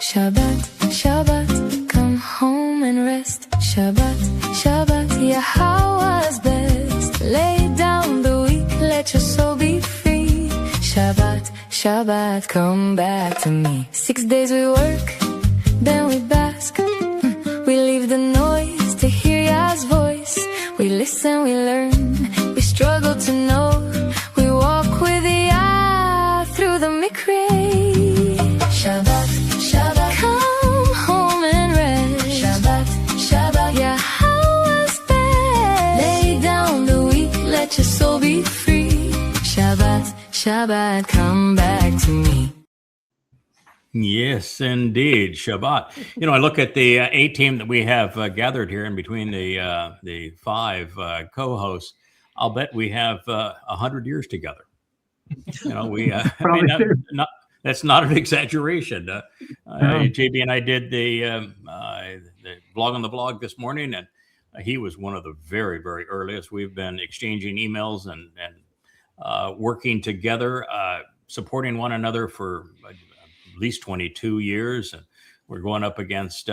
Shabbat, Shabbat, come home and rest. Shabbat, Shabbat, Yahowah's best. Lay down the weak, let your soul be free. Shabbat, Shabbat, come back to me. 6 days we work, then we bask. We leave the noise to hear Yah's voice. We listen, we learn, we struggle to know. We walk with Yah through the mikray. Shabbat, Shabbat, come home and rest. Shabbat, Shabbat, Yahowah's best. Lay down the weak, let your soul be free. Shabbat, Shabbat, come back to me. Yes, indeed, Shabbat. You know, I look at the A team that we have gathered here in between the five co-hosts. I'll bet we have 100 years together. You know, we I mean, that's not an exaggeration. JB and I did the blog on the blog this morning, and he was one of the very, very earliest. We've been exchanging emails and working together, supporting one another for at least 22 years, and we're going up against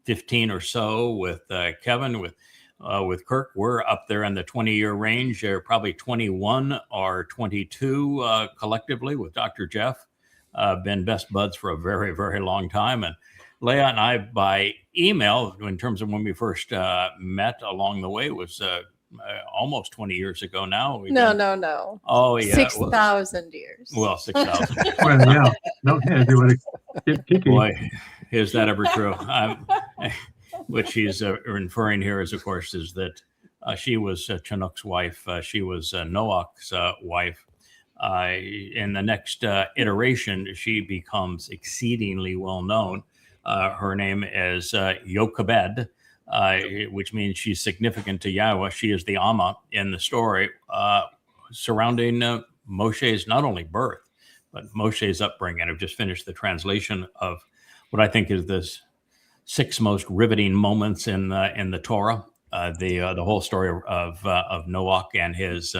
15 or so with Kevin, with Kirk. We're up there in the 20-year range. They're probably 21 or 22 collectively with Dr. Jeff. Been best buds for a very, very long time. And Leah and I, by email, in terms of when we first met along the way, was almost 20 years ago now. No. Oh, yeah. 6,000 years. Well, 6,000 years. Well, yeah. No, you want to get picky. Boy, is that ever true? What she's inferring here is, of course, is that she was Chinook's wife. She was Noach's wife. In the next iteration, she becomes exceedingly well known. Her name is Yochebed, which means she's significant to Yahweh. She is the Amma in the story surrounding Moshe's not only birth, but Moshe's upbringing. I've just finished the translation of what I think is the 6 most riveting moments in the Torah. The whole story of Noach and his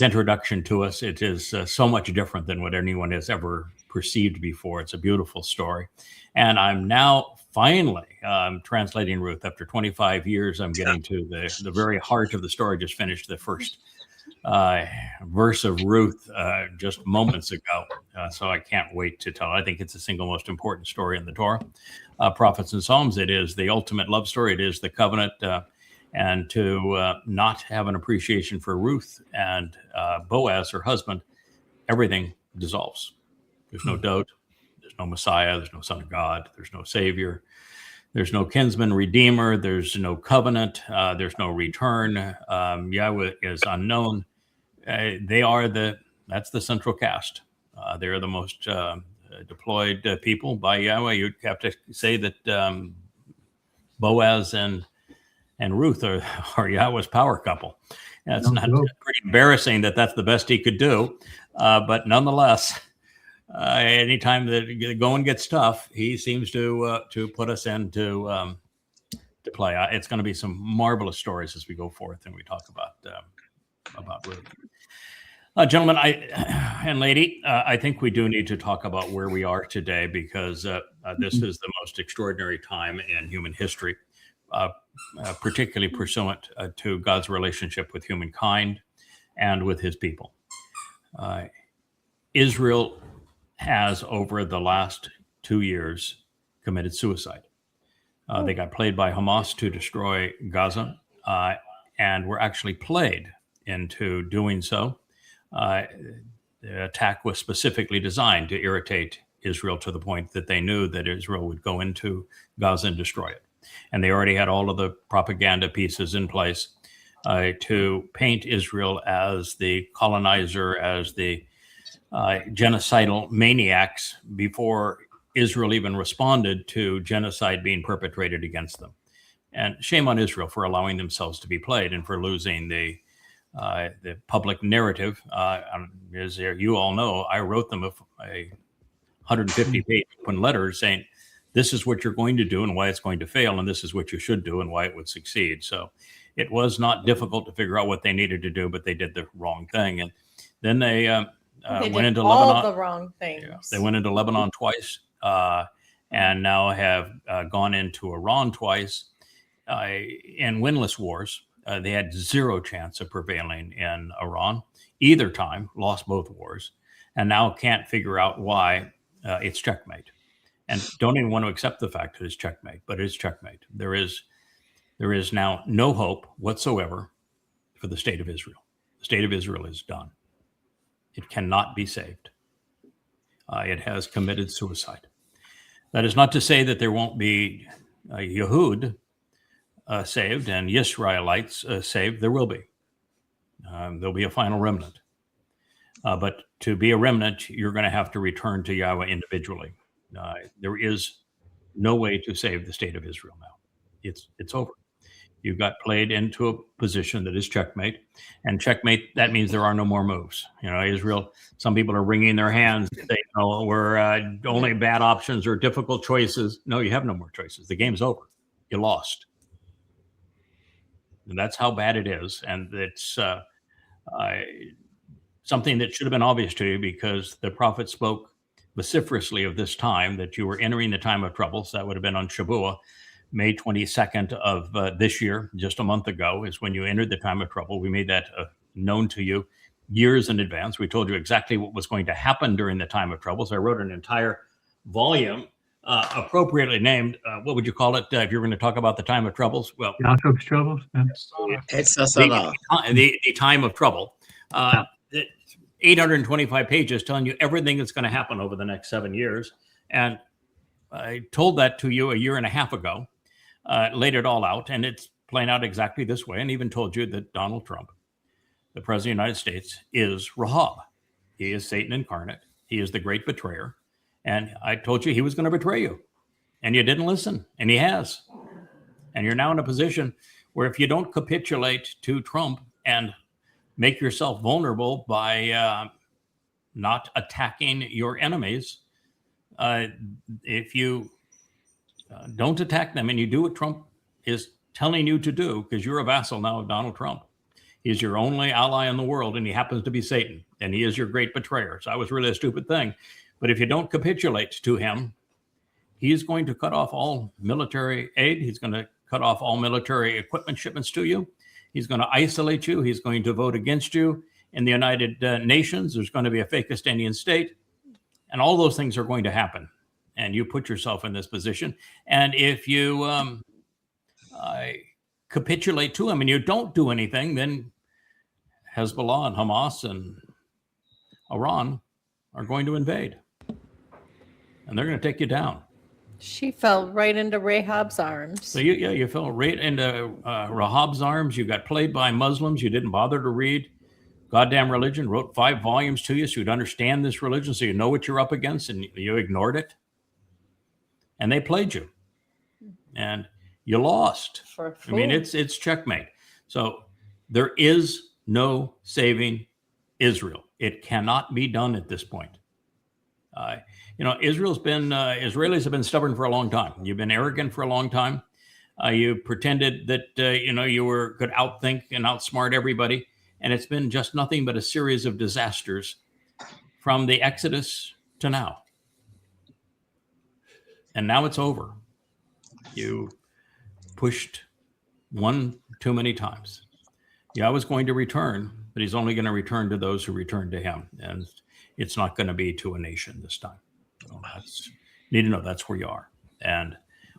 introduction to us. It is so much different than what anyone has ever perceived before. It's a beautiful story. And I'm now finally translating Ruth. After 25 years, I'm getting to the very heart of the story. Just finished the first verse of Ruth just moments ago. So I can't wait to tell. I think it's the single most important story in the Torah. Prophets and Psalms, it is the ultimate love story. It is the covenant. And to not have an appreciation for Ruth and Boaz, her husband, everything dissolves. There's no doubt. There's no Messiah. There's no Son of God. There's no Savior. There's no kinsman redeemer. There's no covenant. There's no return. Yahweh is unknown. That's the central cast. They're the most deployed people by Yahweh. You'd have to say that Boaz and Ruth are Yahweh's power couple. It's pretty embarrassing that that's the best he could do. But nonetheless, anytime that the going gets tough, he seems to put us into to play. It's going to be some marvelous stories as we go forth and we talk about Ruth. Gentlemen, and lady, I think we do need to talk about where we are today, because this is the most extraordinary time in human history. Particularly pursuant to God's relationship with humankind and with his people. Israel has, over the last 2 years, committed suicide. They got played by Hamas to destroy Gaza, and were actually played into doing so. The attack was specifically designed to irritate Israel to the point that they knew that Israel would go into Gaza and destroy it. And they already had all of the propaganda pieces in place to paint Israel as the colonizer, as the genocidal maniacs, before Israel even responded to genocide being perpetrated against them. And shame on Israel for allowing themselves to be played and for losing the public narrative. As you all know, I wrote them a 150-page open letter saying, this is what you're going to do and why it's going to fail, and this is what you should do and why it would succeed. So it was not difficult to figure out what they needed to do, but they did the wrong thing. And then they went into Lebanon. All the wrong things. Yeah, they went into Lebanon twice, and now have gone into Iran twice in winless wars. They had zero chance of prevailing in Iran either time, lost both wars, and now can't figure out why it's checkmate. And don't even want to accept the fact that it's checkmate, but it's checkmate. There is now no hope whatsoever for the state of Israel. The state of Israel is done. It cannot be saved. It has committed suicide. That is not to say that there won't be Yehud saved and Yisraelites saved. There will be. There'll be a final remnant. But to be a remnant, you're going to have to return to Yahweh individually. There is no way to save the state of Israel now. It's over. You got played into a position that is checkmate, and checkmate, that means there are no more moves. Israel, some people are wringing their hands. They we're only bad options or difficult choices. No, you have no more choices. The game's over. You lost. And that's how bad it is. And it's something that should have been obvious to you, because the prophet spoke vociferously of this time, that you were entering the time of trouble. So that would have been on Shabbat. May 22nd of this year, just a month ago, is when you entered the time of trouble. We made that known to you years in advance. We told you exactly what was going to happen during the time of trouble. So I wrote an entire volume appropriately named, what would you call it if you're going to talk about the time of troubles? Well, Yaakov's troubles. Yeah. the time of trouble. 825 pages telling you everything that's going to happen over the next 7 years. And I told that to you a year and a half ago. Laid it all out, and it's playing out exactly this way, and even told you that Donald Trump, the president of the United States, is Rahab. He is Satan incarnate. He is the great betrayer. And I told you he was going to betray you, and you didn't listen, and he has. And you're now in a position where if you don't capitulate to Trump and make yourself vulnerable by not attacking your enemies, if you don't attack them and you do what Trump is telling you to do, because you're a vassal now of Donald Trump. He's your only ally in the world, and he happens to be Satan, and he is your great betrayer. So that was really a stupid thing. But if you don't capitulate to him, he's going to cut off all military aid. He's going to cut off all military equipment shipments to you. He's going to isolate you. He's going to vote against you in the United Nations. There's going to be a Fakistanian state, and all those things are going to happen. And you put yourself in this position. And if you capitulate to him and you don't do anything, then Hezbollah and Hamas and Iran are going to invade. And they're going to take you down. She fell right into Rahab's arms. So you fell right into Rahab's arms. You got played by Muslims. You didn't bother to read goddamn religion. Wrote 5 volumes to you so you'd understand this religion, so you know what you're up against, and you ignored it. And they played you, and you lost. For a I mean, it's checkmate. So there is no saving Israel. It cannot be done at this point. Israelis have been stubborn for a long time. You've been arrogant for a long time. You pretended that you could outthink and outsmart everybody, and it's been just nothing but a series of disasters from the Exodus to now. And now it's over. You pushed one too many times. Yahweh's going to return, but he's only going to return to those who return to him. And it's not going to be to a nation this time. So you need to know that's where you are. And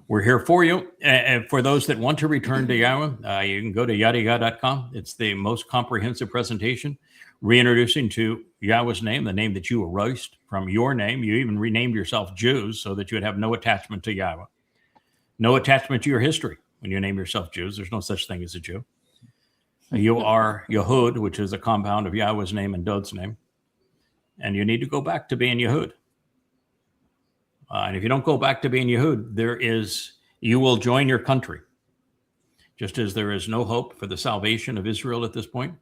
we're here for you. And for those that want to return to Yahweh, you can go to yahowah.com. It's the most comprehensive presentation, reintroducing to Yahweh's name, the name that you erased from your name. You even renamed yourself Jews so that you would have no attachment to Yahweh. No attachment to your history when you name yourself Jews. There's no such thing as a Jew. You are Yehud, which is a compound of Yahweh's name and Dod's name. And you need to go back to being Yehud. And if you don't go back to being Yehud, you will join your country. Just as there is no hope for the salvation of Israel at this point.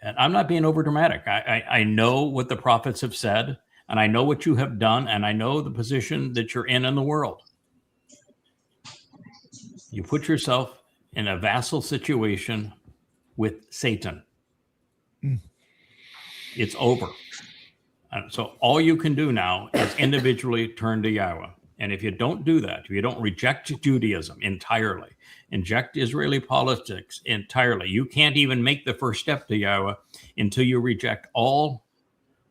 And I'm not being over dramatic. I know what the prophets have said, and I know what you have done, and I know the position that you're in the world. You put yourself in a vassal situation with Satan. It's over. So all you can do now is individually turn to Yahowah. And if you don't do that, if you don't reject Judaism entirely, inject Israeli politics entirely, you can't even make the first step to Yahowah until you reject all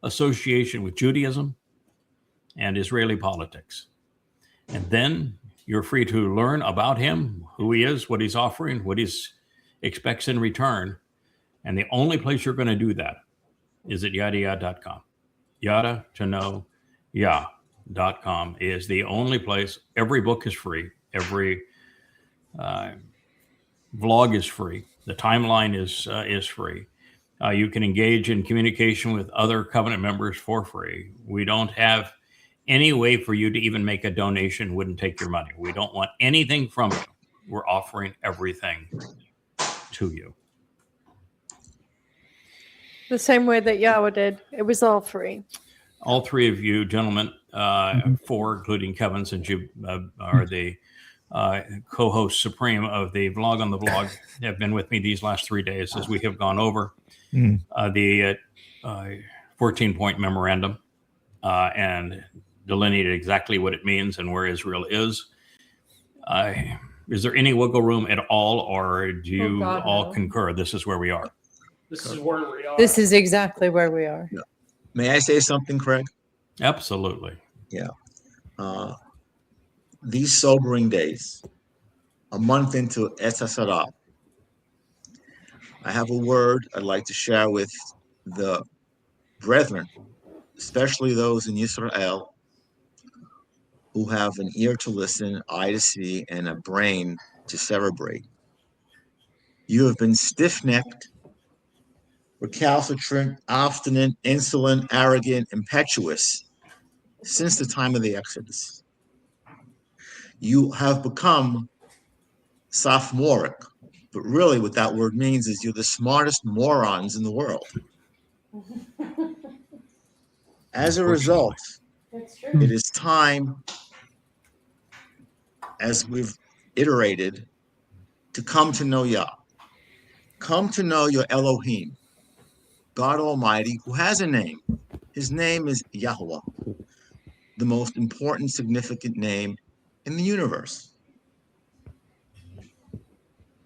association with Judaism and Israeli politics. And then you're free to learn about him, who he is, what he's offering, what he expects in return. And the only place you're going to do that is at yadayah.com. Yada to know Yah.com is the only place. Every book is free. Every vlog is free. The timeline is free. You can engage in communication with other covenant members for free. We don't have any way for you to even make a donation. Wouldn't take your money. We don't want anything from you. We're offering everything to you. The same way that Yahowah did. It was all free. All three of you gentlemen, four, including Kevin, since you are the co-host supreme of the vlog on the vlog, have been with me these last 3 days as we have gone over the 14-point memorandum and delineated exactly what it means and where Israel is. Is there any wiggle room at all, or do you all concur this is where we are? This is where we are. This is exactly where we are. Yeah. May I say something, Craig? Absolutely. Yeah. These sobering days, a month into Hasatan, I have a word I'd like to share with the brethren, especially those in Israel who have an ear to listen, eye to see, and a brain to cerebrate. You have been stiff-necked, recalcitrant, obstinate, insolent, arrogant, impetuous since the time of the Exodus. You have become sophomoric, but really what that word means is you're the smartest morons in the world. As a result, it is time, as we've iterated, to come to know Yah. Come to know your Elohim, God Almighty, who has a name. His name is Yahowah, the most important, significant name in the universe.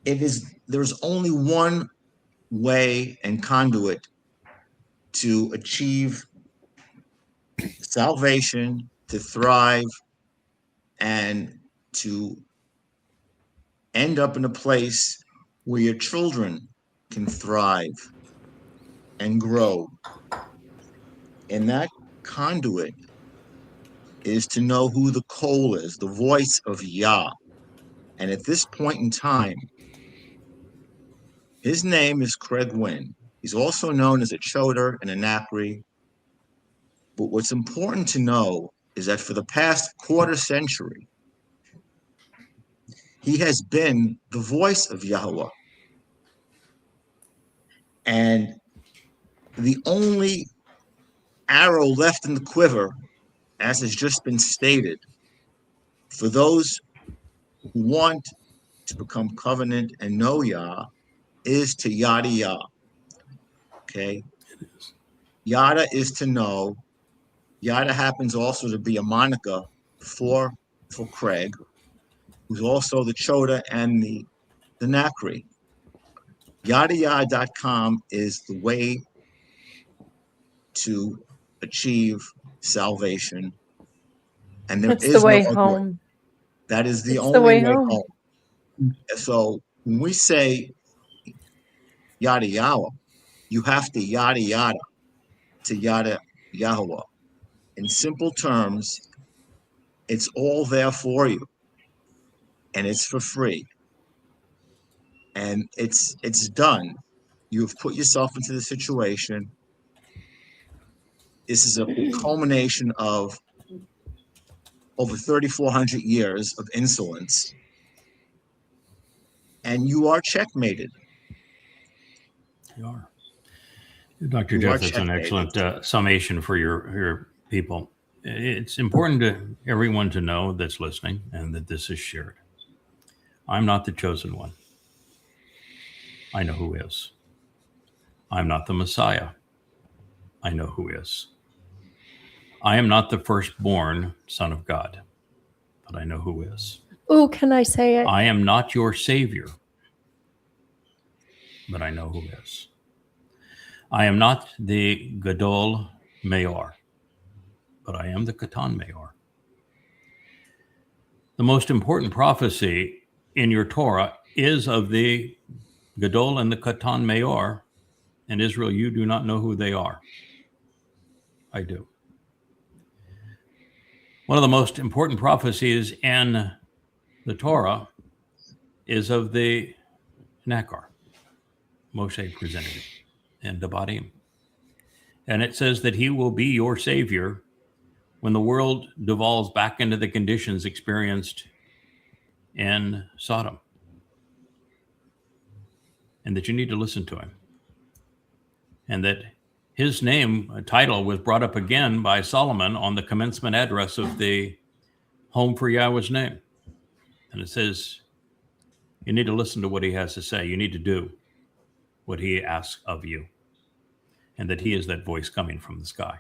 There's only one way and conduit to achieve salvation, to thrive, and to end up in a place where your children can thrive and grow. And that conduit is to know who the Kol is, the voice of Yah. And at this point in time, his name is Craig Wynn. He's also known as a Choder and a Nakri. But what's important to know is that for the past quarter century, he has been the voice of Yahowah. And the only arrow left in the quiver, as has just been stated, for those who want to become covenant and know Yah, is to yada Yah. Okay? Yada is to know. Yada happens also to be a moniker for Craig, who's also the Choda and the Nakri. Yadayah.com is the way to achieve salvation. And there It's is the way no other home. way. That is the It's only the way way home. home. So when we say yada Yahweh, you have to yada yada to yada Yahowah. In simple terms, it's all there for you, and it's for free, and it's done. You've put yourself into the situation. This is a culmination of over 3,400 years of insolence, and you are checkmated. You are. Dr. You are Jeff, that's an checkmated. excellent summation for your people. It's important to everyone to know that's listening and that this is shared. I'm not the chosen one. I know who is. I'm not the Messiah. I know who is. I am not the firstborn son of God, but I know who is. Oh, can I say it? I am not your savior, but I know who is. I am not the Gadol Mayor, but I am the Katan Mayor. The most important prophecy in your Torah is of the Gadol and the Katan Mayor. And Israel, you do not know who they are. I do. One of the most important prophecies in the Torah is of the Nakar. Mosheh presented it in Devarim. And it says that he will be your savior when the world devolves back into the conditions experienced in Sodom. And that you need to listen to him. And that his name, a title, was brought up again by Solomon on the commencement address of the Home for Yahweh's Name. And it says, you need to listen to what he has to say. You need to do what he asks of you. And that he is that voice coming from the sky.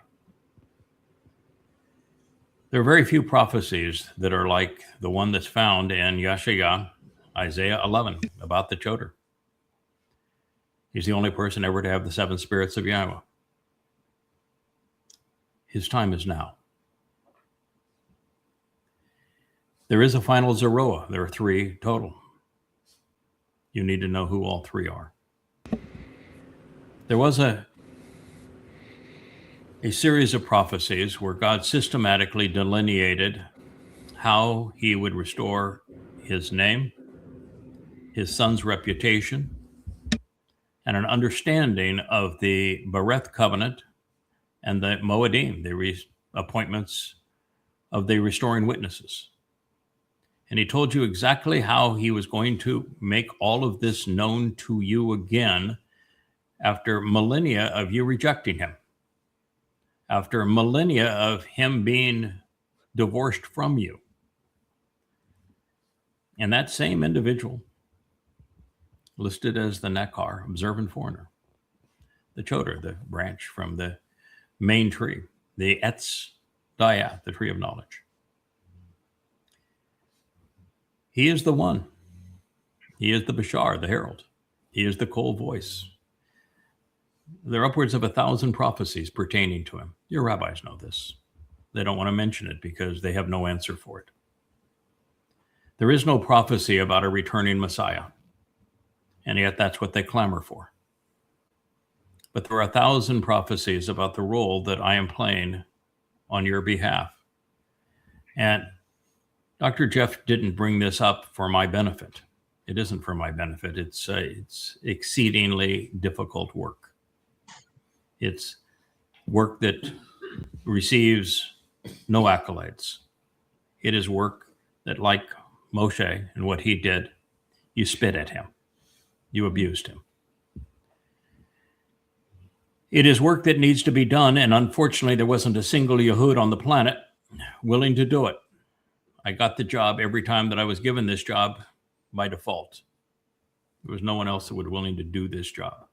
There are very few prophecies that are like the one that's found in Yeshayah, Isaiah 11, about the Choder. He's the only person ever to have the seven spirits of Yahweh. His time is now. There is a final Zeroah. There are three total. You need to know who all three are. There was a series of prophecies where God systematically delineated how he would restore his name, his son's reputation, and an understanding of the Bereth covenant and the Moedim, the appointments of the restoring witnesses. And he told you exactly how he was going to make all of this known to you again after millennia of you rejecting him, after millennia of him being divorced from you. And that same individual, listed as the Nakar, observant foreigner, the Choder, the branch from the main tree, the Etz Dayat, the tree of knowledge. He is the one. He is the Bashar, the herald. He is the cold voice. There are upwards of 1,000 prophecies pertaining to him. Your rabbis know this. They don't want to mention it because they have no answer for it. There is no prophecy about a returning Messiah. And yet that's what they clamor for. But there are 1,000 prophecies about the role that I am playing on your behalf. And Dr. Jeff didn't bring this up for my benefit. It isn't for my benefit. It's exceedingly difficult work. It's work that receives no accolades. It is work that, like Mosheh and what he did, you spit at him. You abused him. It is work that needs to be done, and unfortunately, there wasn't a single Yehud on the planet willing to do it. I got the job every time that I was given this job by default. There was no one else that was willing to do this job.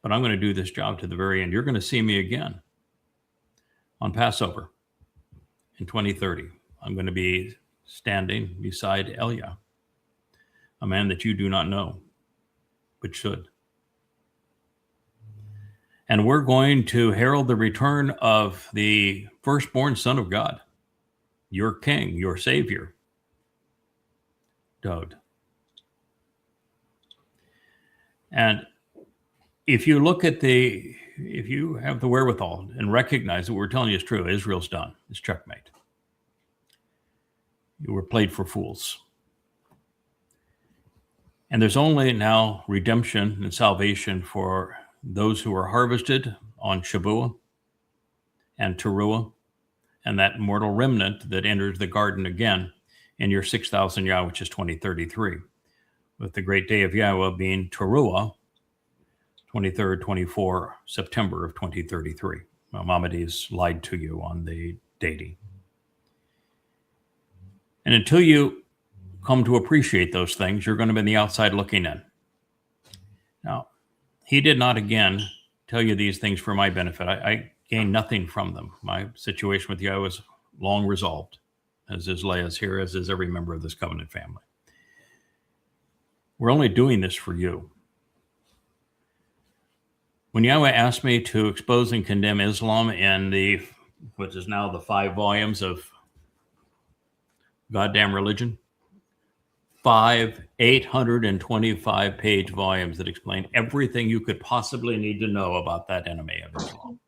But I'm going to do this job to the very end. You're going to see me again on Passover in 2030. I'm going to be standing beside Elia, a man that you do not know, but should. And we're going to herald the return of the firstborn Son of God, your King, your Savior, Dowd. And if you look at if you have the wherewithal and recognize that what we're telling you is true, Israel's done. It's checkmate. You were played for fools. And there's only now redemption and salvation for those who are harvested on Shabbat and Teruah, and that mortal remnant that enters the garden again in your 6,000 Yah, which is 2033, with the great day of Yahweh being Teruah, 23rd, 24 September of 2033. Maimonides lied to you on the dating. And until you come to appreciate those things, you're going to be on the outside looking in. Now, he did not, again, tell you these things for my benefit. I gain nothing from them. My situation with Yahowah is long resolved, as is Leah's here, as is every member of this covenant family. We're only doing this for you. When Yahowah asked me to expose and condemn Islam in what is now the 5 volumes of goddamn religion, 5 825-page volumes that explain everything you could possibly need to know about that enemy of Islam.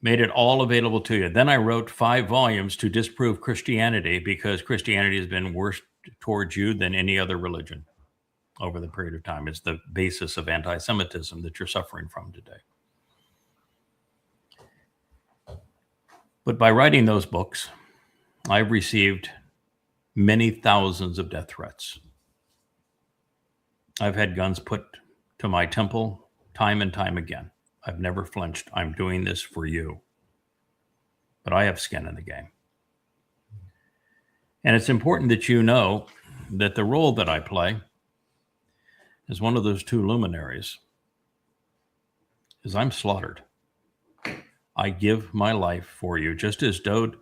Made it all available to you. Then I wrote 5 volumes to disprove Christianity, because Christianity has been worse towards you than any other religion over the period of time. It's the basis of anti-Semitism that you're suffering from today. But by writing those books, I've received many thousands of death threats. I've had guns put to my temple time and time again. I've never flinched. I'm doing this for you. But I have skin in the game. And it's important that you know that the role that I play as one of those 2 luminaries is I'm slaughtered. I give my life for you, just as Dode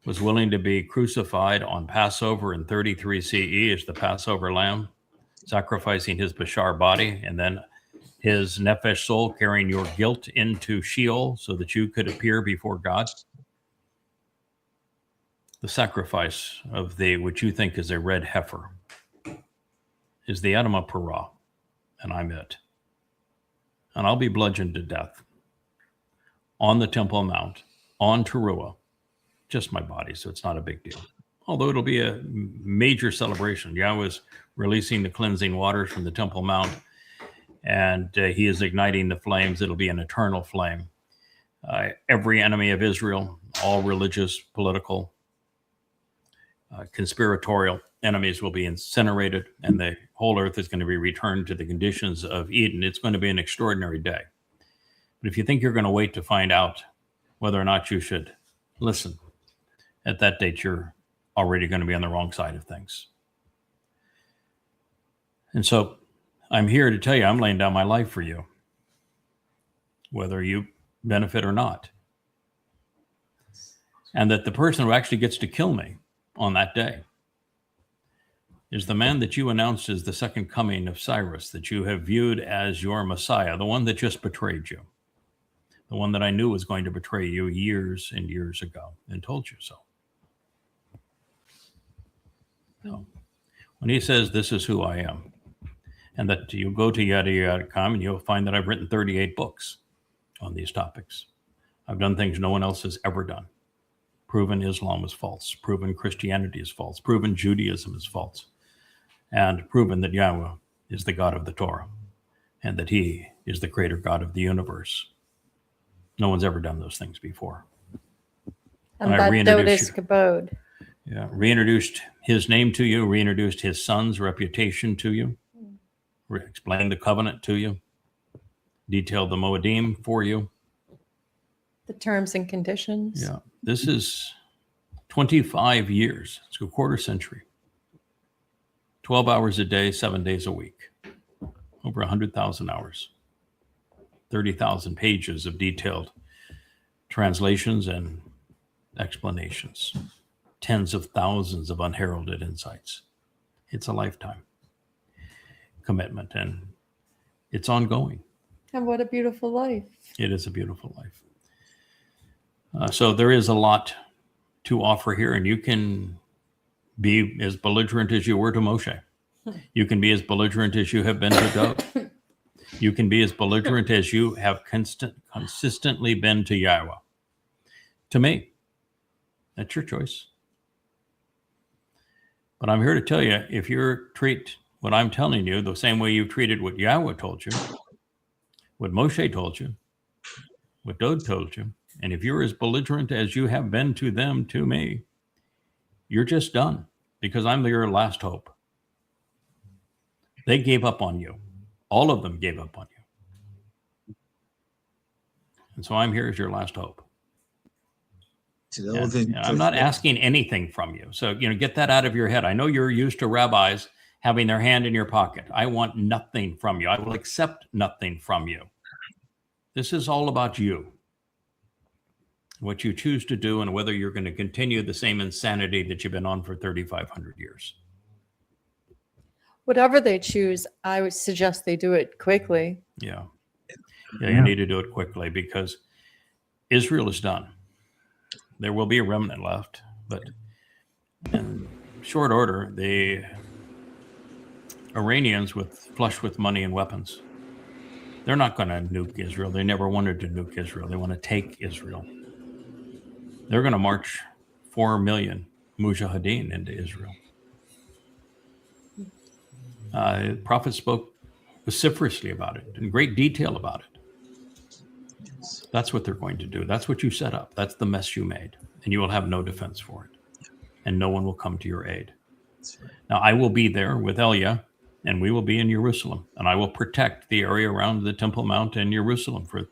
was willing to be crucified on Passover in 33 CE as the Passover lamb, sacrificing his Bashar body, and then his Nefesh soul carrying your guilt into Sheol so that you could appear before God. The sacrifice of what you think is a red heifer is the Adamah Parah, and I'm it. And I'll be bludgeoned to death on the Temple Mount, on Teruah, just my body, so it's not a big deal. Although it'll be a major celebration. Yahowah is releasing the cleansing waters from the Temple Mount, and he is igniting the flames. It'll be an eternal flame. Every enemy of Israel, all religious, political, conspiratorial enemies will be incinerated, and the whole earth is going to be returned to the conditions of Eden. It's going to be an extraordinary day. But if you think you're going to wait to find out whether or not you should listen, at that date, you're already going to be on the wrong side of things. And so I'm here to tell you, I'm laying down my life for you, whether you benefit or not. And that the person who actually gets to kill me on that day is the man that you announced as the second coming of Cyrus, that you have viewed as your Messiah, the one that just betrayed you, the one that I knew was going to betray you years and years ago and told you so. No. When he says, this is who I am, and that you go to yada.com and you'll find that I've written 38 books on these topics. I've done things no one else has ever done. Proven Islam is false, proven Christianity is false, proven Judaism is false, and proven that Yahowah is the God of the Torah and that he is the creator God of the universe. No one's ever done those things before. And that Dode is Kabod. Yeah, reintroduced his name to you, reintroduced his son's reputation to you, explained the covenant to you, detailed the Moedim for you. The terms and conditions. Yeah, this is 25 years. It's a quarter century. 12 hours a day, 7 days a week. Over 100,000 hours. 30,000 pages of detailed translations and explanations. Tens of thousands of unheralded insights. It's a lifetime commitment, and it's ongoing. And what a beautiful life. It is a beautiful life. So there is a lot to offer here, and you can be as belligerent as you were to Mosheh. You can be as belligerent as you have been to Dode. You can be as belligerent as you have consistently been to Yahowah. To me, that's your choice. But I'm here to tell you, if you treat what I'm telling you the same way you've treated what Yahowah told you, what Mosheh told you, what Dode told you, and if you're as belligerent as you have been to them, to me, you're just done, because I'm your last hope. They gave up on you. All of them gave up on you. And so I'm here as your last hope. And I'm not asking anything from you. So, get that out of your head. I know you're used to rabbis having their hand in your pocket. I want nothing from you. I will accept nothing from you. This is all about you. What you choose to do and whether you're going to continue the same insanity that you've been on for 3,500 years. Whatever they choose, I would suggest they do it quickly. Yeah. Yeah, you need to do it quickly because Israel is done. There will be a remnant left, but in short order, the Iranians flush with money and weapons, they're not going to nuke Israel. They never wanted to nuke Israel. They want to take Israel. They're going to march 4 million mujahideen into Israel. The prophet spoke vociferously about it, in great detail about it. That's what they're going to do. That's what you set up. That's the mess you made. And you will have no defense for it. And no one will come to your aid. Now, I will be there with Elia, and we will be in Jerusalem. And I will protect the area around the Temple Mount in Jerusalem for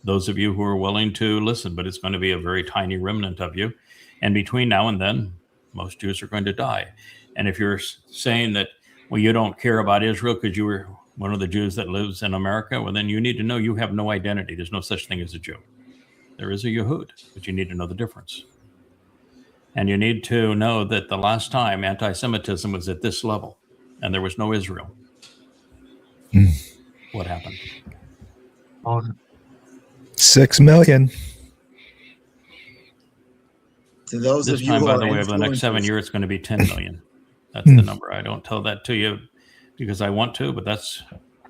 those of you who are willing to listen. But it's going to be a very tiny remnant of you. And between now and then, most Jews are going to die. And if you're saying that, well, you don't care about Israel because you were one of the Jews that lives in America, well, then you need to know you have no identity. There's no such thing as a Jew. There is a Yehud, but you need to know the difference. And you need to know that the last time anti-Semitism was at this level and there was no Israel. What happened? 6 million. To those This of you time, who by are the way, over the next 7 influencers- years, it's going to be 10 million. That's the number. I don't tell that to you because I want to, but that's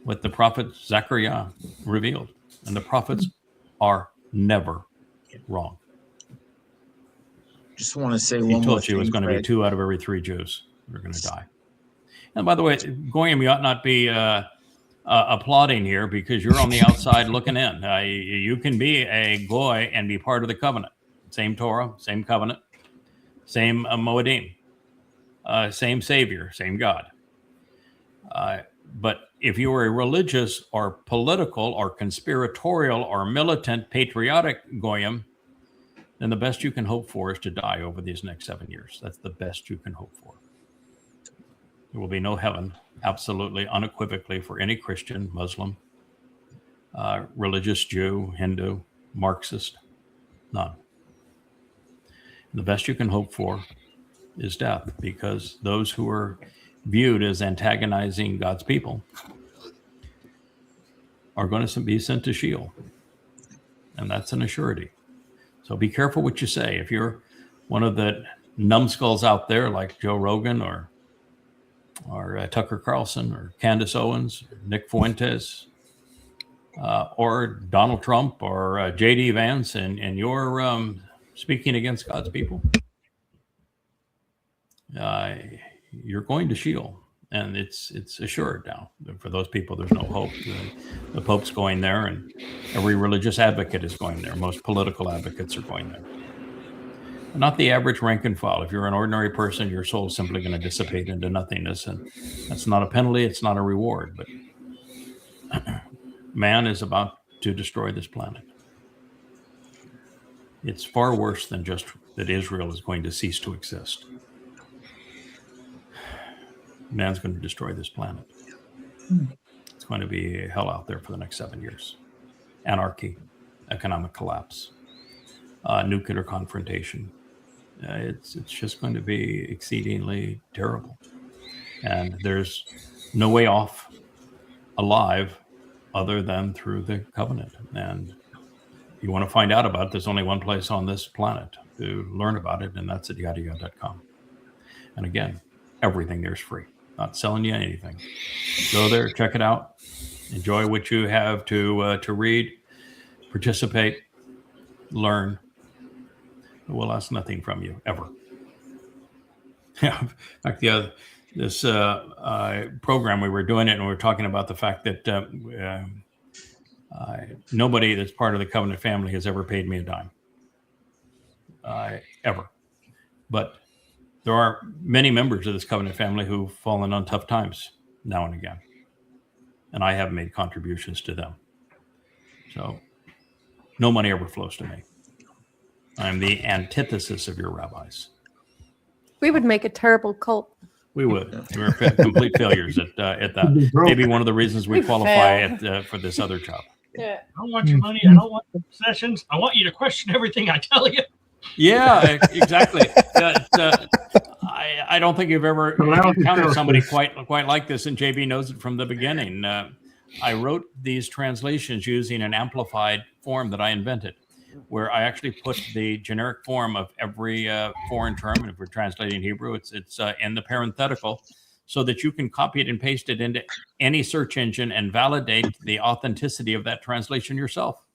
what the prophet Zechariah revealed. And the prophets are never wrong. Just want to say He one more told you it was thing, going to be Fred. 2 out of every 3 Jews who are going to die. And by the way, Goyim, you ought not be applauding here because you're on the outside looking in. You can be a Goy and be part of the covenant. Same Torah, same covenant, same Moedim, same Savior, same God. But if you are a religious or political or conspiratorial or militant patriotic Goyim, then the best you can hope for is to die over these next 7 years. That's the best you can hope for. There will be no heaven, absolutely, unequivocally, for any Christian, Muslim, religious Jew, Hindu, Marxist, none. The best you can hope for is death, because those who are viewed as antagonizing God's people are going to be sent to Sheol. And that's an assurity. So be careful what you say. If you're one of the numbskulls out there like Joe Rogan or Tucker Carlson or Candace Owens, or Nick Fuentes, or Donald Trump or J.D. Vance, and you're speaking against God's people, you're going to Sheol. And it's assured now. For those people, there's no hope. The Pope's going there, and every religious advocate is going there. Most political advocates are going there. But not the average rank and file. If you're an ordinary person, your soul's simply going to dissipate into nothingness. And that's not a penalty. It's not a reward. But man is about to destroy this planet. It's far worse than just that Israel is going to cease to exist. Man's going to destroy this planet. It's going to be hell out there for the next 7 years. Anarchy, economic collapse, nuclear confrontation. It's just going to be exceedingly terrible. And there's no way off alive other than through the covenant. And if you want to find out about it, there's only one place on this planet to learn about it, and that's at yahowah.com. And again, everything there's free. Not selling you anything. Go there, check it out, enjoy what you have to read, participate, learn. We'll ask nothing from you ever. Yeah, in fact, this program we were doing it, and we were talking about the fact that nobody that's part of the covenant family has ever paid me a dime, ever. But there are many members of this covenant family who've fallen on tough times now and again. And I have made contributions to them. So no money ever flows to me. I'm the antithesis of your rabbis. We would make a terrible cult. We would. We're complete failures at that. Maybe one of the reasons we We qualify for this other job. Yeah. I don't want your money. I don't want the possessions. I want you to question everything I tell you. Yeah, exactly. I don't think you've ever encountered somebody quite like this, and JB knows it from the beginning. I wrote these translations using an amplified form that I invented, where I actually put the generic form of every foreign term, and if we're translating Hebrew, it's in the parenthetical, so that you can copy it and paste it into any search engine and validate the authenticity of that translation yourself.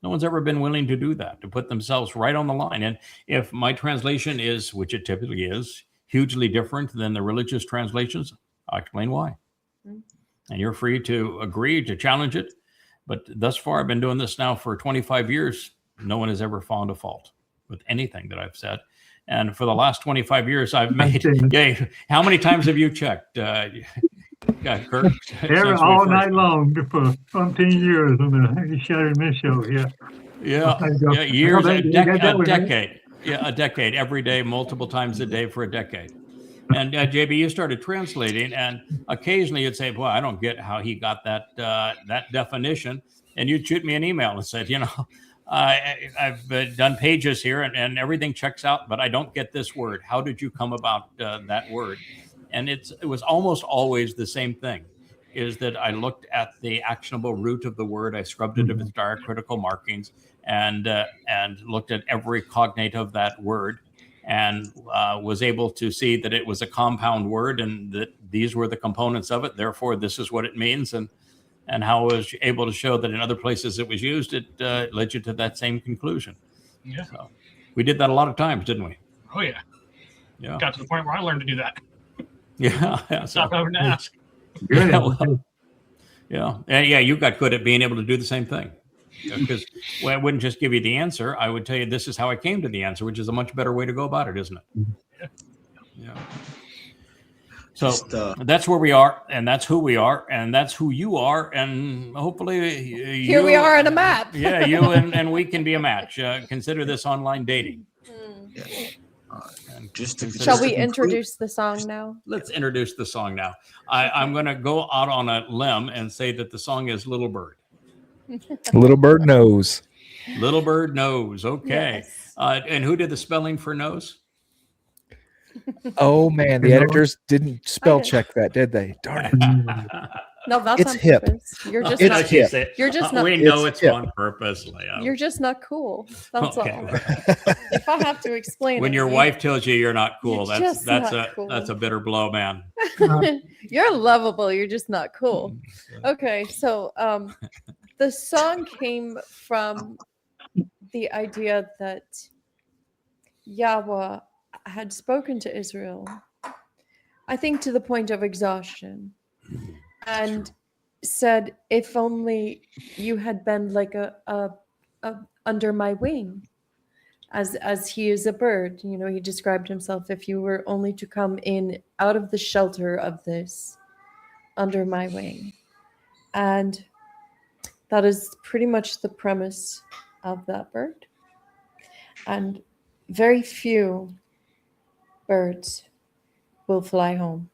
No one's ever been willing to do that, to put themselves right on the line. And if my translation is, which it typically is, hugely different than the religious translations, I'll explain why. And you're free to agree, to challenge it. But thus far, I've been doing this now for 25 years. No one has ever found a fault with anything that I've said. And for the last 25 years, I've made, yay, how many times have you checked? Kirk, all night long for 15 years on the Shattered Miss show. Yeah, years, a decade. Yeah, a decade, every day, multiple times a day for a decade. And JB, you started translating, and occasionally you'd say, "Boy, I don't get how he got that definition." And you'd shoot me an email and said, I've done pages here, and everything checks out, but I don't get this word. How did you come about that word? And it was almost always the same thing, is that I looked at the actionable root of the word. I scrubbed it of its diacritical markings and looked at every cognate of that word, and was able to see that it was a compound word and that these were the components of it. Therefore, this is what it means. And how I was able to show that in other places it was used, it led you to that same conclusion. Yeah. So we did that a lot of times, didn't we? Oh, yeah. Yeah. Got to the point where I learned to do that. Yeah. Stop having to ask. Yeah, you got good at being able to do the same thing. Because I wouldn't just give you the answer. I would tell you, this is how I came to the answer, which is a much better way to go about it, isn't it? Yeah. So that's where we are, and that's who we are, and that's who you are, and hopefully here we are on a map. Yeah, you and we can be a match. Consider this online dating. Shall we introduce the song now? Let's introduce the song now. I'm going to go out on a limb and say that the song is Little Bird. Little Bird Knowz. Little Bird Knowz. Okay. Yes. And who did the spelling for nose? Oh man, the editors didn't spell check that, did they? Darn it. No, that's it's on hip. Purpose. You're just It's not. hip. You're just not. We know it's hip. on purpose, Leah. You're just not cool. That's Okay. all. If I have to explain When it, your wife tells you you're not cool, You're that's just not cool. that's a bitter blow, man. you're lovable. You're just not cool. Okay, so the song came from the idea that Yahowah had spoken to Israel, I think to the point of exhaustion, and said, if only you had been like a under my wing, as he is a bird. He described himself, if you were only to come in out of the shelter of this, under my wing. And that is pretty much the premise of that bird. And very few birds will fly home.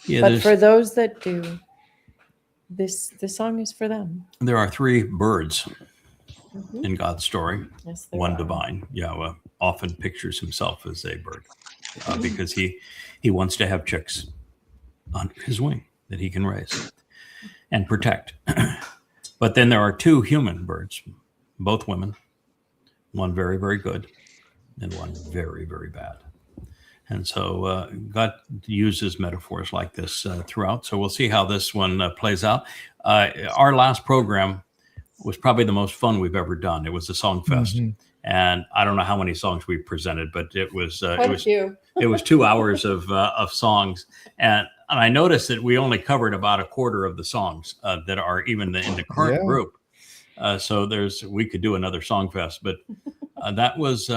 Yeah, but for those that do, this song is for them. There are three birds in God's story. Yes, there One are. divine. Yahowah often pictures himself as a bird because he wants to have chicks under his wing that he can raise and protect. But then there are two human birds, both women, one very, very good and one very, very bad. And so God uses metaphors like this throughout. So we'll see how this one plays out. Our last program was probably the most fun we've ever done. It was a song fest. And I don't know how many songs we presented, but it was 2 hours of songs. And I noticed that we only covered about a quarter of the songs that are even in the current group. So we could do another song fest, but that was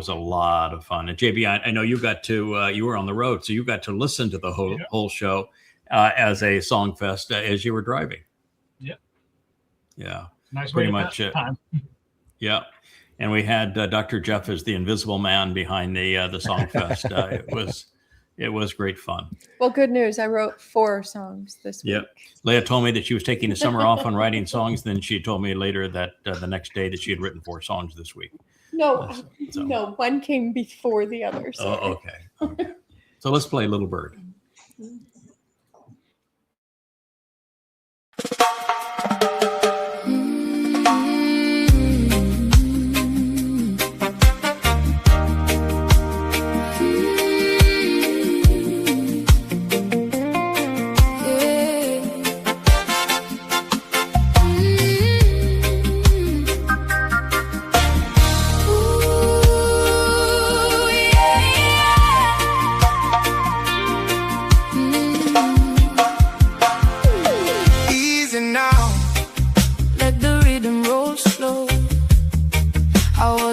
a lot of fun. And JB, I know you got to you were on the road, so you got to listen to the whole show as a song fest as you were driving. Yeah, Nice pretty way to much. pass the time. Yeah, and we had Dr. Jeff as the invisible man behind the song fest. It was great fun. Well, good news. I wrote 4 songs this week. Yep. Leah told me that she was taking the summer off on writing songs. Then she told me later that the next day that she had written 4 songs this week. No, no, one came before the other. Oh, okay. So let's play Little Bird.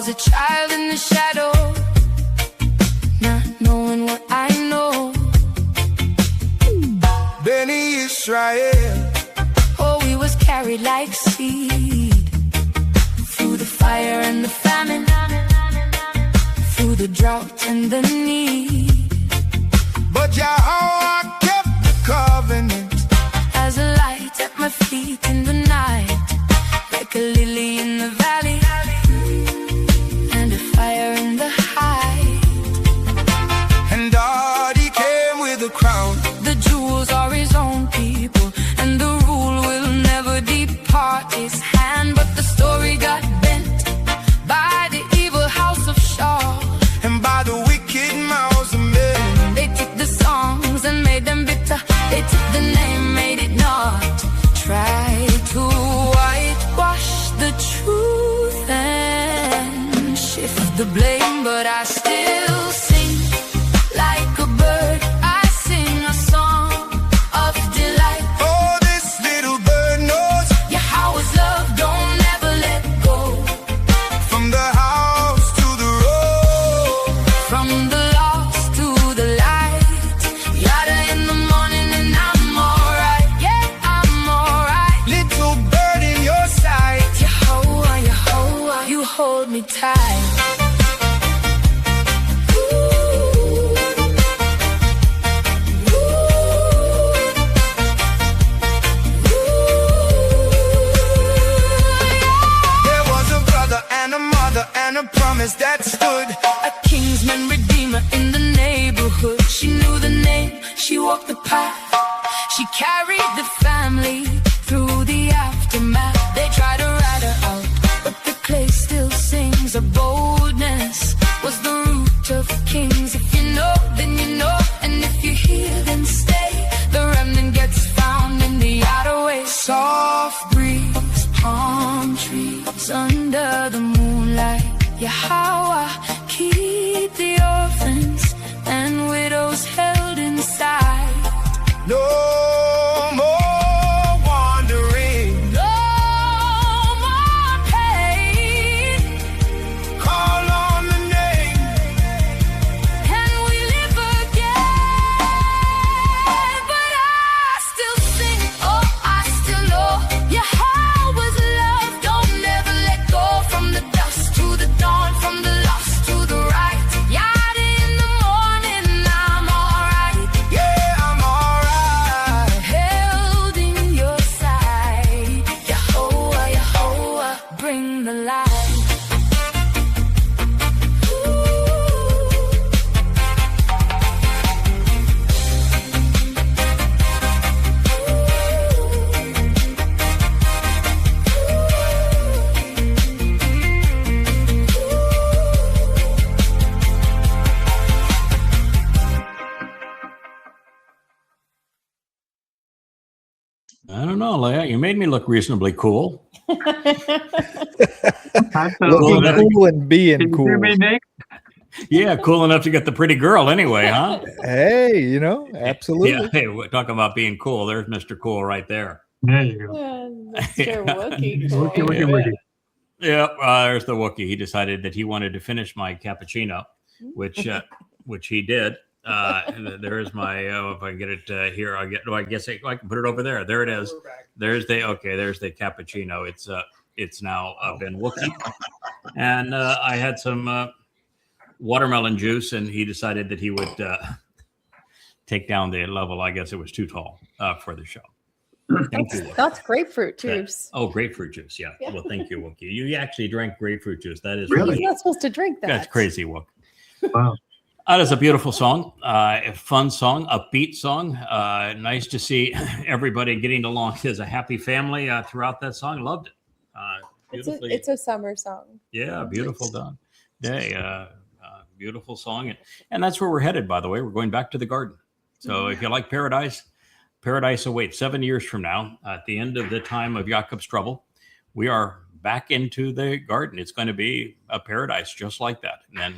A child in the shadow, not knowing what I know. Benny Israel, oh, we was carried like seed through the fire and the famine, through the drought and the need. But Yahowah kept the covenant as a light at my feet in the night, like a lily in the valley. Fire in the height, and God, he came with a crown. The jewels are his own people, and the rule will never depart his hand. But the story got bent by the evil house of Shaw, and by the wicked mouths of men. They took the songs and made them bitter. They took the name, made it not. Try to whitewash the truth and shift the blame, but I still sing like a bird. I sing a song of delight. Oh, this little bird knows Yahowah's love don't ever let go. From the house to the road, from the lost to the light. Yada in the morning and I'm alright. Yeah, I'm alright. Little bird in your sight. Yahowah, Yahowah, you hold me tight. And a promise that stood, a kingsman redeemer in the neighborhood. She knew the name, she walked the path, she carried the family through the aftermath. They tried to write her out, but the clay still sings. Her boldness was the root of kings. If you know, then you know, and if you hear, then stay. The remnant gets found in the outer way. Soft breeze, palm trees under the moonlight. Yahowah, keep the orphans and widows held inside. No more wandering, no more pain. Call on the name, and we live again. But I still sing, oh, I still know Yahowah's love don't never let go. From the dust to the dawn, from the lost to the right. Yada in the morning, I'm alright. yeah, I'm alright. Held in your sight. Yahowah, Yahowah, bring the light. I don't know, Leah. You made me look reasonably cool. I felt Looking that- cool and being Can you cool. hear me, Nick? Yeah, cool enough to get the pretty girl anyway, huh? Hey, you know, absolutely. Yeah, hey, we're talking about being cool. There's Mr. Cool right there. There you go. Mr. Wookie. Wookie, Cool. wookie, wookie. Yeah, there's the Wookiee. He decided that he wanted to finish my cappuccino, which he did. There's my if I get it here, I guess I can put it over there. There it is. There's the cappuccino. It's now been Wookiee, and I had some watermelon juice, and he decided that he would take down the level. I guess it was too tall for the show. Thank you. That's grapefruit juice. Oh, grapefruit juice. Yeah. Well, thank you, Wookie. You actually drank grapefruit juice. That is Really? He's not supposed to drink that. That's crazy, Wook. Wow. That is a beautiful song, a fun song, upbeat song. Nice to see everybody getting along as a happy family throughout that song. Loved it. It's a summer song. Yeah, beautiful done. Yeah, beautiful song. And that's where we're headed, by the way. We're going back to the garden. So if you like paradise, paradise awaits 7 years from now. At the end of the time of Jacob's trouble, we are back into the garden. It's going to be a paradise just like that. And then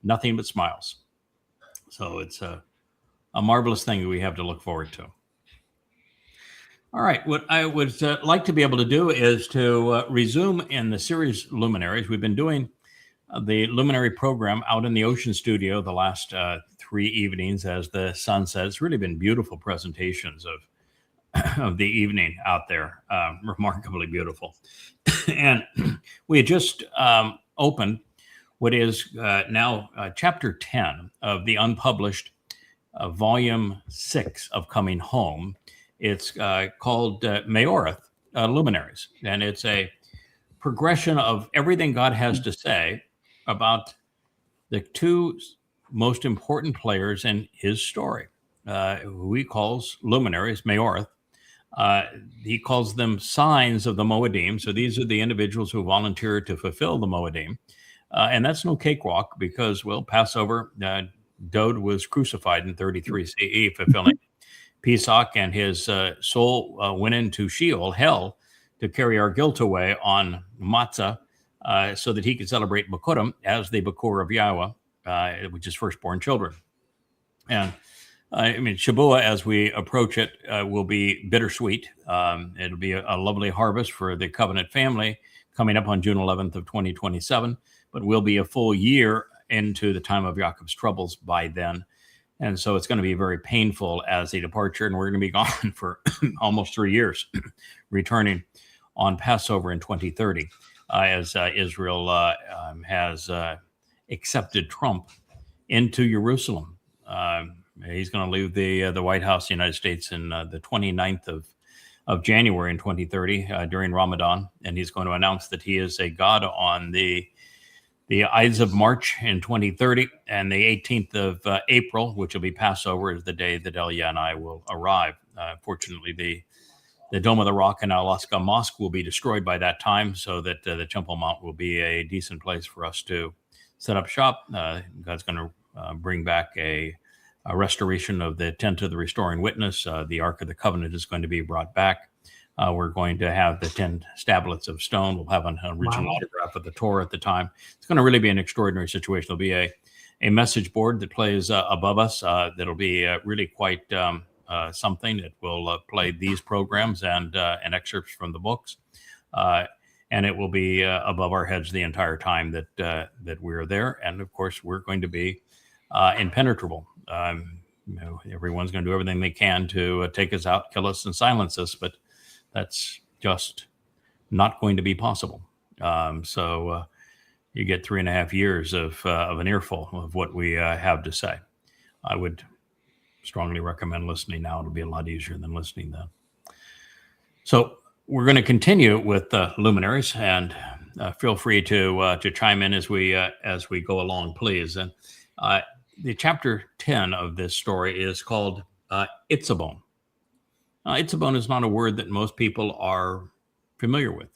nothing but smiles. So it's a marvelous thing that we have to look forward to. All right. What I would like to be able to do is to resume in the series Luminaries. We've been doing the Luminary program out in the Ocean Studio the last 3 evenings as the sun sets. It's really been beautiful presentations of the evening out there. Remarkably beautiful. And we had just opened what is now chapter 10 of the unpublished volume 6 of Coming Home. It's called Maorith, Luminaries. And it's a progression of everything God has to say about the 2 most important players in his story, who he calls luminaries, Maorith. He calls them signs of the Moedim. So these are the individuals who volunteered to fulfill the Moedim. And that's no cakewalk because, well, Passover, Dode was crucified in 33 CE, fulfilling Pesach, and his soul went into Sheol, hell, to carry our guilt away on Matzah, so that he could celebrate Bikurim as the Bakur of Yahowah, which is firstborn children. And I mean, Shabbat, as we approach it, will be bittersweet. It'll be a lovely harvest for the covenant family coming up on June 11th of 2027, but we'll be a full year into the time of Jacob's troubles by then. And so it's going to be very painful as a departure, and we're going to be gone for almost 3 years, returning on Passover in 2030, as Israel has accepted Trump into Jerusalem. He's going to leave the White House, the United States, in the 29th of January in 2030 during Ramadan, and he's going to announce that he is a god on the Ides of March in 2030, and the 18th of April, which will be Passover, is the day that Elia and I will arrive. Fortunately, the Dome of the Rock in Al-Aqsa Mosque will be destroyed by that time, so that the Temple Mount will be a decent place for us to set up shop. God's going to bring back a restoration of the tent of the restoring witness. The Ark of the Covenant is going to be brought back. We're going to have the 10 tablets of stone. We'll have an original autograph of the Torah at the time. It's going to really be an extraordinary situation. There'll be a message board that plays above us. That'll be really quite something. It will play these programs and excerpts from the books. And it will be above our heads the entire time that we're there. And of course, we're going to be impenetrable. Everyone's going to do everything they can to take us out, kill us, and silence us. But that's just not going to be possible. So you get 3.5 years of an earful of what we have to say. I would strongly recommend listening now. It'll be a lot easier than listening then. So we're going to continue with Luminaries, and feel free to chime in as we go along, please. And the chapter 10 of this story is called Itsabown. Itsabown is not a word that most people are familiar with,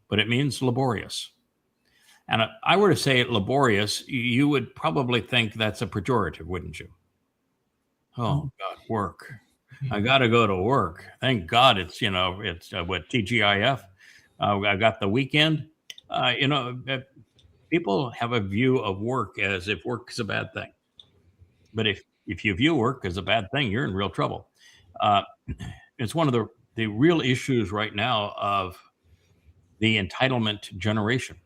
but it means laborious. And if I were to say laborious, you would probably think that's a pejorative, wouldn't you? Oh, God, work. I got to go to work. Thank God it's what, TGIF. I got the weekend. People have a view of work as if work is a bad thing. But if you view work as a bad thing, you're in real trouble. It's one of the real issues right now of the entitlement generation,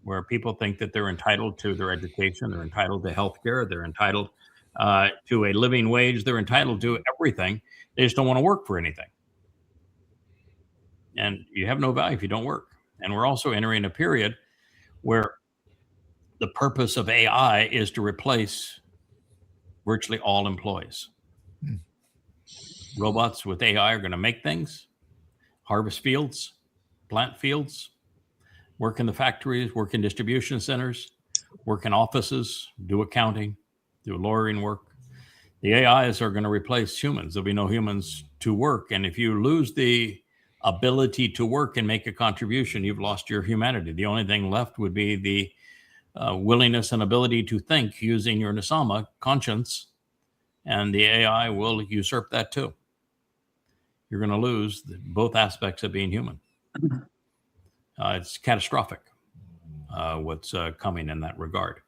where people think that they're entitled to their education, they're entitled to health care, they're entitled to a living wage, they're entitled to everything. They just don't want to work for anything. And you have no value if you don't work. And we're also entering a period where the purpose of AI is to replace virtually all employees. Robots with AI are going to make things, harvest fields, plant fields, work in the factories, work in distribution centers, work in offices, do accounting, do lawyering work. The AIs are going to replace humans. There'll be no humans to work. And if you lose the ability to work and make a contribution, you've lost your humanity. The only thing left would be the willingness and ability to think using your Nesama conscience, and the AI will usurp that too. You're going to lose both aspects of being human. It's catastrophic what's coming in that regard.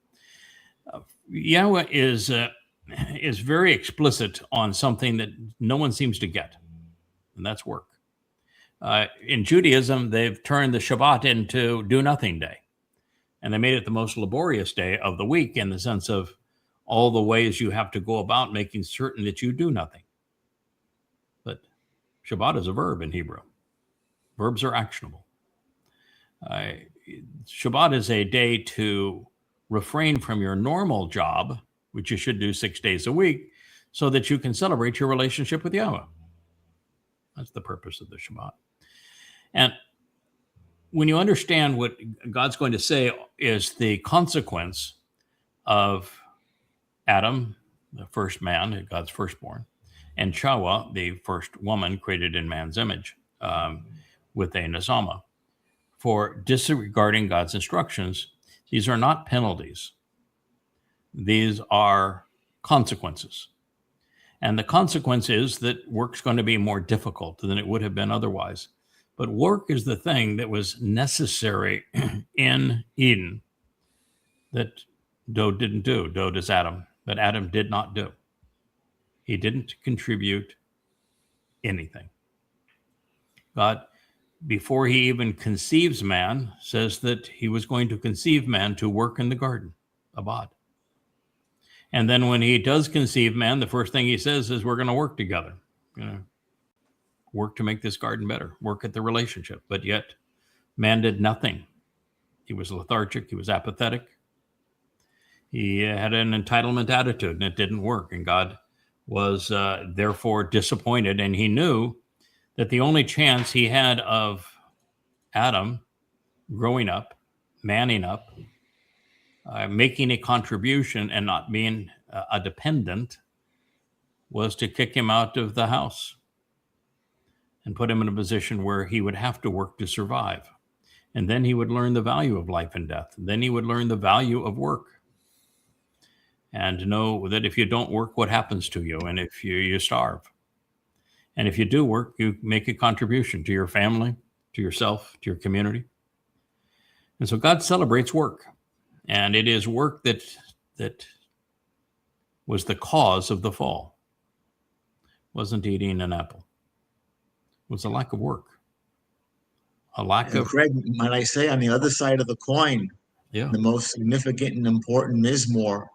Yahowah is very explicit on something that no one seems to get, and that's work. In Judaism, they've turned the Shabbat into do-nothing day, and they made it the most laborious day of the week in the sense of all the ways you have to go about making certain that you do nothing. But Shabbat is a verb in Hebrew. Verbs are actionable. Shabbat is a day to refrain from your normal job, which you should do 6 days a week, so that you can celebrate your relationship with Yahowah. That's the purpose of the Shabbat. And when you understand what God's going to say is the consequence of Adam, the first man, God's firstborn, and Chawah, the first woman created in man's image, with a Nesama, for disregarding God's instructions, these are not penalties. These are consequences. And the consequence is that work's going to be more difficult than it would have been otherwise. But work is the thing that was necessary in Eden that Dod didn't do. Dod is Adam, but Adam did not do. He didn't contribute anything. God, before he even conceives man, says that he was going to conceive man to work in the garden, Abad. And then when he does conceive man, the first thing he says is, we're going to work together. We're going to work to make this garden better, work at the relationship. But yet, man did nothing. He was lethargic. He was apathetic. He had an entitlement attitude, and it didn't work. And God was therefore disappointed. And he knew that the only chance he had of Adam growing up, manning up, making a contribution and not being a dependent was to kick him out of the house and put him in a position where he would have to work to survive. And then he would learn the value of life and death. Then he would learn the value of work and know that if you don't work, what happens to you? And if you starve. And if you do work, you make a contribution to your family, to yourself, to your community. And so God celebrates work. And it is work that was the cause of the fall. Wasn't eating an apple. It was a lack of work. A lack of... Craig, might I say, on the other side of the coin, the most significant and important Mizmor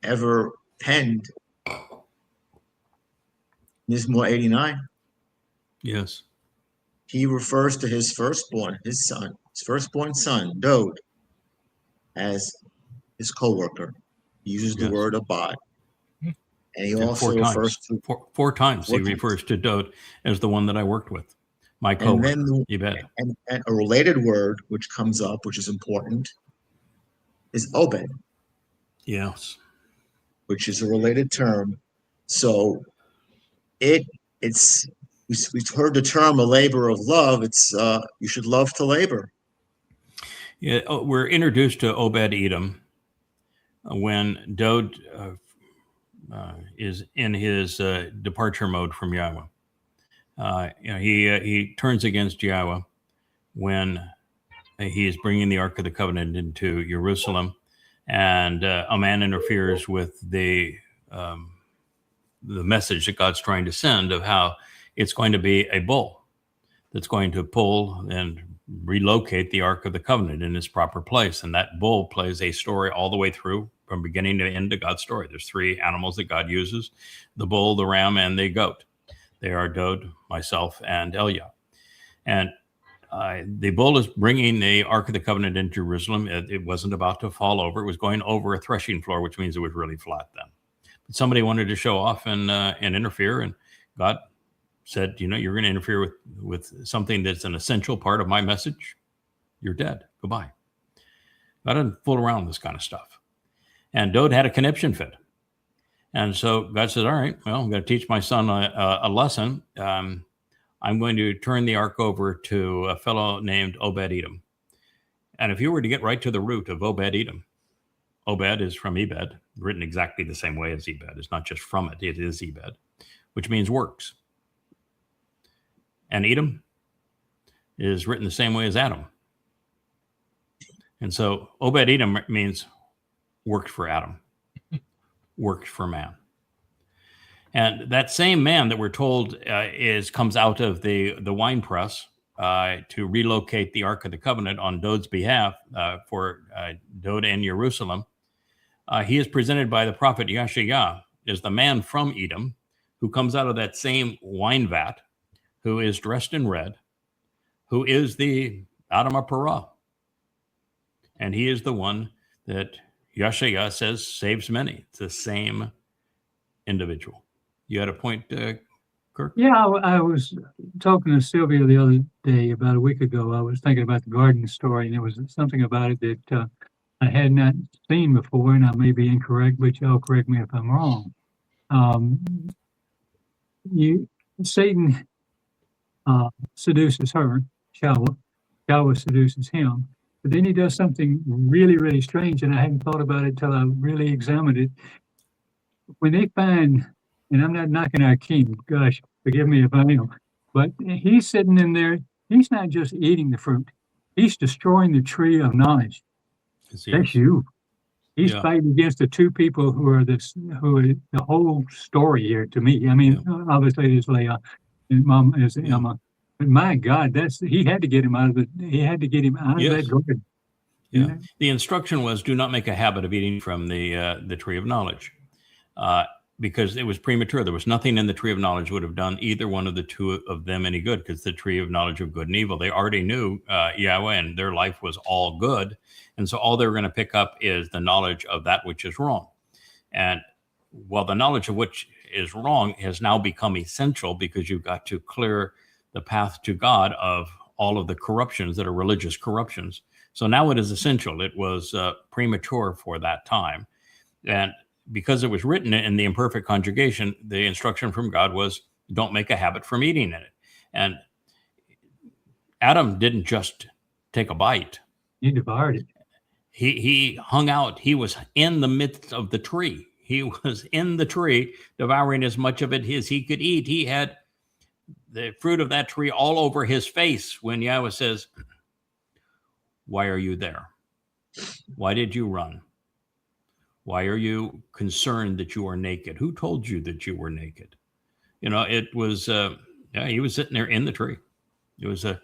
ever penned, Mizmor 89. Yes. He refers to his firstborn, his son, his firstborn son, Dod, as his co-worker. He uses the word abad. And he also refers to... Four times he refers to Dod as the one that I worked with. My co-worker. And a related word which comes up, which is important, is Obed. Yes. Which is a related term. So it's we've heard the term a labor of love. It's you should love to labor. Yeah, we're introduced to Obed Edom when Dod is in his departure mode from Yahowah. He turns against Yahowah when he is bringing the Ark of the Covenant into Jerusalem, and a man interferes with the message that God's trying to send of how it's going to be a bull that's going to pull and relocate the Ark of the Covenant in its proper place. And that bull plays a story all the way through from beginning to end of God's story. There's three animals that God uses: the bull, the ram, and the goat. They are Dod, myself, and Elia. And the bull is bringing the Ark of the Covenant into Jerusalem. It wasn't about to fall over. It was going over a threshing floor, which means it was really flat then. But somebody wanted to show off and interfere, and God said, you're going to interfere with something that's an essential part of my message. You're dead. Goodbye. God doesn't fool around with this kind of stuff. And Dode had a conniption fit. And so God says, all right, well, I'm going to teach my son a lesson. I'm going to turn the ark over to a fellow named Obed-Edom. And if you were to get right to the root of Obed-Edom, Obed is from Ebed, written exactly the same way as Ebed. It's not just from it, it is Ebed, which means works. And Edom is written the same way as Adam. And so Obed-Edom means worked for Adam, worked for man. And that same man that we're told comes out of the wine press to relocate the Ark of the Covenant on Dode's behalf for Dode and Jerusalem. He is presented by the prophet Yahowah as the man from Edom who comes out of that same wine vat, who is dressed in red, who is the Adam Parah. And he is the one that Yahowah says saves many. It's the same individual. You had a point, Kirk? Yeah, I was talking to Sylvia the other day, about a week ago. I was thinking about the garden story, and there was something about it that I had not seen before, and I may be incorrect, but y'all correct me if I'm wrong. Satan seduces her, Chawah. Chawah seduces him. But then he does something really, really strange, and I hadn't thought about it till I really examined it. When they find, and I'm not knocking our king, gosh, forgive me if I am, but he's sitting in there, he's not just eating the fruit, he's destroying the tree of knowledge. That's you. He's fighting against the two people who are the whole story here to me. I mean, obviously there's Leah and Mom is Emma. But my God, he had to get him out of that garden. Yeah. The instruction was, do not make a habit of eating from the tree of knowledge, because it was premature. There was nothing in the tree of knowledge would have done either one of the two of them any good, because the tree of knowledge of good and evil, they already knew Yahweh, and their life was all good. And so all they were going to pick up is the knowledge of that which is wrong. And while the knowledge of which is wrong has now become essential, because you've got to clear the path to God of all of the corruptions that are religious corruptions. So now it is essential. It was premature for that time. And because it was written in the imperfect conjugation, the instruction from God was, don't make a habit from eating in it. And Adam didn't just take a bite. He devoured it. He hung out. He was in the midst of the tree. He was in the tree, devouring as much of it as he could eat. He had the fruit of that tree all over his face when Yahweh says, why are you there? Why did you run? Why are you concerned that you are naked? Who told you that you were naked? It was, he was sitting there in the tree. It was a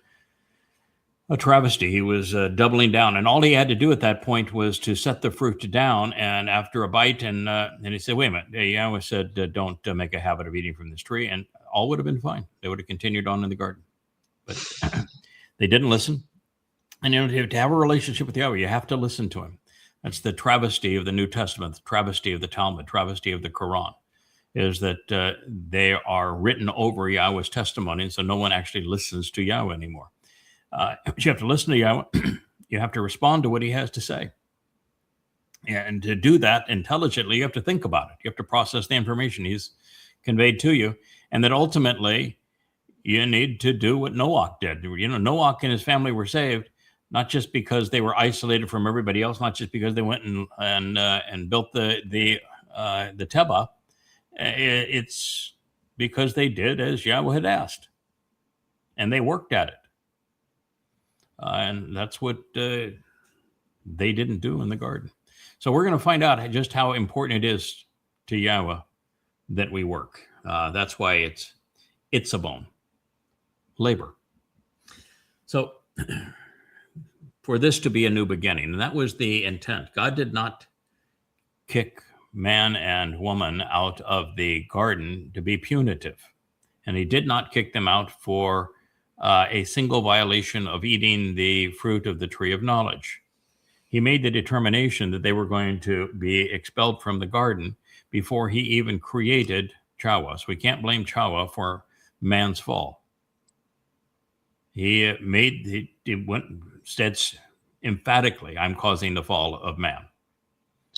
travesty. He was doubling down. And all he had to do at that point was to set the fruit down. And after a bite, and he said, wait a minute. Yahweh said, don't make a habit of eating from this tree. And all would have been fine. They would have continued on in the garden. But they didn't listen. And to have a relationship with Yahweh, you have to listen to him. That's the travesty of the New Testament, the travesty of the Talmud, travesty of the Quran, is that they are written over Yahweh's testimony, and so no one actually listens to Yahweh anymore. But you have to listen to Yahweh. You have to respond to what he has to say. And to do that intelligently, you have to think about it. You have to process the information he's conveyed to you. And that ultimately, you need to do what Noach did. Noach and his family were saved, not just because they were isolated from everybody else, not just because they went and built the Tebah. It's because they did as Yahweh had asked, and they worked at it. And that's what they didn't do in the garden. So we're going to find out just how important it is to Yahweh that we work. That's why it's Itsabown, labor. So for this to be a new beginning, and that was the intent. God did not kick man and woman out of the garden to be punitive. And he did not kick them out for a single violation of eating the fruit of the tree of knowledge. He made the determination that they were going to be expelled from the garden before he even created Chawah. So we can't blame Chawah for man's fall. He said emphatically, I'm causing the fall of man.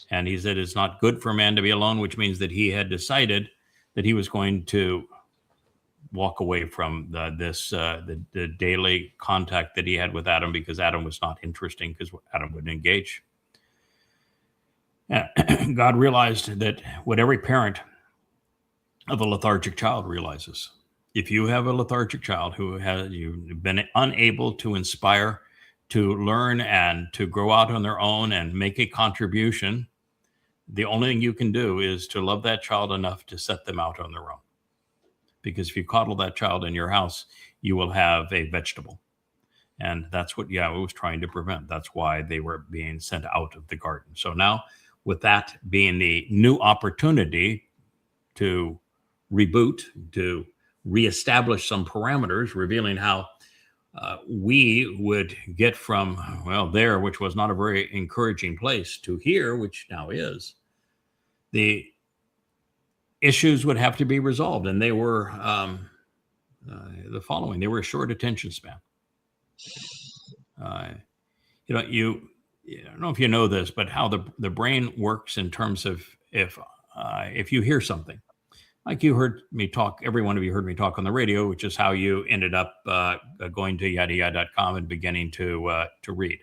And he said it's not good for man to be alone, which means that he had decided that he was going to walk away from the daily contact that he had with Adam, because Adam was not interesting, because Adam wouldn't engage. God realized that what every parent of a lethargic child realizes. If you have a lethargic child who has you've been unable to inspire, to learn and to grow out on their own and make a contribution, the only thing you can do is to love that child enough to set them out on their own. Because if you coddle that child in your house, you will have a vegetable. And that's what Yahowah was trying to prevent. That's why they were being sent out of the garden. So now, with that being the new opportunity to reboot, to reestablish some parameters, revealing how we would get from, well, there, which was not a very encouraging place, to here, which now is, the issues would have to be resolved. And they were the following. They were a short attention span. I don't know if you know this, but how the brain works in terms of if you hear something, like you heard me talk, every one of you heard me talk on the radio, which is how you ended up going to yadayah.com and beginning to read.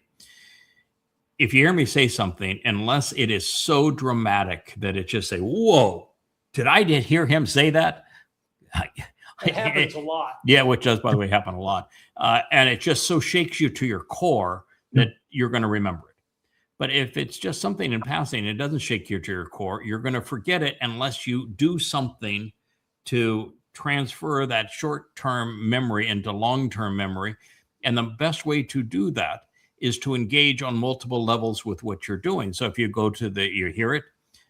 If you hear me say something, unless it is so dramatic that it just say, whoa, did I hear him say that? It happens a lot. Yeah, which does, by the way, happen a lot. And it just so shakes you to your core that you're going to remember it. But if it's just something in passing, it doesn't shake you to your core, you're going to forget it unless you do something to transfer that short-term memory into long-term memory. And the best way to do that is to engage on multiple levels with what you're doing. So if you go to you hear it,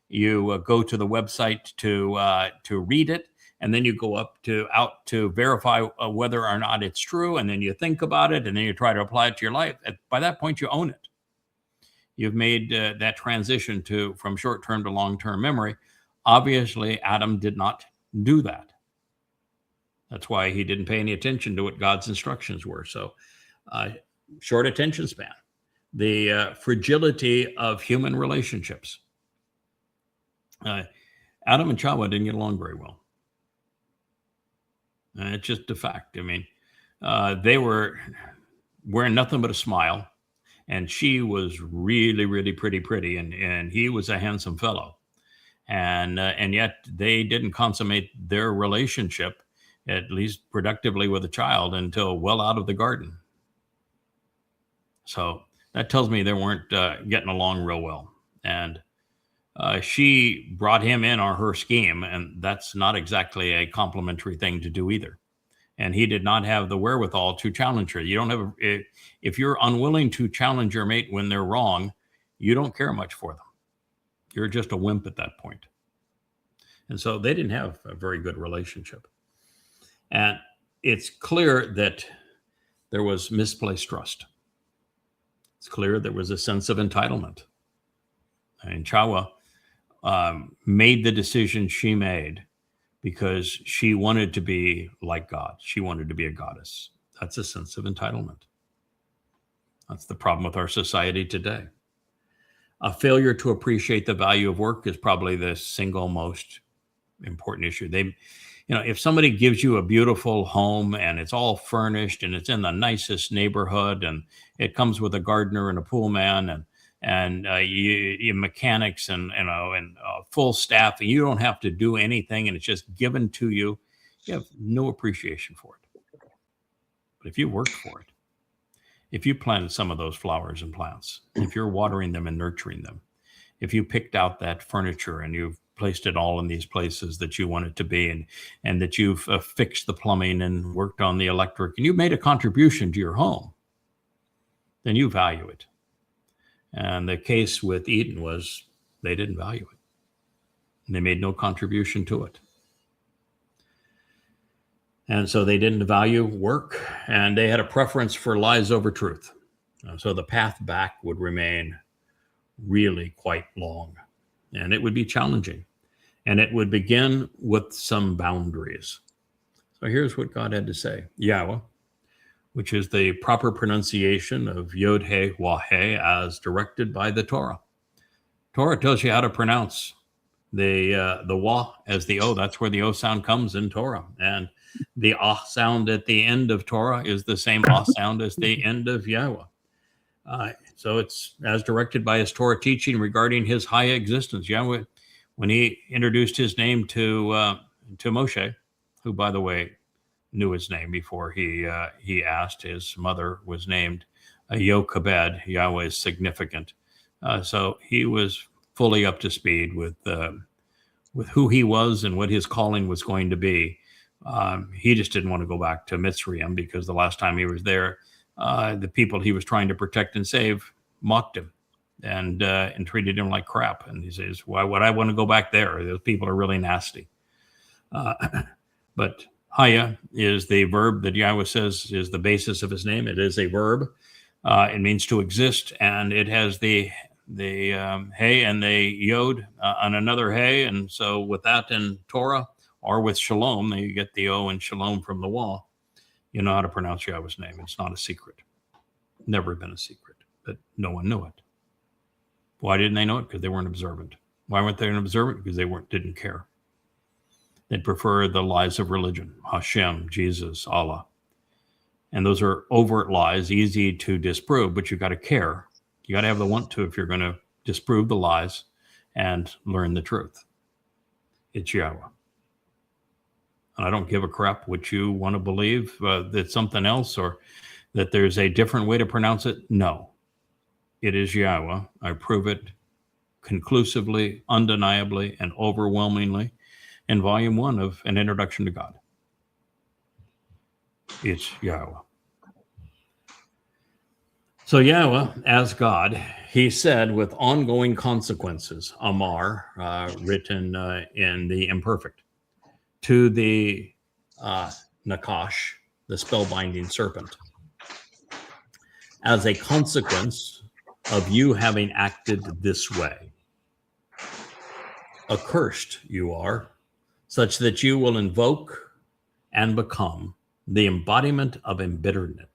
you go to the website to read it, and then you go out to verify whether or not it's true, and then you think about it, and then you try to apply it to your life. By that point, you own it. You've made that transition from short-term to long-term memory. Obviously, Adam did not do that. That's why he didn't pay any attention to what God's instructions were. So, short attention span, the fragility of human relationships. Adam and Chawah didn't get along very well. It's just a fact. I mean, they were wearing nothing but a smile, and she was really, really pretty, and he was a handsome fellow, and yet they didn't consummate their relationship, at least productively, with a child until well out of the garden. So that tells me they weren't getting along real well, and she brought him in on her scheme, and that's not exactly a complimentary thing to do either. And he did not have the wherewithal to challenge her. You don't have if you're unwilling to challenge your mate when they're wrong, you don't care much for them. You're just a wimp at that point. And so they didn't have a very good relationship. And it's clear that there was misplaced trust. It's clear there was a sense of entitlement. And Chawah made the decision she made because she wanted to be like God. She wanted to be a goddess. That's a sense of entitlement. That's the problem with our society today. A failure to appreciate the value of work is probably the single most important issue. If somebody gives you a beautiful home and it's all furnished and it's in the nicest neighborhood and it comes with a gardener and a pool man and you mechanics and full staff, and you don't have to do anything, and it's just given to you, you have no appreciation for it. But if you worked for it, if you planted some of those flowers and plants, if you're watering them and nurturing them, if you picked out that furniture and you've placed it all in these places that you want it to be, and that you've fixed the plumbing and worked on the electric, and you made a contribution to your home, then you value it. And the case with Eden was they didn't value it. They made no contribution to it. And so they didn't value work, and they had a preference for lies over truth. So the path back would remain really quite long, and it would be challenging. And it would begin with some boundaries. So here's what God had to say. Yahowah, which is the proper pronunciation of Yod He Wah He as directed by the Torah. Torah tells you how to pronounce the Wah as the O. That's where the O sound comes in Torah. And the Ah sound at the end of Torah is the same Ah sound as the end of Yahowah. So it's as directed by his Torah teaching regarding his high existence. Yahowah, when he introduced his name to Mosheh, who, by the way, knew his name before he asked. His mother was named Yochebed. Yahowah is significant. So he was fully up to speed with who he was and what his calling was going to be. He just didn't want to go back to Mitzrayim because the last time he was there, the people he was trying to protect and save mocked him and treated him like crap. And he says, why would I want to go back there? Those people are really nasty. But Haya is the verb that Yahowah says is the basis of his name. It is a verb. It means to exist, and it has the hey and the yod on another hey. And so with that in Torah or with shalom, you get the O and shalom from the wall. You know how to pronounce Yahowah's name. It's not a secret. Never been a secret, but no one knew it. Why didn't they know it? Because they weren't observant. Why weren't they observant? Because they didn't care. They'd prefer the lies of religion, Hashem, Jesus, Allah. And those are overt lies, easy to disprove, but you got to care. You got to have the want to if you're going to disprove the lies and learn the truth. It's Yahowah. And I don't give a crap what you want to believe, that something else or that there's a different way to pronounce it. No, it is Yahowah. I prove it conclusively, undeniably, and overwhelmingly in volume 1 of An Introduction to God. It's Yahowah. So Yahowah, as God, he said with ongoing consequences, Amar, written in the imperfect, to the Nachash, the spellbinding serpent, as a consequence of you having acted this way. Accursed you are, such that you will invoke and become the embodiment of embitterment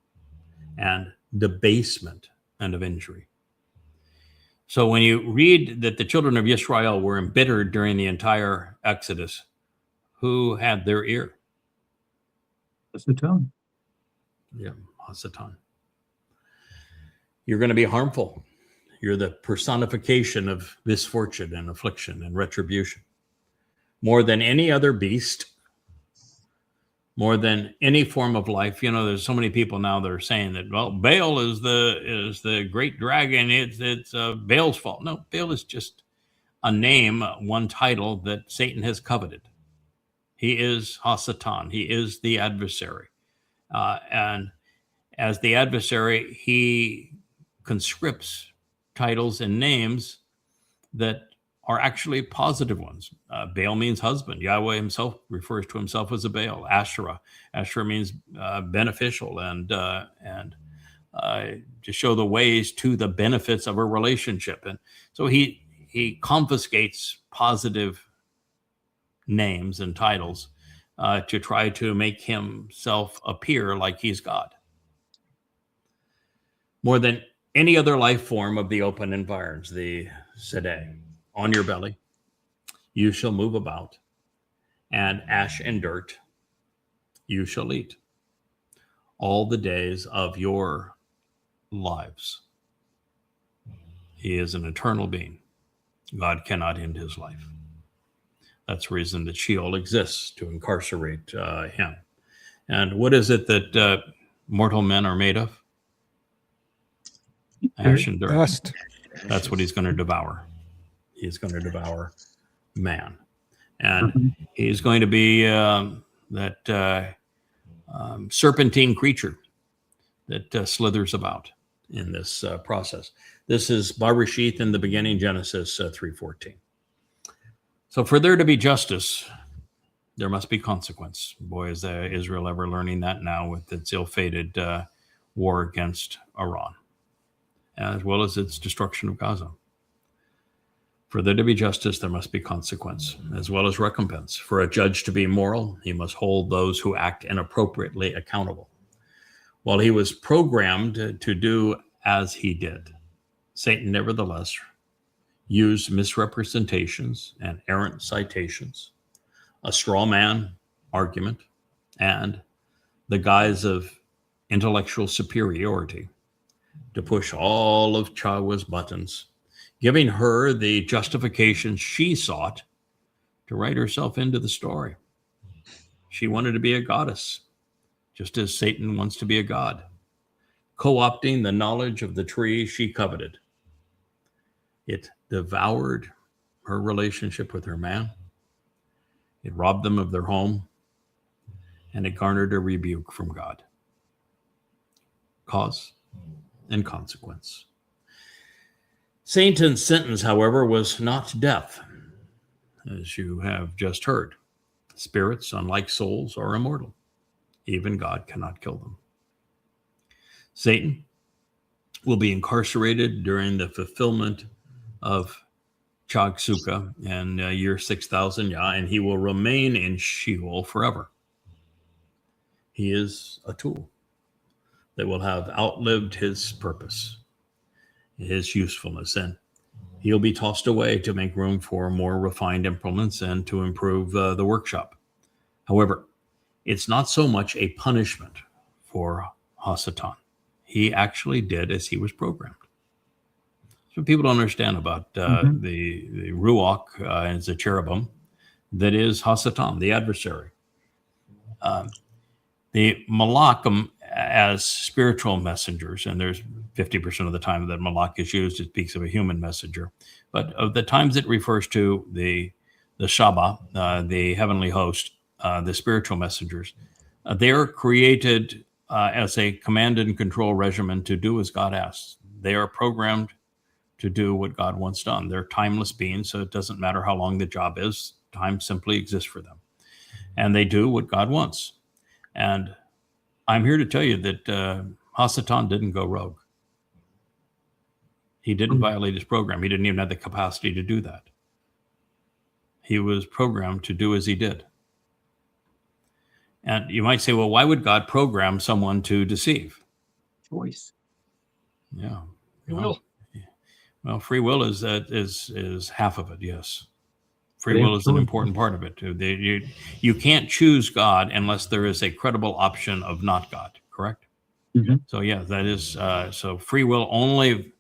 and debasement and of injury. So when you read that the children of Israel were embittered during the entire Exodus, who had their ear? Hasatan. Yeah, Hasatan. You're going to be harmful. You're the personification of misfortune and affliction and retribution. More than any other beast, more than any form of life. You know, there's so many people now that are saying that, well, Baal is the great dragon. It's Baal's fault. No, Baal is just a name, one title that Satan has coveted. He is Hasatan. He is the adversary. And as the adversary, he conscripts titles and names that are actually positive ones. Baal means husband. Yahowah himself refers to himself as a Baal. Asherah. Asherah means beneficial and to show the ways to the benefits of a relationship. And so he confiscates positive names and titles to try to make himself appear like he's God. More than any other life form of the open environs, the Sedeh, on your belly, you shall move about, and ash and dirt you shall eat all the days of your lives. He is an eternal being. God cannot end his life. That's the reason that Sheol exists, to incarcerate him. And what is it that mortal men are made of? Ash and dirt. Dust. That's what he's going to devour. He's going to devour man. And he's going to be that serpentine creature that slithers about in this process. This is Bereshith in the beginning, Genesis 3:14. So for there to be justice, there must be consequence. Boy, is Israel ever learning that now with its ill-fated war against Iran, as well as its destruction of Gaza. For there to be justice, there must be consequence, as well as recompense. For a judge to be moral, he must hold those who act inappropriately accountable. While he was programmed to do as he did, Satan nevertheless used misrepresentations and errant citations, a straw man argument, and the guise of intellectual superiority to push all of Chawah's buttons, giving her the justification she sought to write herself into the story. She wanted to be a goddess, just as Satan wants to be a god, co-opting the knowledge of the tree she coveted. It devoured her relationship with her man. It robbed them of their home, and it garnered a rebuke from God. Cause and consequence. Satan's sentence, however, was not death, as you have just heard. Spirits, unlike souls, are immortal. Even God cannot kill them. Satan will be incarcerated during the fulfillment of Chag Sukkah in year 6000 Yah, and he will remain in Sheol forever. He is a tool that will have outlived his purpose, his usefulness, and he'll be tossed away to make room for more refined implements and to improve the workshop. However, it's not so much a punishment for Hasatan. He actually did as he was programmed. So people don't understand about the Ruach as a cherubim that is Hasatan, the adversary. The Malachim as spiritual messengers, and there's 50% of the time that Malach is used, it speaks of a human messenger. But of the times it refers to the Shabbat, the heavenly host, the spiritual messengers, they are created as a command and control regimen to do as God asks. They are programmed to do what God wants done. They're timeless beings, so it doesn't matter how long the job is. Time simply exists for them. And they do what God wants. And I'm here to tell you that Hasatan didn't go rogue. He didn't violate his program. He didn't even have the capacity to do that. He was programmed to do as he did. And you might say, well, why would God program someone to deceive? Choice. Yeah. Free will. Well, free will is half of it, yes. Free will is an important part of it, too. You can't choose God unless there is a credible option of not God, correct? Mm-hmm. So, yeah, that is, so free will only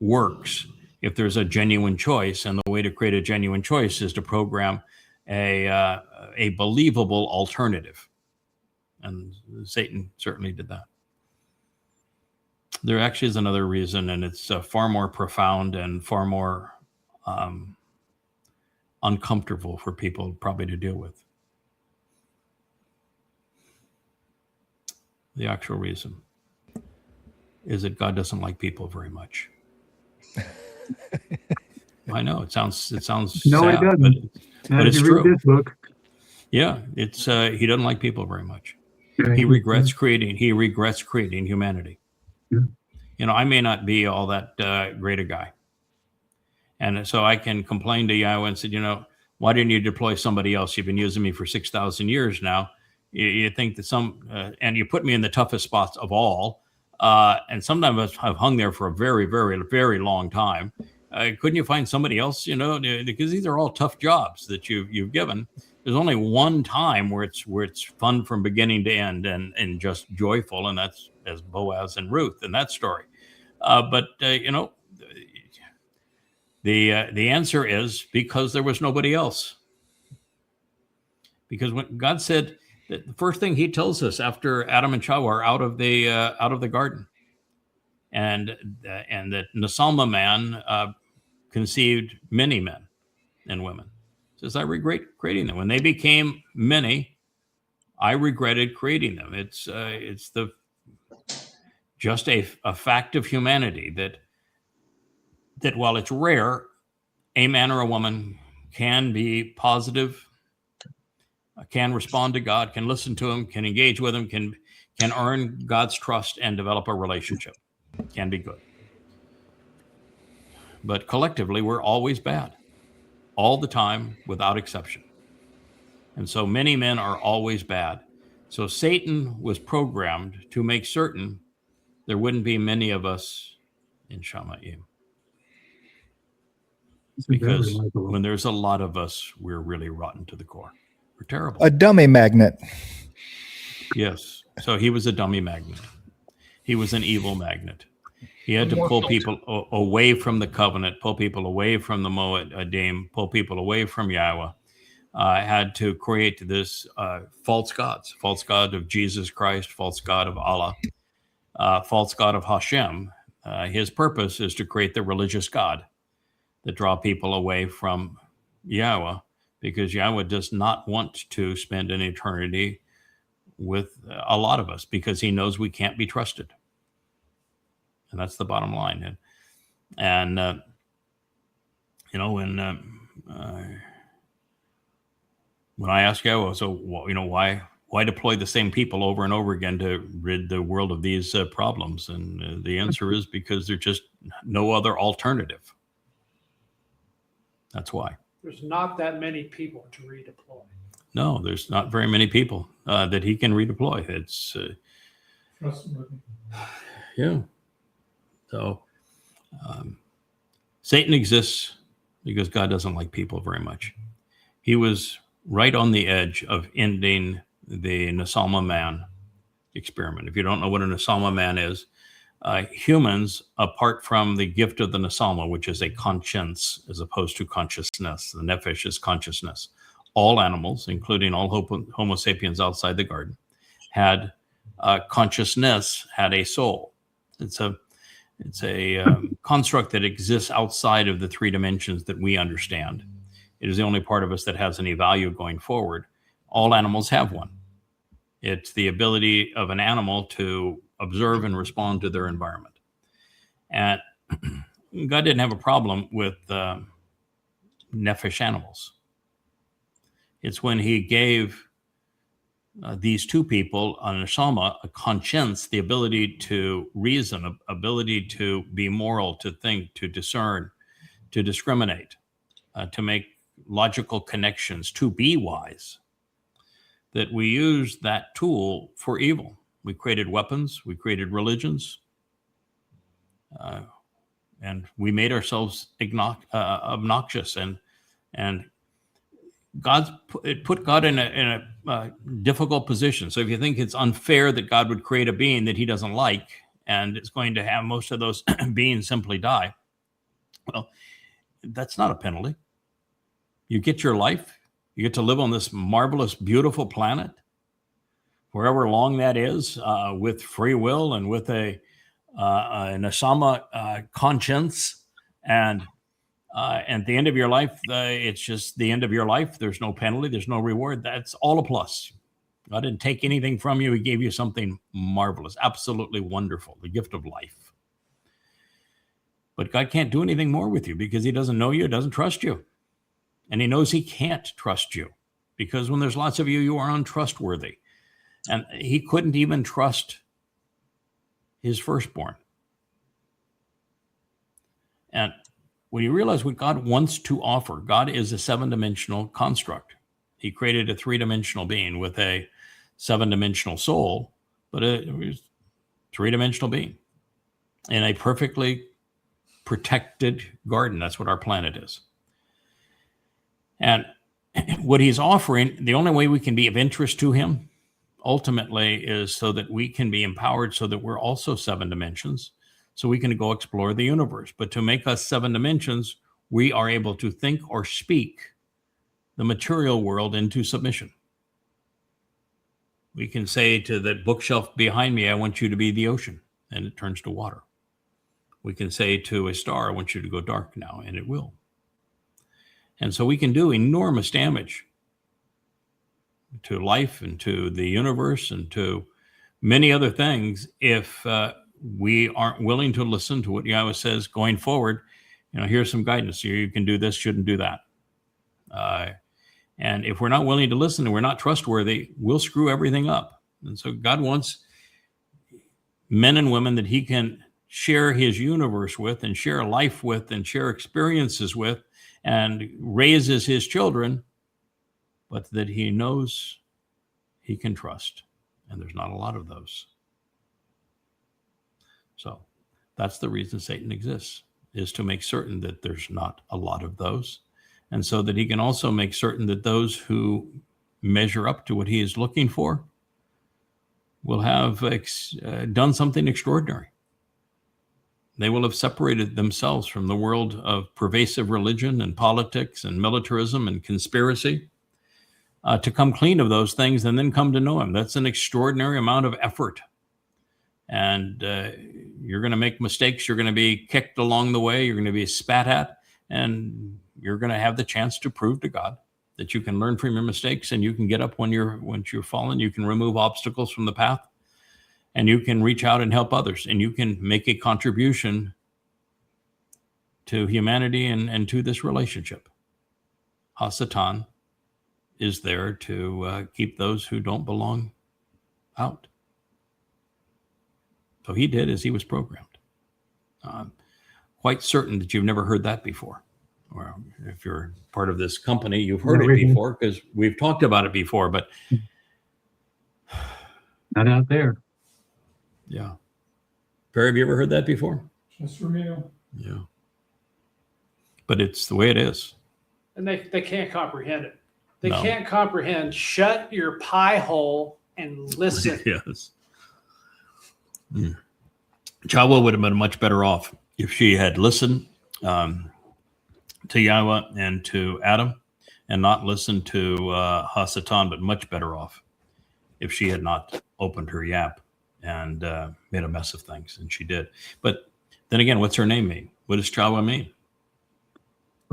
works if there's a genuine choice, and the way to create a genuine choice is to program a believable alternative. And Satan certainly did that. There actually is another reason, and it's far more profound and far more uncomfortable for people probably to deal with. The actual reason is that God doesn't like people very much. I know it sounds No, sad, it doesn't. but it's true. This book. Yeah, it's he doesn't like people very much. Yeah, He regrets creating humanity. Yeah. You know, I may not be all that great a guy. And so I can complain to Yahowah and say, you know, why didn't you deploy somebody else? You've been using me for 6,000 years now. You think that and you put me in the toughest spots of all. And sometimes I've hung there for a very, very, very long time. Couldn't you find somebody else, you know, because these are all tough jobs that you've given. There's only one time where it's fun from beginning to end and just joyful. And that's as Boaz and Ruth in that story. But you know, the answer is because there was nobody else. Because when God said that the first thing he tells us after Adam and Chawah are out of the garden, and that Nasalma man conceived many men and women. He says, I regret creating them. When they became many, I regretted creating them. It's just a fact of humanity that while it's rare, a man or a woman can be positive can respond to God, can listen to him, can engage with him, can earn God's trust and develop a relationship. Can be good. But collectively, we're always bad, all the time, without exception. And so many men are always bad. So Satan was programmed to make certain there wouldn't be many of us in Shamayim. Because when there's a lot of us, we're really rotten to the core. We're terrible. A dummy magnet. Yes. So he was a dummy magnet. He was an evil magnet. He had to pull people away from the covenant, pull people away from the Moedim, pull people away from Yahowah. Had to create this false gods, false god of Jesus Christ, false god of Allah, false god of Hashem. His purpose is to create the religious god that draw people away from Yahowah, because Yahowah does not want to spend an eternity with a lot of us, because he knows we can't be trusted. And that's the bottom line. And you know, when I ask Yahowah, so, you know, why deploy the same people over and over again to rid the world of these problems? And the answer is because there's just no other alternative. That's why. There's not that many people to redeploy. No, there's not very many people that he can redeploy. It's yeah. So Satan exists because God doesn't like people very much. He was right on the edge of ending the Nasalma man experiment. If you don't know what a Nasalma man is, humans, apart from the gift of the Nasalma, which is a conscience as opposed to consciousness, the Nefesh is consciousness. All animals, including all Homo sapiens outside the garden, had consciousness, had a soul. It's a construct that exists outside of the three dimensions that we understand. It is the only part of us that has any value going forward. All animals have one. It's the ability of an animal to observe and respond to their environment. And God didn't have a problem with Nefesh animals. It's when he gave these two people, a neshama, a conscience, the ability to reason, ability to be moral, to think, to discern, to discriminate, to make logical connections, to be wise, that we used that tool for evil. We created weapons, we created religions, and we made ourselves obnoxious, and it put God in a difficult position. So if you think it's unfair that God would create a being that he doesn't like, and it's going to have most of those beings simply die, well, that's not a penalty. You get your life. You get to live on this marvelous, beautiful planet, wherever long that is, with free will and with a Neshama conscience. And at the end of your life, it's just the end of your life. There's no penalty. There's no reward. That's all a plus. God didn't take anything from you. He gave you something marvelous, absolutely wonderful, the gift of life. But God can't do anything more with you because he doesn't know you, doesn't trust you. And he knows he can't trust you because when there's lots of you, you are untrustworthy. And he couldn't even trust his firstborn. And when you realize what God wants to offer, God is a seven-dimensional construct. He created a three-dimensional being with a seven-dimensional soul, but a three-dimensional being in a perfectly protected garden. That's what our planet is. And what he's offering, the only way we can be of interest to him ultimately is so that we can be empowered so that we're also seven dimensions, so we can go explore the universe. But to make us seven dimensions, we are able to think or speak the material world into submission. We can say to that bookshelf behind me, I want you to be the ocean, and it turns to water. We can say to a star, I want you to go dark now, and it will. And so we can do enormous damage to life and to the universe and to many other things if we aren't willing to listen to what Yahowah says going forward. You know, here's some guidance. You can do this, shouldn't do that. And if we're not willing to listen and we're not trustworthy, we'll screw everything up. And so God wants men and women that he can share his universe with and share life with and share experiences with and raises his children, but that he knows he can trust. And there's not a lot of those. So that's the reason Satan exists, is to make certain that there's not a lot of those. And so that he can also make certain that those who measure up to what he is looking for will have done something extraordinary. They will have separated themselves from the world of pervasive religion and politics and militarism and conspiracy to come clean of those things and then come to know him. That's an extraordinary amount of effort. And you're going to make mistakes. You're going to be kicked along the way. You're going to be spat at. And you're going to have the chance to prove to God that you can learn from your mistakes and you can get up once you're fallen. You can remove obstacles from the path and you can reach out and help others and you can make a contribution to humanity and to this relationship. Hasatan is there to keep those who don't belong out. So he did as he was programmed. Quite certain that you've never heard that before. Or if you're part of this company, you've heard it before because we've talked about it before, but not out there. Yeah. Perry, have you ever heard that before? Just from you. Yeah. But it's the way it is. And they can't comprehend it. They No. can't comprehend. Shut your pie hole and listen. Yes. Chawah would have been much better off if she had listened to Yahowah and to Adam and not listened to Hasatan, but much better off if she had not opened her yap and made a mess of things. And she did. But then again, what's her name mean? What does Chawah mean?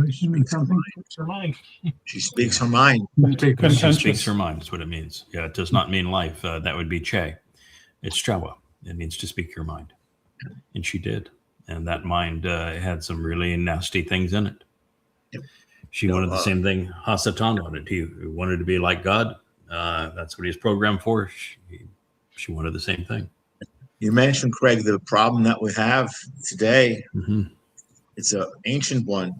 She means something. She speaks her mind. She speaks her mind. That's what it means. Yeah, it does not mean life. That would be Che. It's Chawah. It means to speak your mind. And she did. And that mind had some really nasty things in it. Yep. She wanted the same thing Hasatan wanted. He wanted to be like God. That's what he was programmed for. She wanted the same thing. You mentioned, Craig, the problem that we have today. Mm-hmm. It's an ancient one.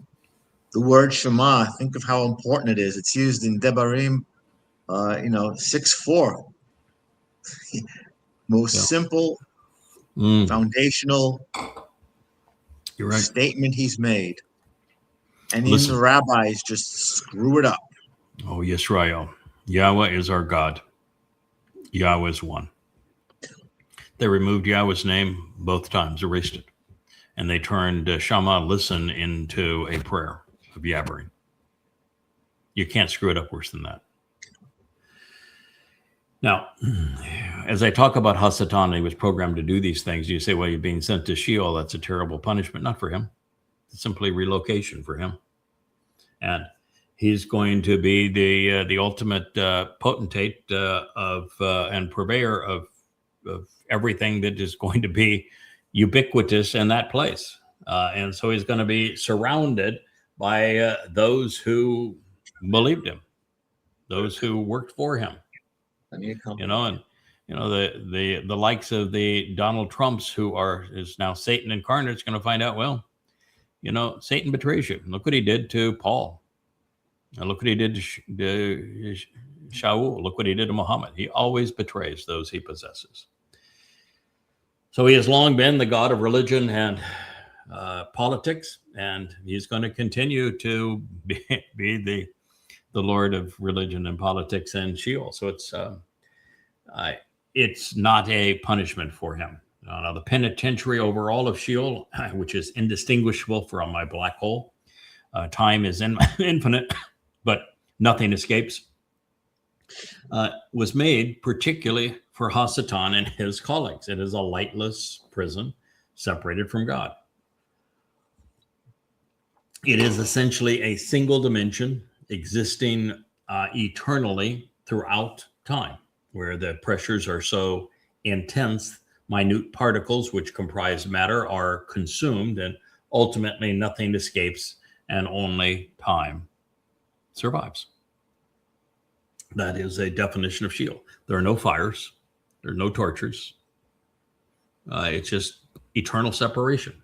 The word Shema, think of how important it is. It's used in Devarim, 6:4. Most simple, foundational You're right. statement he's made. And even the rabbis just screw it up. Oh, Yisrael. Yahweh is our God. Yahweh is one. They removed Yahweh's name both times, erased it. And they turned Shama, listen, into a prayer of yabbering. You can't screw it up worse than that. Now, as I talk about Hasatan, he was programmed to do these things. You say, well, you're being sent to Sheol. That's a terrible punishment. Not for him. It's simply relocation for him. And he's going to be the ultimate potentate and purveyor of everything that is going to be ubiquitous in that place. And so he's going to be surrounded by those who believed him, those who worked for him. The likes of the Donald Trumps who is now Satan incarnate is going to find out, well, Satan betrays you. Look what he did to Paul. And look what he did to Shaul. Look what he did to Muhammad. He always betrays those he possesses. So he has long been the god of religion and politics, and he's going to continue to be the Lord of religion and politics and Sheol. So it's not a punishment for him. Now, the penitentiary over all of Sheol, which is indistinguishable from my black hole, time is infinite, but nothing escapes, was made particularly for Hasatan and his colleagues. It is a lightless prison separated from God. It is essentially a single dimension existing eternally throughout time, where the pressures are so intense, minute particles which comprise matter are consumed, and ultimately nothing escapes, and only time survives. That is a definition of Sheol. There are no fires. There are no tortures. It's just eternal separation.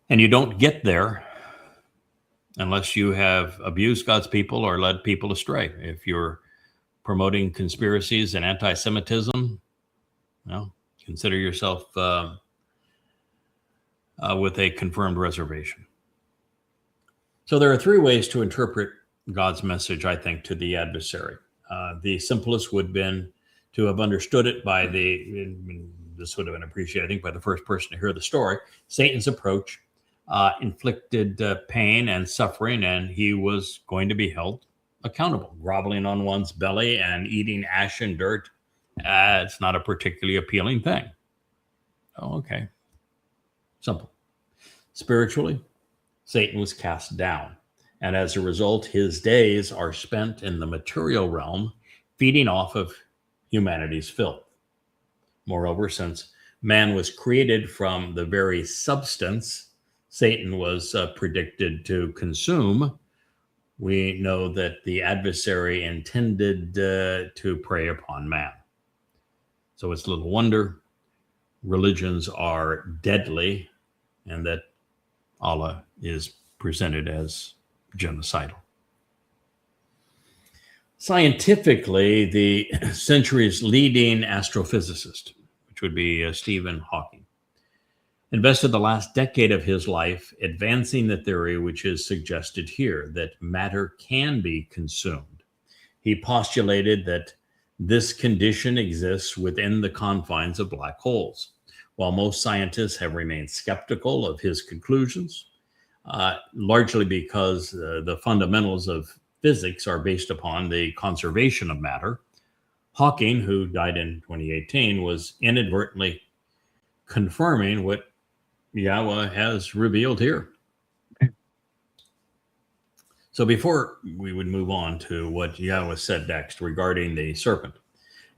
And you don't get there unless you have abused God's people or led people astray. If you're promoting conspiracies and anti-Semitism, well, consider yourself with a confirmed reservation. So there are three ways to interpret God's message, I think, to the adversary. The simplest would have been to have understood it by this would have been appreciated, I think, by the first person to hear the story. Satan's approach inflicted pain and suffering, and he was going to be held accountable. Groveling on one's belly and eating ash and dirt, it's not a particularly appealing thing. Oh, okay. Simple. Spiritually, Satan was cast down, and as a result, his days are spent in the material realm, feeding off of humanity's filth. Moreover, since man was created from the very substance Satan was predicted to consume, we know that the adversary intended to prey upon man. So it's little wonder religions are deadly and that Allah is presented as genocidal. Scientifically, the century's leading astrophysicist, which would be Stephen Hawking, invested the last decade of his life advancing the theory which is suggested here, that matter can be consumed. He postulated that this condition exists within the confines of black holes. While most scientists have remained skeptical of his conclusions, largely because the fundamentals of physics are based upon the conservation of matter, Hawking, who died in 2018, was inadvertently confirming what Yahowah has revealed here. So before we would move on to what Yahowah said next regarding the serpent,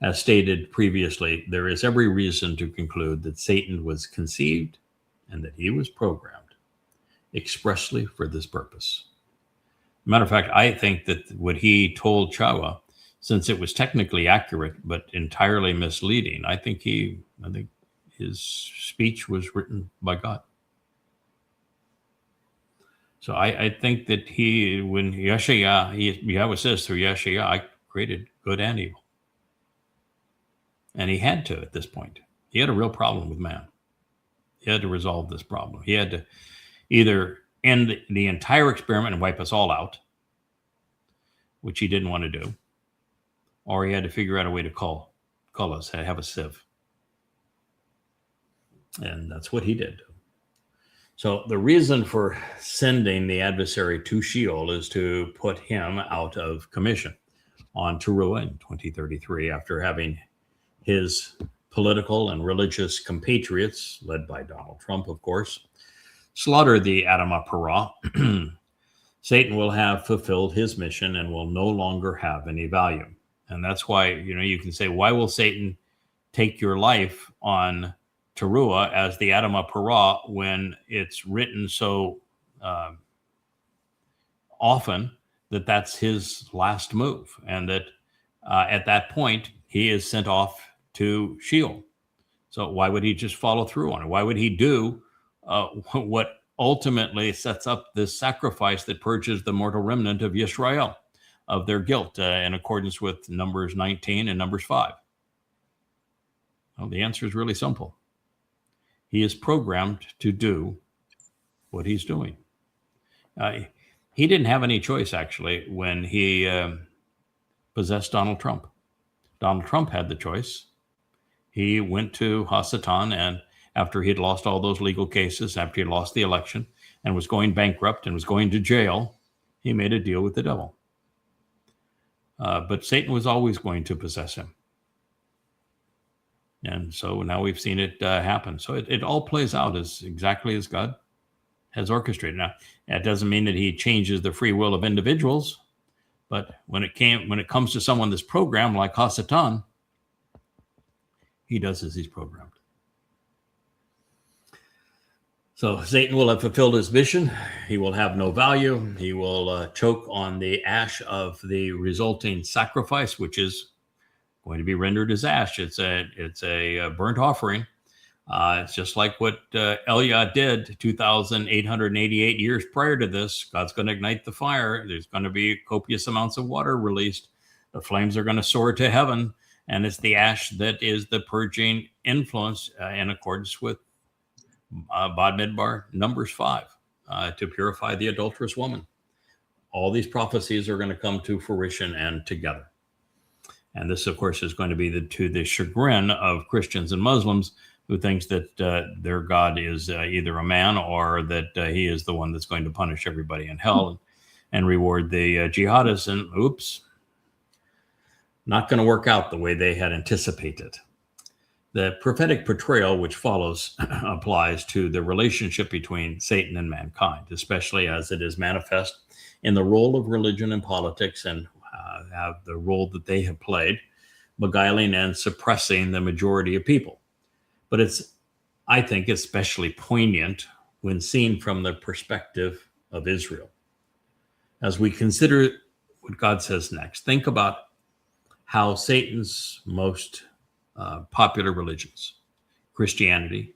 as stated previously, there is every reason to conclude that Satan was conceived and that he was programmed expressly for this purpose. Matter of fact, I think that what he told Chawah, since it was technically accurate but entirely misleading, I think his speech was written by God. So I think that when Yahowah says through Yahowah, I created good and evil. And he had to at this point. He had a real problem with man. He had to resolve this problem. He had to either end the entire experiment and wipe us all out, which he didn't want to do, or he had to figure out a way to cull us, have a sieve. And that's what he did. So the reason for sending the adversary to Sheol is to put him out of commission on Teruah in 2033, after having his political and religious compatriots, led by Donald Trump, of course, slaughter the Adam Chawah. Satan will have fulfilled his mission and will no longer have any value. And that's why, you can say, why will Satan take your life on Teruah as the Adam Chawah when it's written so often that that's his last move, and that at that point he is sent off to Sheol? So why would he just follow through on it? Why would he do what ultimately sets up this sacrifice that purges the mortal remnant of Yisrael of their guilt in accordance with Numbers 19 and Numbers 5? Well, the answer is really simple. He is programmed to do what he's doing. He didn't have any choice, actually, when he possessed Donald Trump. Donald Trump had the choice. He went to Hasatan, and after he had lost all those legal cases, after he had lost the election and was going bankrupt and was going to jail, he made a deal with the devil. But Satan was always going to possess him. And so now we've seen it happen. So it all plays out exactly as God has orchestrated. Now, that doesn't mean that he changes the free will of individuals, but when it comes to someone that's programmed like Hasatan, he does as he's programmed. So Satan will have fulfilled his mission. He will have no value. He will choke on the ash of the resulting sacrifice, which is going to be rendered as ash. It's a burnt offering. It's just like what Eliah did 2,888 years prior to this. God's going to ignite the fire. There's going to be copious amounts of water released. The flames are going to soar to heaven. And it's the ash that is the purging influence in accordance with Bad Midbar, Numbers 5, to purify the adulterous woman. All these prophecies are going to come to fruition and together. And this, of course, is going to be to the chagrin of Christians and Muslims who thinks that their God is either a man or that he is the one that's going to punish everybody in hell and reward the jihadists. And oops, not going to work out the way they had anticipated. The prophetic portrayal which follows applies to the relationship between Satan and mankind, especially as it is manifest in the role of religion and politics and have the role that they have played, beguiling and suppressing the majority of people. But it's, I think, especially poignant when seen from the perspective of Israel. As we consider what God says next, think about how Satan's most popular religions, Christianity,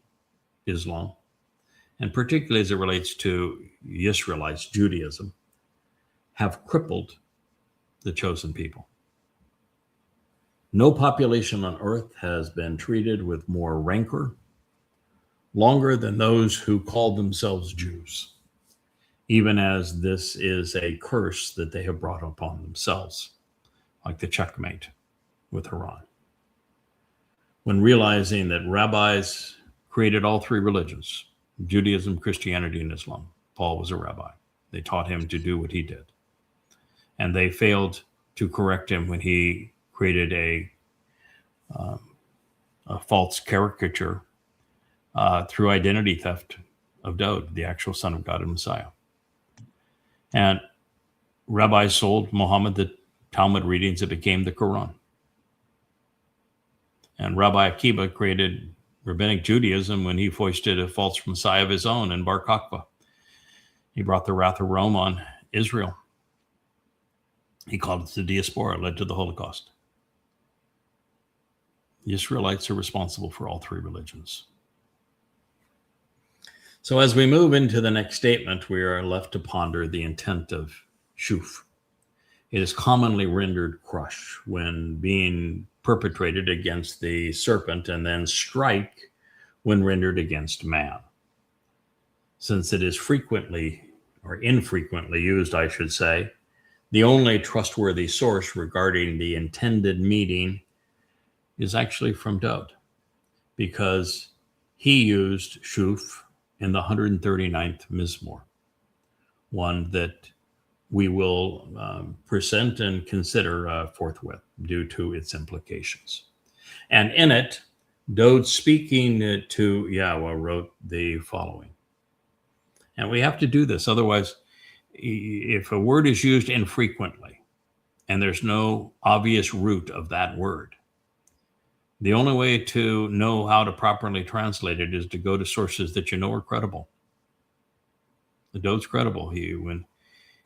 Islam, and particularly as it relates to the Israelites, Judaism, have crippled the chosen people. No population on earth has been treated with more rancor longer than those who call themselves Jews, even as this is a curse that they have brought upon themselves, like the checkmate with Iran. When realizing that rabbis created all three religions, Judaism, Christianity, and Islam, Paul was a rabbi. They taught him to do what he did. And they failed to correct him when he created a false caricature through identity theft of Daud, the actual son of God and Messiah. And rabbis sold Muhammad the Talmud readings that became the Quran. And Rabbi Akiba created rabbinic Judaism when he foisted a false Messiah of his own in Bar Kokhba. He brought the wrath of Rome on Israel. He called it the diaspora, led to the Holocaust. The Israelites are responsible for all three religions. So as we move into the next statement, we are left to ponder the intent of Shoof. It is commonly rendered crush when being perpetrated against the serpent, and then strike when rendered against man. Since it is frequently, or infrequently used, I should say, the only trustworthy source regarding the intended meaning is actually from Daud, because he used Shoof in the 139th Mizmor, one that we will present and consider forthwith due to its implications. And in it, Daud, speaking to Yahowah, wrote the following. And we have to do this, otherwise, if a word is used infrequently and there's no obvious root of that word, the only way to know how to properly translate it is to go to sources that you know are credible. Daud's credible. When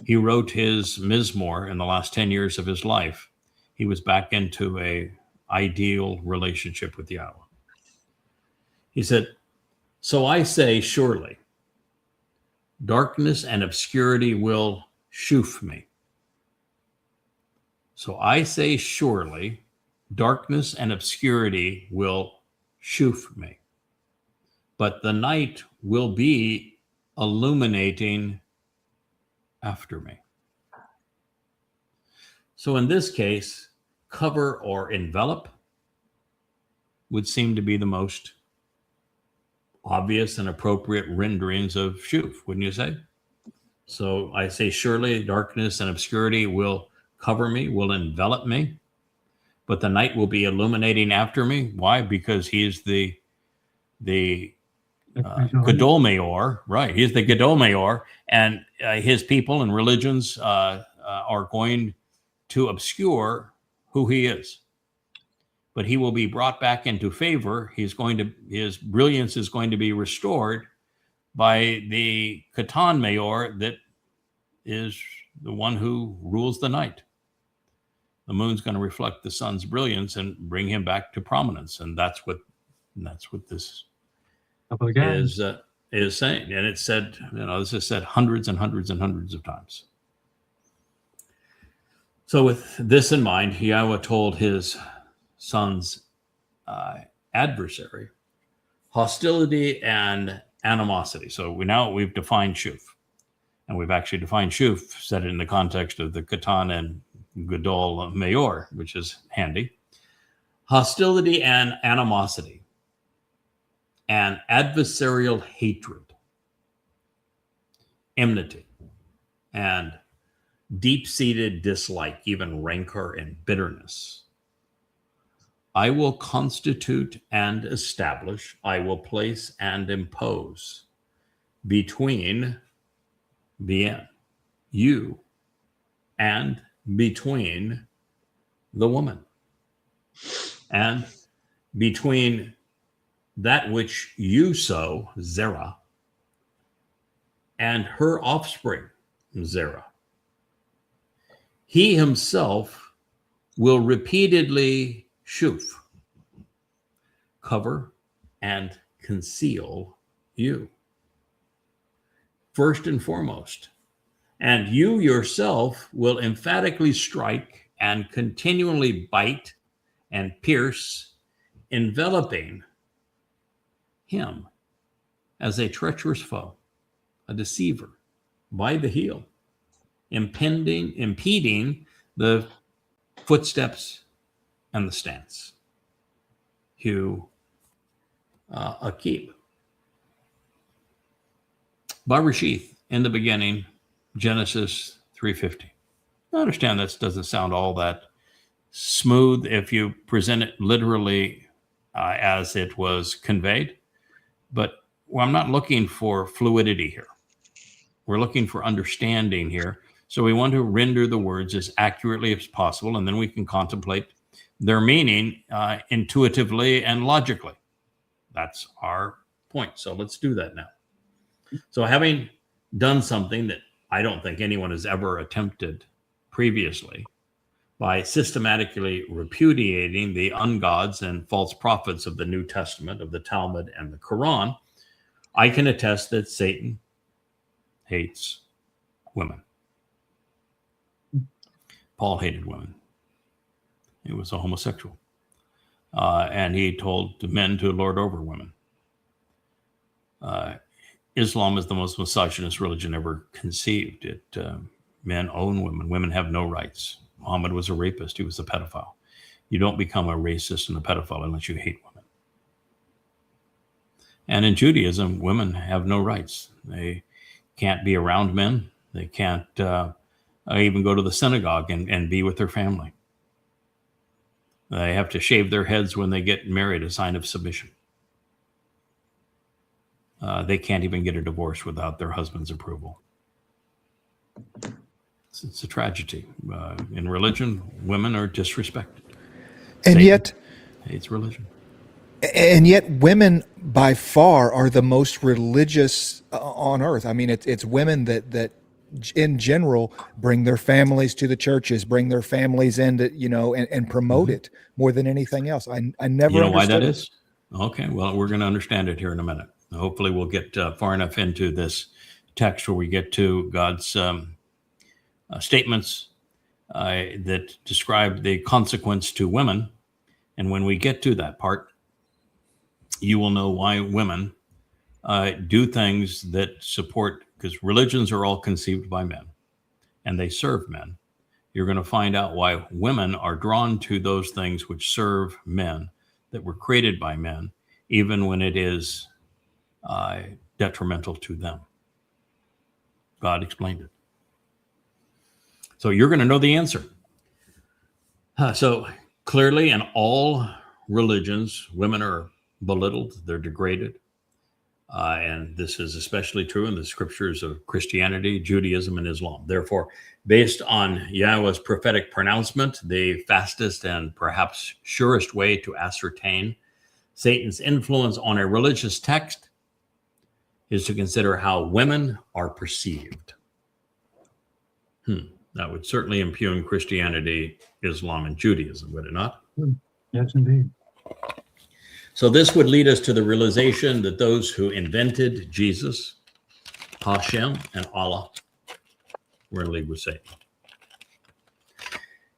he wrote his Mizmor in the last 10 years of his life, he was back into a ideal relationship with Yahowah. He said, "So I say, surely, darkness and obscurity will shoof me. So I say, surely, darkness and obscurity will shoof me. But the night will be illuminating after me." So in this case, cover or envelop would seem to be the most obvious and appropriate renderings of Shoof, wouldn't you say? So I say, surely darkness and obscurity will cover me, will envelop me, but the night will be illuminating after me. Why? Because he is the Gadol Meor, right? He's the Gadol Meor, and his people and religions are going to obscure who he is. But he will be brought back into favor. His brilliance is going to be restored by the Khatan Mayor that is the one who rules the night. The moon's going to reflect the sun's brilliance and bring him back to prominence, and that's what this is saying. And it's said, this is said hundreds and hundreds and hundreds of times. So with this in mind, Yahowah told his son's adversary hostility and animosity. So we've defined Shoof, and we've actually defined Shoof, set it in the context of the Khatan and Gadol Mayor, which is handy. Hostility and animosity and adversarial hatred, enmity, and deep-seated dislike, even rancor and bitterness. I will constitute and establish, I will place and impose between you and between the woman, and between that which you sow, Zerah, and her offspring, Zerah. He himself will repeatedly Shoof, cover and conceal you, first and foremost. And you yourself will emphatically strike and continually bite and pierce, enveloping him as a treacherous foe, a deceiver, by the heel, impeding the footsteps and the stance. Hugh Akib. Barashith, in the beginning, Genesis 3:50. I understand this doesn't sound all that smooth if you present it literally as it was conveyed, but I'm not looking for fluidity here. We're looking for understanding here. So we want to render the words as accurately as possible, and then we can contemplate their meaning intuitively and logically. That's our point. So let's do that now. So having done something that I don't think anyone has ever attempted previously by systematically repudiating the ungods and false prophets of the New Testament, of the Talmud and the Quran, I can attest that Satan hates women. Paul hated women. He was a homosexual. And he told the men to lord over women. Islam is the most misogynist religion ever conceived. Men own women. Women have no rights. Muhammad was a rapist. He was a pedophile. You don't become a racist and a pedophile unless you hate women. And in Judaism, women have no rights. They can't be around men. They can't even go to the synagogue and be with their family. They have to shave their heads when they get married, a sign of submission. They can't even get a divorce without their husband's approval. It's a tragedy. In religion, women are disrespected. And Satan yet, hates religion. And yet women by far are the most religious on earth. I mean, it's women that in general bring their families to the churches, bring their families into, and promote it more than anything else. I never You know why that understood is? Okay, well, we're going to understand it here in a minute. Hopefully we'll get far enough into this text where we get to God's statements that describe the consequence to women. And when we get to that part, you will know why women do things that support, because religions are all conceived by men and they serve men. You're going to find out why women are drawn to those things which serve men, that were created by men, even when it is detrimental to them. God explained it. So you're going to know the answer. So clearly in all religions, women are belittled, they're degraded. And this is especially true in the scriptures of Christianity, Judaism, and Islam. Therefore, based on Yahowah's prophetic pronouncement, the fastest and perhaps surest way to ascertain Satan's influence on a religious text is to consider how women are perceived. That would certainly impugn Christianity, Islam, and Judaism, would it not? Yes, indeed. So this would lead us to the realization that those who invented Jesus, Hashem, and Allah were in league with Satan.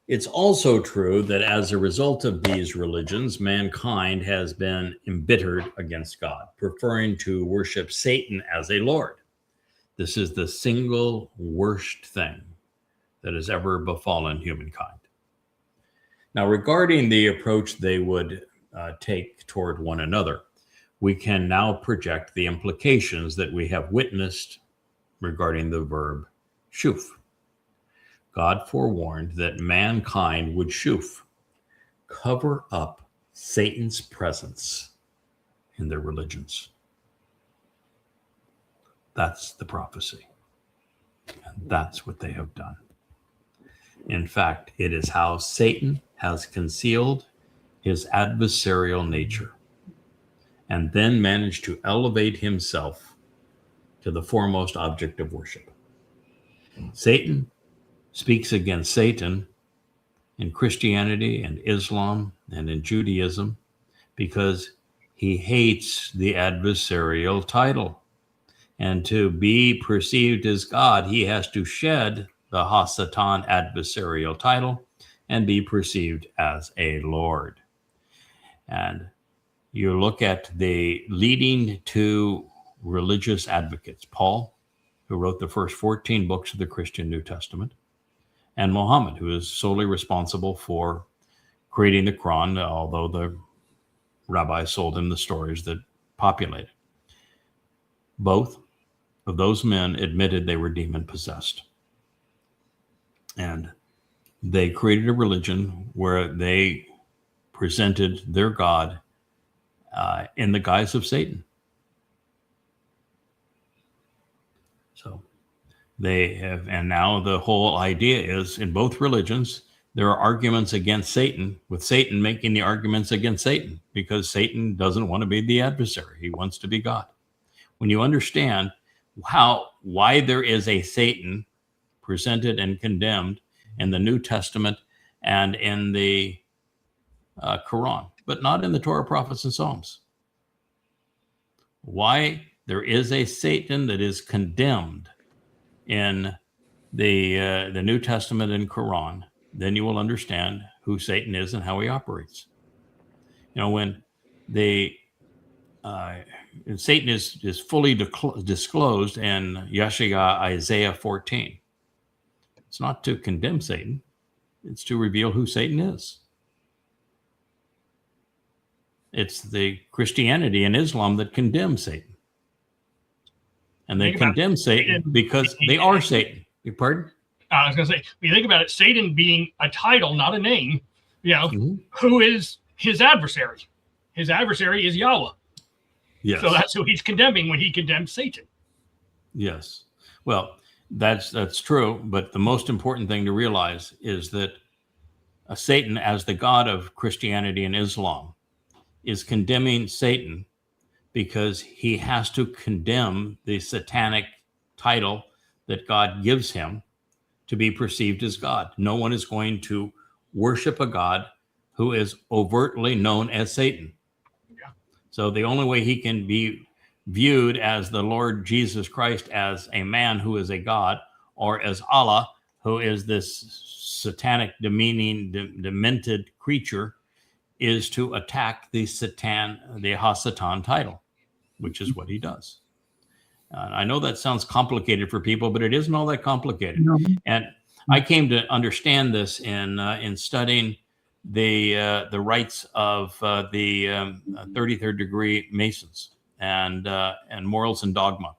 It's also true that as a result of these religions, mankind has been embittered against God, preferring to worship Satan as a lord. This is the single worst thing that has ever befallen humankind. Now, regarding the approach they would take toward one another, we can now project the implications that we have witnessed regarding the verb shoof. God forewarned that mankind would shoof, cover up Satan's presence in their religions. That's the prophecy. And that's what they have done. In fact, it is how Satan has concealed his adversarial nature and then managed to elevate himself to the foremost object of worship. Satan speaks against Satan in Christianity and Islam and in Judaism because he hates the adversarial title. And to be perceived as God, he has to shed the Hasatan adversarial title and be perceived as a Lord. And you look at the leading two religious advocates, Paul, who wrote the first 14 books of the Christian New Testament, and Muhammad, who is solely responsible for creating the Quran, although the rabbis sold him the stories that populate it. Both of those men admitted they were demon-possessed. And they created a religion where they presented their God in the guise of Satan. So they have, and now the whole idea is in both religions, there are arguments against Satan, with Satan making the arguments against Satan, because Satan doesn't want to be the adversary. He wants to be God. When you understand why there is a Satan presented and condemned in the New Testament and in the Quran, but not in the Torah, prophets, and Psalms. Why there is a Satan that is condemned in the New Testament and Quran, then you will understand who Satan is and how he operates. You know, when Satan is fully disclosed in Isaiah 14. It's not to condemn Satan. It's to reveal who Satan is. It's the Christianity and Islam that condemn Satan. And they condemn Satan because they are Satan. You pardon? I was going to say, when you think about it, Satan being a title, not a name, you know, who is his adversary? His adversary is Yahowah. Yes. So that's who he's condemning when he condemns Satan. Yes. Well, that's true. But the most important thing to realize is that Satan, as the God of Christianity and Islam, is condemning Satan because he has to condemn the satanic title that God gives him to be perceived as God. No one is going to worship a God who is overtly known as Satan. Yeah. So the only way he can be viewed as the Lord Jesus Christ as a man who is a God, or as Allah, who is this satanic, demented creature, is to attack the Hasatan title, which is what he does. I know that sounds complicated for people, but it isn't all that complicated. No. And I came to understand this in studying the rites of the 33rd degree Masons and morals and dogma,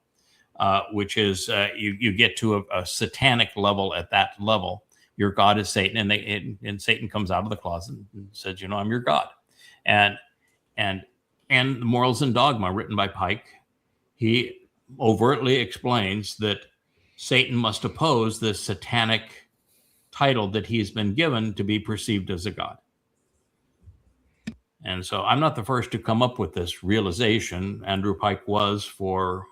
which is you get to a satanic level. At that level, your God is Satan, and Satan comes out of the closet and says, I'm your God. And Morals and Dogma, written by Pike, he overtly explains that Satan must oppose this satanic title that he's been given to be perceived as a God. And so I'm not the first to come up with this realization. Andrew Pike was for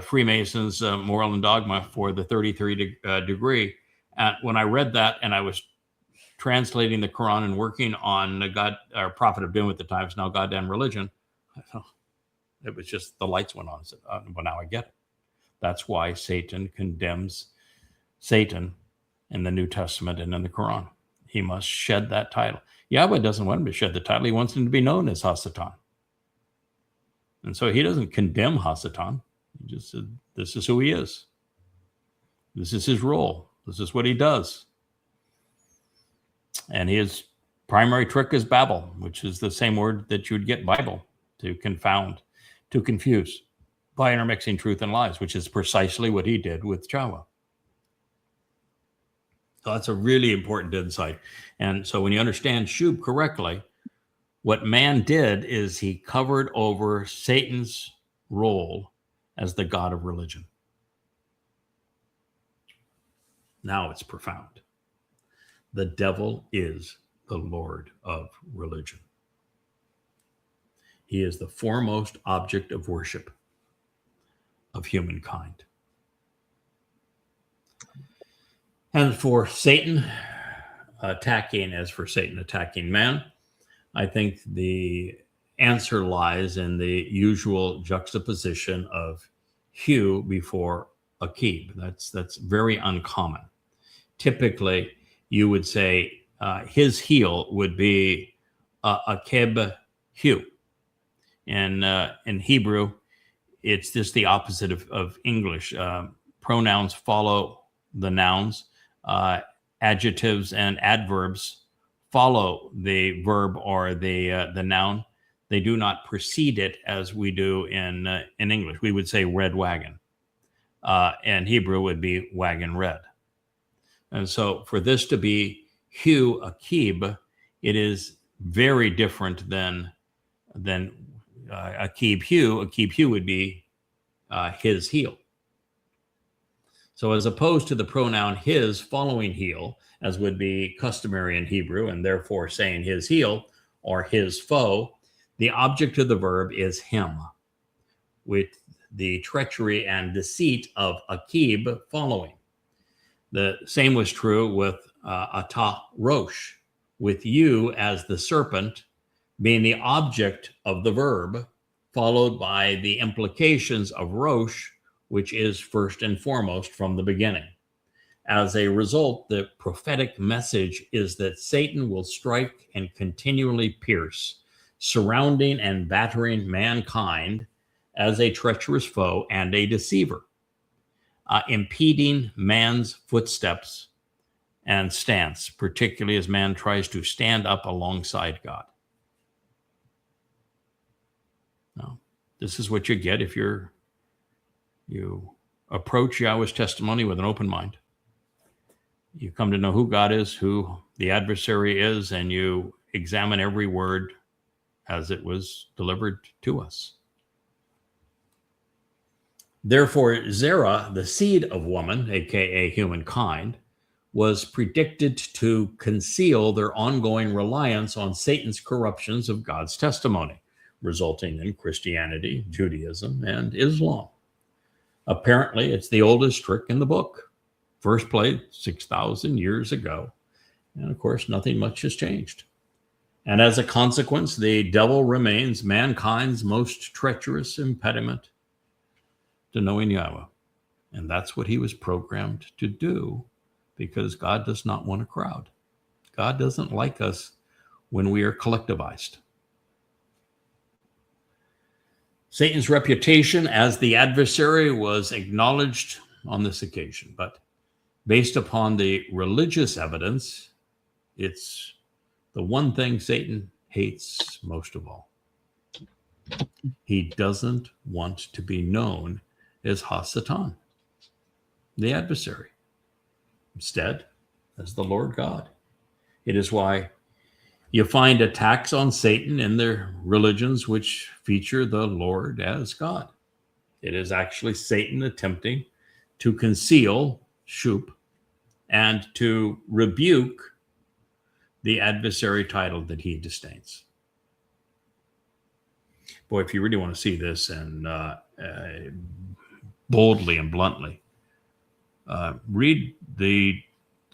Freemasons' moral and dogma for the 33 degree. And when I read that and I was translating the Quran and working on God, or Prophet of Doom at the time, it's now Goddamn Religion, it was just the lights went on. I said, well, now I get it. That's why Satan condemns Satan in the New Testament and in the Quran. He must shed that title. Yahweh doesn't want him to shed the title. He wants him to be known as Hasatan. And so he doesn't condemn Hasatan. He just said, this is who he is. This is his role. This is what he does. And his primary trick is Babel, which is the same word that you would get Bible, to confound, to confuse, by intermixing truth and lies, which is precisely what he did with Chawah. So that's a really important insight. And so when you understand Shuwb correctly, what man did is he covered over Satan's role as the god of religion. Now it's profound. The devil is the Lord of religion. He is the foremost object of worship of humankind. And for Satan attacking man, I think the answer lies in the usual juxtaposition of Hugh before Akib. That's very uncommon. Typically, you would say his heel would be Akib Hugh. In Hebrew, it's just the opposite of English. Pronouns follow the nouns. Adjectives and adverbs follow the verb or the noun. They do not precede it as we do in English. We would say red wagon. And Hebrew would be wagon red. And so for this to be Hugh Akib, it is very different than Akib Hugh. Akib Hugh would be his heel. So as opposed to the pronoun his following heel, as would be customary in Hebrew, and therefore saying his heel or his foe, the object of the verb is him, with the treachery and deceit of Akib following. The same was true with Atah Rosh, with you as the serpent being the object of the verb, followed by the implications of Rosh, which is first and foremost from the beginning. As a result, the prophetic message is that Satan will strike and continually pierce, surrounding and battering mankind as a treacherous foe and a deceiver, impeding man's footsteps and stance, particularly as man tries to stand up alongside God. Now, this is what you get if you approach Yahweh's testimony with an open mind. You come to know who God is, who the adversary is, and you examine every word as it was delivered to us. Therefore, Zerah, the seed of woman, aka humankind, was predicted to conceal their ongoing reliance on Satan's corruptions of God's testimony, resulting in Christianity, Judaism, and Islam. Apparently, it's the oldest trick in the book. First played 6,000 years ago. And of course, nothing much has changed. And as a consequence, the devil remains mankind's most treacherous impediment to knowing Yahweh. And that's what he was programmed to do, because God does not want a crowd. God doesn't like us when we are collectivized. Satan's reputation as the adversary was acknowledged on this occasion, but based upon the religious evidence, it's the one thing Satan hates most of all. He doesn't want to be known as Hasatan, the adversary, instead as the Lord God. It is why you find attacks on Satan in their religions which feature the Lord as God. It is actually Satan attempting to conceal Shuwb and to rebuke the adversary title that he disdains. Boy, if you really want to see this and boldly and bluntly. Read the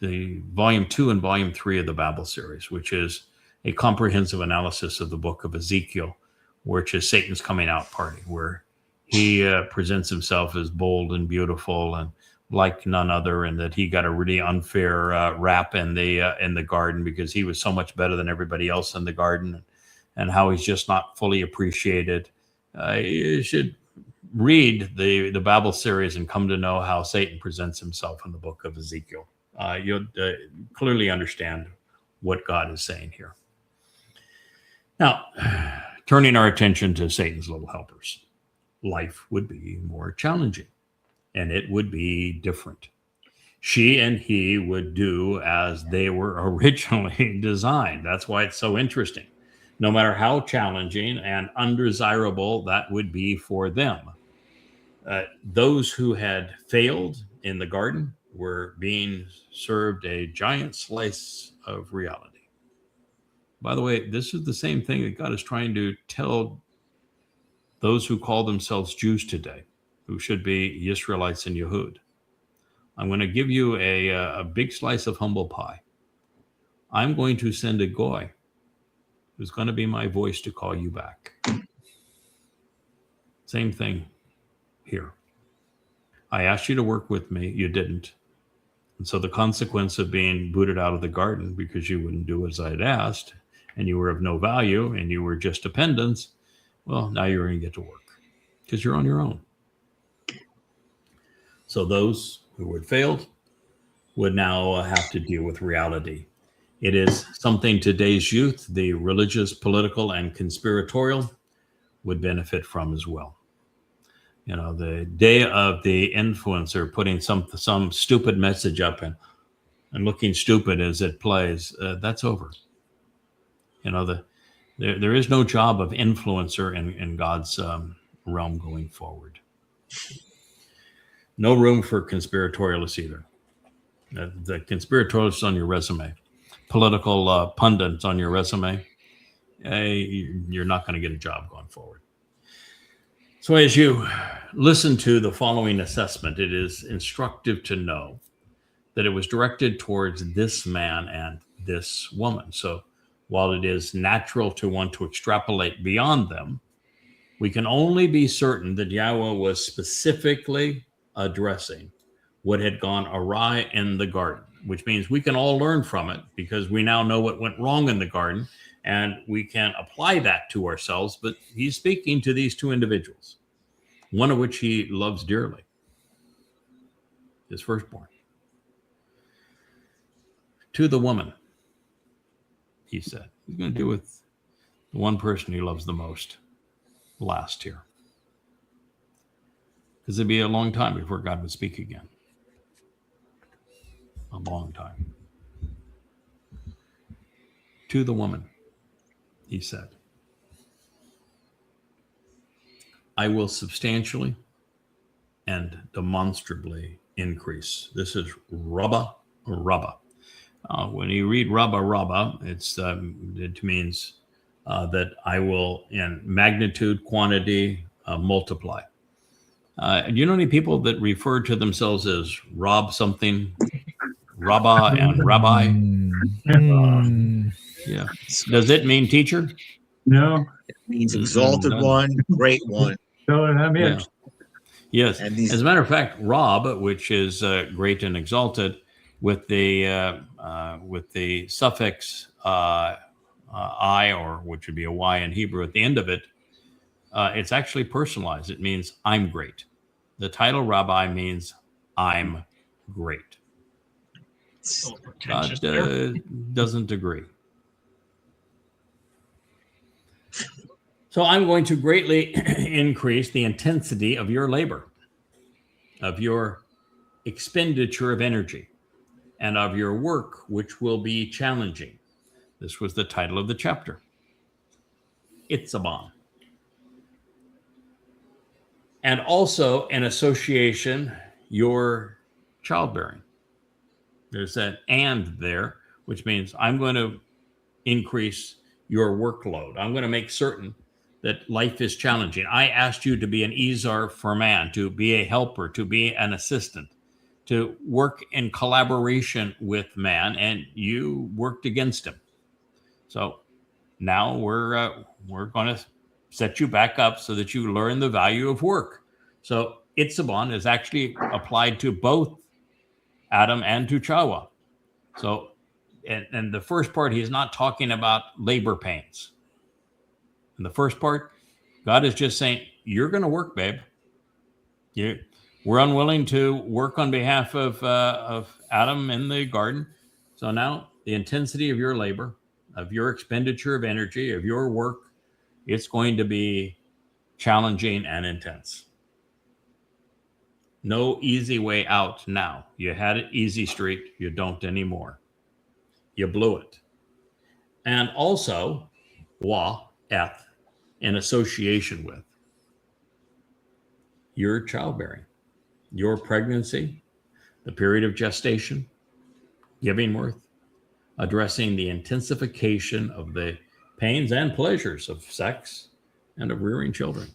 volume 2 and volume 3 of the Babel series, which is a comprehensive analysis of the book of Ezekiel, which is Satan's coming out party, where he presents himself as bold and beautiful and like none other, and that he got a really unfair rap in the garden because he was so much better than everybody else in the garden, and how he's just not fully appreciated. You should read the Babel series and come to know how Satan presents himself in the book of Ezekiel. You'll clearly understand what God is saying here. Now, turning our attention to Satan's little helpers, life would be more challenging, and it would be different. She and he would do as they were originally designed. That's why it's so interesting. No matter how challenging and undesirable that would be for them, those who had failed in the garden were being served a giant slice of reality. By the way, this is the same thing that God is trying to tell those who call themselves Jews today, who should be Israelites and Yehud. I'm going to give you a big slice of humble pie. I'm going to send a goy who's going to be my voice to call you back. Same thing here. I asked you to work with me. You didn't. And so the consequence of being booted out of the garden because you wouldn't do as I'd asked, and you were of no value, and you were just dependents, well, now you're going to get to work because you're on your own. So those who had failed would now have to deal with reality. It is something today's youth, the religious, political, and conspiratorial, would benefit from as well. You know, the day of the influencer putting some stupid message up and looking stupid as it plays, that's over. You know, there is no job of influencer in God's realm going forward. No room for conspiratorialists either. The conspiratorialists on your resume, political pundits on your resume, you're not going to get a job going forward. So as you listen to the following assessment, it is instructive to know that it was directed towards this man and this woman. So while it is natural to want to extrapolate beyond them, we can only be certain that Yahowah was specifically addressing what had gone awry in the garden, which means we can all learn from it because we now know what went wrong in the garden and we can apply that to ourselves. But he's speaking to these two individuals, one of which he loves dearly, his firstborn. To the woman, he said, he's going to deal with the one person he loves the most last here. Because it'd be a long time before God would speak again. A long time. To the woman, he said, I will substantially and demonstrably increase. This is Rabba. When you read Rabba, it means that I will, in magnitude, quantity, multiply. Do you know any people that refer to themselves as Rob something, Rabba and Rabbi? Yeah. Does it mean teacher? No. It means exalted one, great one. So I'm it. Yeah. Yes. As a matter of fact, Rob, which is great and exalted, with the suffix I, or which would be a Y in Hebrew at the end of it, it's actually personalized. It means I'm great. The title Rabbi means I'm great. God doesn't agree. So I'm going to greatly increase the intensity of your labor, of your expenditure of energy, and of your work, which will be challenging. This was the title of the chapter. Itsabown. And also an association, your childbearing. There's that and there, which means I'm going to increase your workload. I'm going to make certain that life is challenging. I asked you to be an Ezar for man, to be a helper, to be an assistant, to work in collaboration with man, and you worked against him. So now we're going to set you back up so that you learn the value of work. So Itsabown is actually applied to both Adam and to Chawah. So, and the first part, he's not talking about labor pains. In the first part, God is just saying, you're going to work, babe. We're unwilling to work on behalf of Adam in the garden. So now the intensity of your labor, of your expenditure of energy, of your work, it's going to be challenging and intense. No easy way out now. You had it easy street. You don't anymore. You blew it. And also, eth, in association with your childbearing, your pregnancy, the period of gestation, giving birth, addressing the intensification of the pains and pleasures of sex and of rearing children.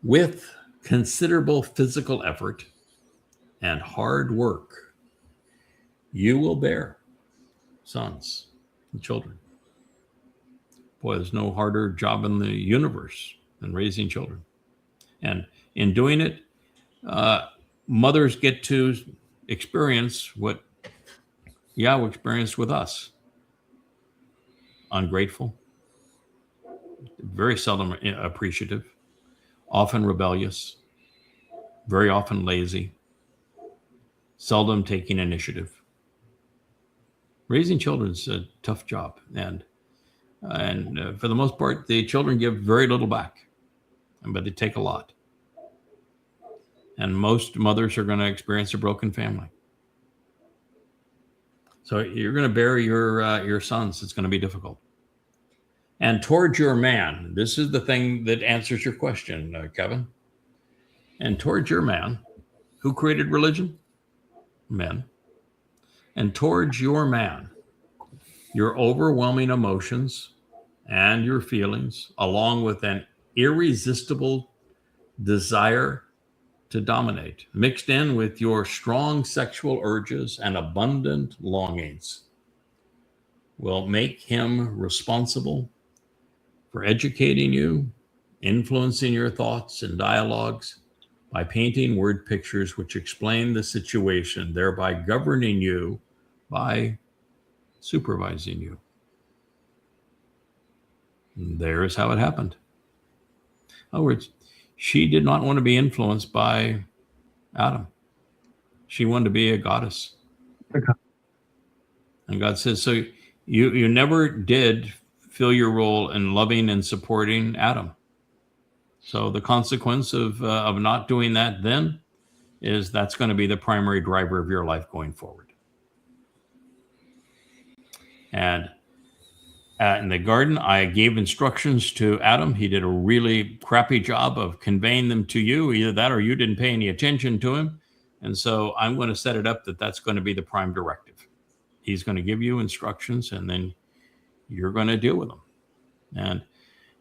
With considerable physical effort and hard work, you will bear sons and children. Boy, there's no harder job in the universe than raising children. And in doing it, mothers get to experience what Yahowah experienced with us. Ungrateful, very seldom appreciative, often rebellious, very often lazy, seldom taking initiative. Raising children is a tough job, and for the most part, the children give very little back, but they take a lot. And most mothers are going to experience a broken family. So you're going to bear your sons. It's going to be difficult. And towards your man, this is the thing that answers your question, Kevin. And towards your man, who created religion? Men. And towards your man, your overwhelming emotions and your feelings, along with an irresistible desire to dominate, mixed in with your strong sexual urges and abundant longings, will make him responsible for educating you, influencing your thoughts and dialogues by painting word pictures which explain the situation, thereby governing you by supervising you. And there's how it happened. In other words, she did not want to be influenced by Adam. She wanted to be a goddess. Okay. And God says, so you never did fill your role in loving and supporting Adam. So the consequence of not doing that then is that's going to be the primary driver of your life going forward. And in the garden, I gave instructions to Adam. He did a really crappy job of conveying them to you. Either that or you didn't pay any attention to him. And so I'm going to set it up that that's going to be the prime directive. He's going to give you instructions, and then you're going to deal with them. And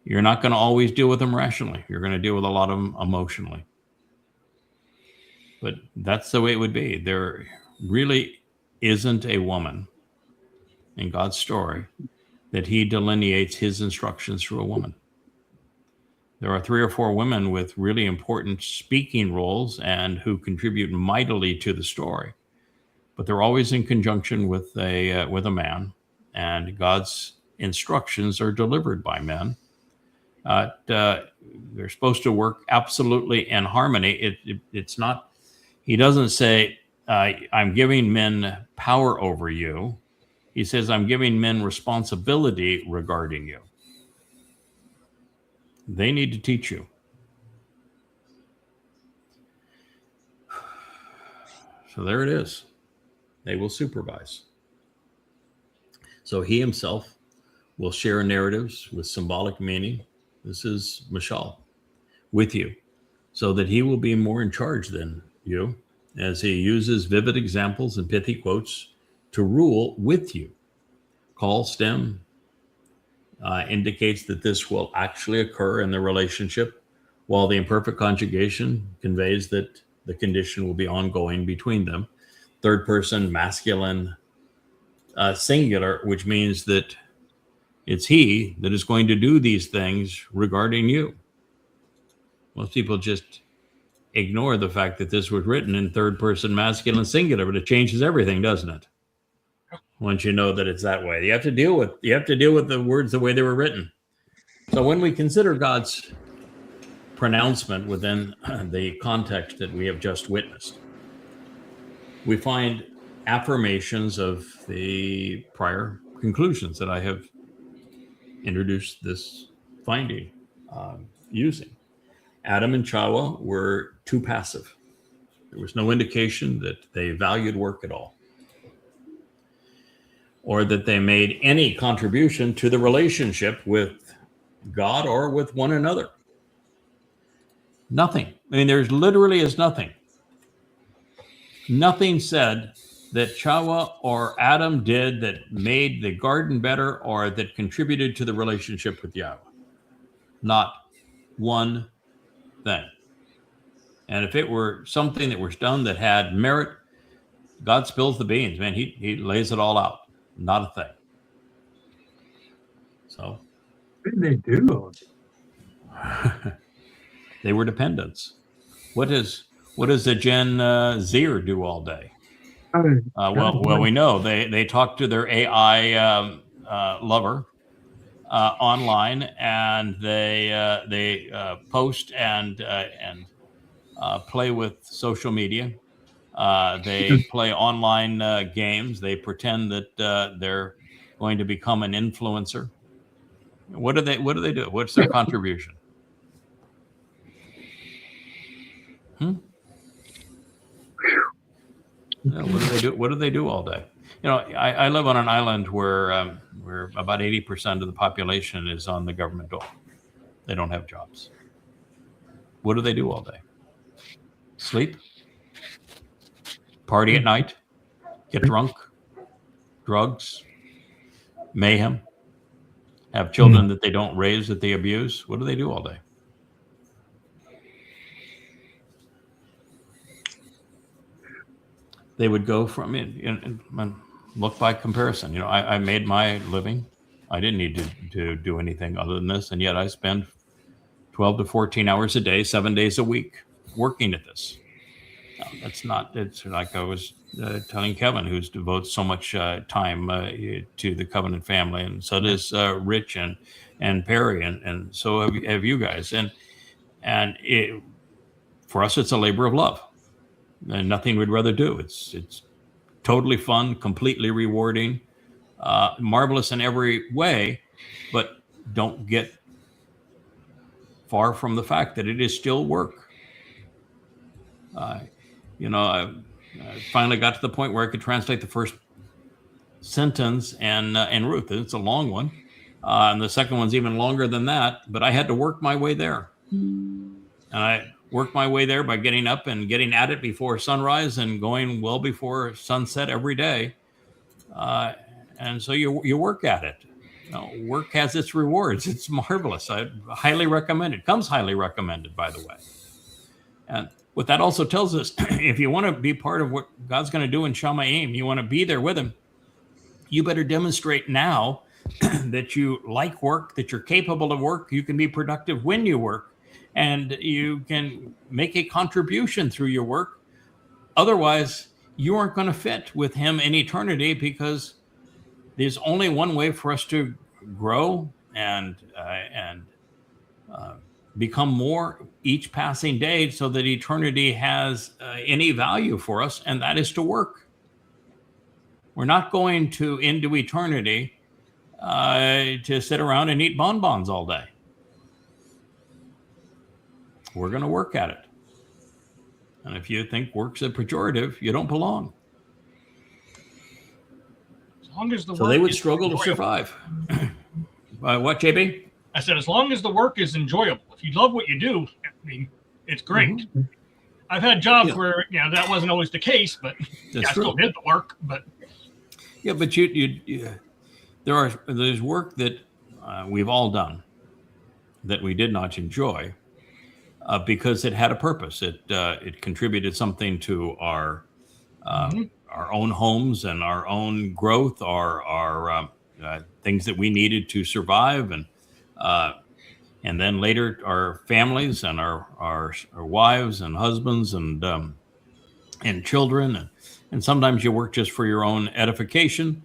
you're not going to always deal with them rationally. You're going to deal with a lot of them emotionally. But that's the way it would be. There really isn't a woman in God's story that he delineates his instructions through a woman. There are 3 or 4 women with really important speaking roles and who contribute mightily to the story, but they're always in conjunction with a man, and God's instructions are delivered by men. They're supposed to work absolutely in harmony. It's not, he doesn't say, I'm giving men power over you. He says, I'm giving men responsibility regarding you. They need to teach you. So there it is. They will supervise. So he himself will share narratives with symbolic meaning. This is Mashal with you, so that he will be more in charge than you, as he uses vivid examples and pithy quotes to rule with you. Call, stem, indicates that this will actually occur in the relationship, while the imperfect conjugation conveys that the condition will be ongoing between them. Third person masculine singular, which means that it's he that is going to do these things regarding you. Most people just ignore the fact that this was written in third person masculine singular, but it changes everything, doesn't it? Once you know that it's that way, you have to deal with the words the way they were written. So when we consider God's pronouncement within the context that we have just witnessed, we find affirmations of the prior conclusions that I have introduced this finding using. Adam and Chawah were too passive. There was no indication that they valued work at all, or that they made any contribution to the relationship with God or with one another. Nothing. I mean, there's literally is nothing. Nothing said that Chawah or Adam did that made the garden better or that contributed to the relationship with Yahowah. Not one thing. And if it were something that was done that had merit, God spills the beans, man. He lays it all out. Not a thing. So What did they do? they were dependents. What does the Gen Zer do all day? Well, we know they talk to their AI lover online, and they post and play with social media. They play online games. They pretend that they're going to become an influencer. What do they do? What's their contribution? Yeah, what do they do? What do they do all day? You know, I live on an island where about 80% of the population is on the government dole. They don't have jobs. What do they do all day? Sleep? Party at night? Get drunk? Drugs? Mayhem? Have children that they don't raise, that they abuse? What do they do all day? They would go from it and look by comparison. You know, I made my living. I didn't need to do anything other than this, and yet I spend 12 to 14 hours a day, 7 days a week, working at this. No, that's not. It's like I was telling Kevin, who devotes so much time to the Covenant family, and so does Rich and Perry, and so have you guys. And for us, it's a labor of love. And nothing we'd rather do. It's totally fun, completely rewarding, marvelous in every way, but don't get far from the fact that it is still work. You know, I finally got to the point where I could translate the first sentence in Ruth. It's a long one, and the second one's even longer than that. But I had to work my way there, and I work my way there by getting up and getting at it before sunrise and going well before sunset every day. And so you work at it. You know, work has its rewards. It's marvelous. I highly recommend it. Comes highly recommended, by the way. And what that also tells us, if you want to be part of what God's going to do in Shamayim, you want to be there with him, you better demonstrate now that you like work, that you're capable of work, you can be productive when you work, and you can make a contribution through your work. Otherwise, you aren't going to fit with him in eternity, because there's only one way for us to grow and become more each passing day so that eternity has any value for us, and that is to work. We're not going into eternity to sit around and eat bonbons all day. We're going to work at it. And if you think work's a pejorative, you don't belong. As long as the so work they would is struggle enjoyable. to survive. What, JB? I said, as long as the work is enjoyable. If you love what you do, I mean, it's great. Mm-hmm. I've had jobs where, you know, that wasn't always the case, but I still did the work. But yeah, but you there's work that we've all done that we did not enjoy because it had a purpose. It contributed something to our own homes and our own growth, our things that we needed to survive, and then later our families and our wives and husbands and children, and sometimes you work just for your own edification.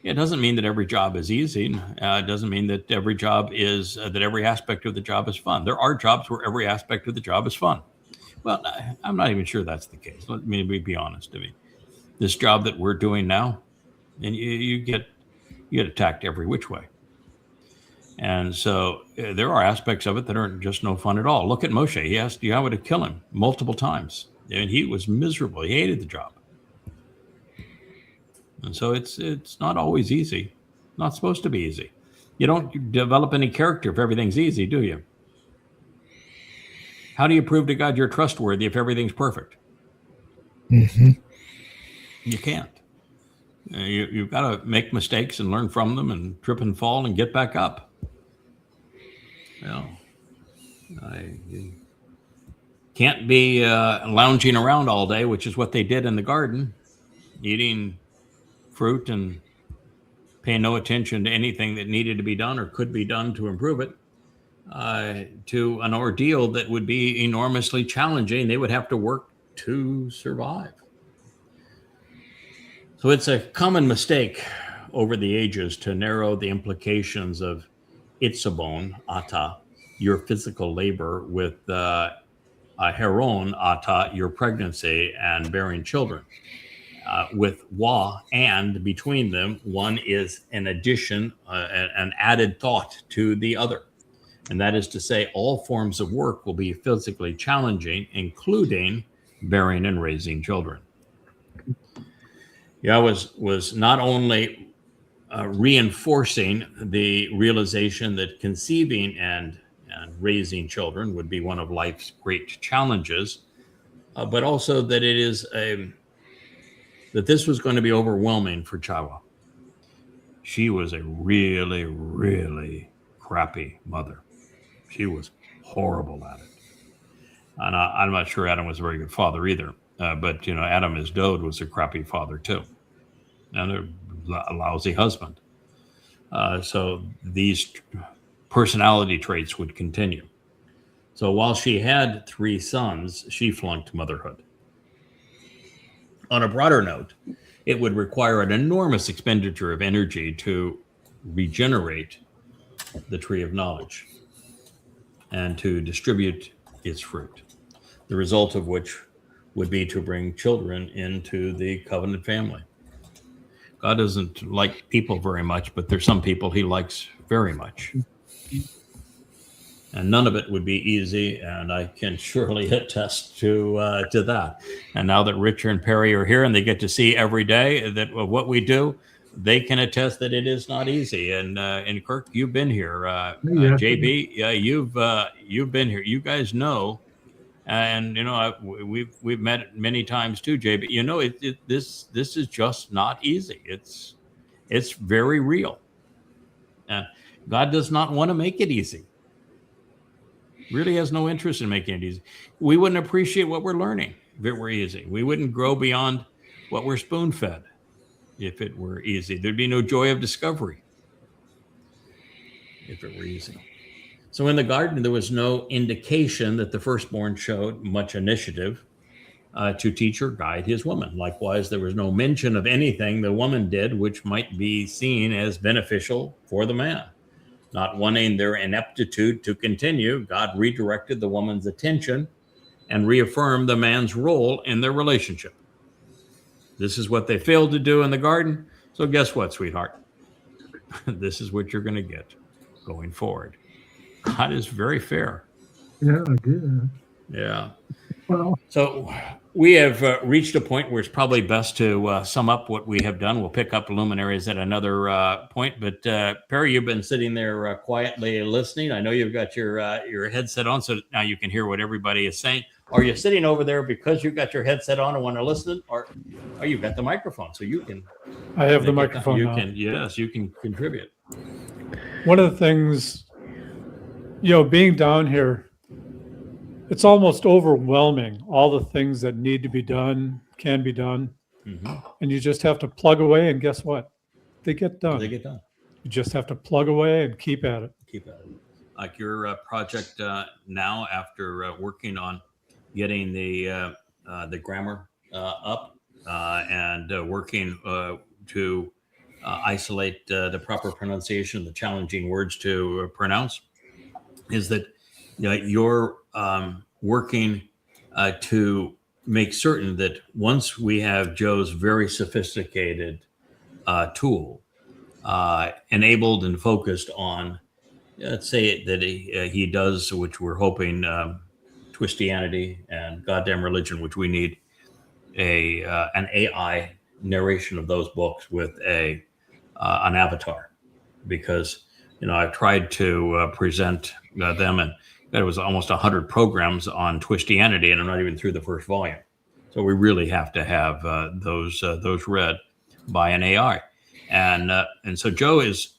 It doesn't mean that every job is easy. It doesn't mean that every job is that every aspect of the job is fun. There are jobs where every aspect of the job is fun. Well, I'm not even sure that's the case. Let me be honest. I mean, this job that we're doing now, and you get attacked every which way. And so there are aspects of it that aren't just no fun at all. Look at Mosheh. He asked Yahowah to kill him multiple times, and he was miserable. He hated the job. And so it's not always easy. Not supposed to be easy. You don't develop any character if everything's easy, do you? How do you prove to God you're trustworthy if everything's perfect? Mm-hmm. You can't. You've got to make mistakes and learn from them and trip and fall and get back up. You can't be lounging around all day, which is what they did in the garden, eating fruit and paying no attention to anything that needed to be done or could be done to improve it, to an ordeal that would be enormously challenging. They would have to work to survive. So it's a common mistake over the ages to narrow the implications of Itsabown, ata, your physical labor, with heron, ata, your pregnancy and bearing children. With wa and between them, one is an addition, an added thought to the other. And that is to say, all forms of work will be physically challenging, including bearing and raising children. Yahowah was not only reinforcing the realization that conceiving and raising children would be one of life's great challenges, but also that it is that this was going to be overwhelming for Chawah. She was a really, really crappy mother. She was horrible at it. And I'm not sure Adam was a very good father either. But, Adam, his dode, was a crappy father too. And a lousy husband. So these personality traits would continue. So while she had 3 sons, she flunked motherhood. On a broader note, it would require an enormous expenditure of energy to regenerate the tree of knowledge and to distribute its fruit, the result of which would be to bring children into the covenant family. God doesn't like people very much, but there's some people he likes very much. And none of it would be easy, and I can surely attest to that. And now that Richard and Perry are here and they get to see every day that what we do, they can attest that it is not easy. And Kirk, you've been here. JB, yeah, you've been here. You guys know, and we've met many times too, JB. This is just not easy. It's very real. God does not want to make it easy. Really has no interest in making it easy. We wouldn't appreciate what we're learning if it were easy. We wouldn't grow beyond what we're spoon-fed if it were easy. There'd be no joy of discovery if it were easy. So in the garden, there was no indication that the firstborn showed much initiative to teach or guide his woman. Likewise, there was no mention of anything the woman did which might be seen as beneficial for the man. Not wanting their ineptitude to continue, God redirected the woman's attention and reaffirmed the man's role in their relationship. This is what they failed to do in the garden. So guess what, sweetheart? This is what you're going to get going forward. God is very fair. Yeah, good. Yeah. Well, so we have reached a point where it's probably best to sum up what we have done. We'll pick up Luminaries at another point. But Perry, you've been sitting there quietly listening. I know you've got your headset on, so now you can hear what everybody is saying. Are you sitting over there because you've got your headset on and want to listen, or you've got the microphone so you can? I have the microphone. You can contribute. one of the things, being down here, it's almost overwhelming. All the things that need to be done can be done. And you just have to plug away, and guess what? They get done. They get done. You just have to plug away and keep at it. Keep at it. Like your project now, after working on getting the grammar up and working to isolate the proper pronunciation, the challenging words to pronounce, is that you're working to make certain that once we have Joe's very sophisticated tool enabled and focused on, let's say that he does, which we're hoping, Twistianity and Goddamn Religion, which we need an AI narration of those books with an avatar, because I've tried to present them, and there was almost 100 programs on Twistianity, and I'm not even through the first volume. So we really have to have those read by an AI, and so Joe is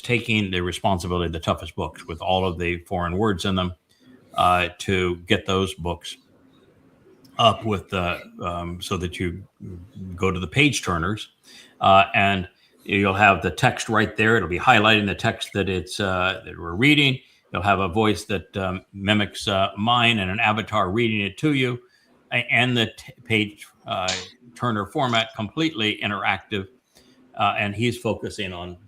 taking the responsibility of the toughest books with all of the foreign words in them to get those books up with so that you go to the page turners, and you'll have the text right there. It'll be highlighting the text that that we're reading. You'll have a voice that mimics mine and an avatar reading it to you, and the page turner format, completely interactive. And he's focusing on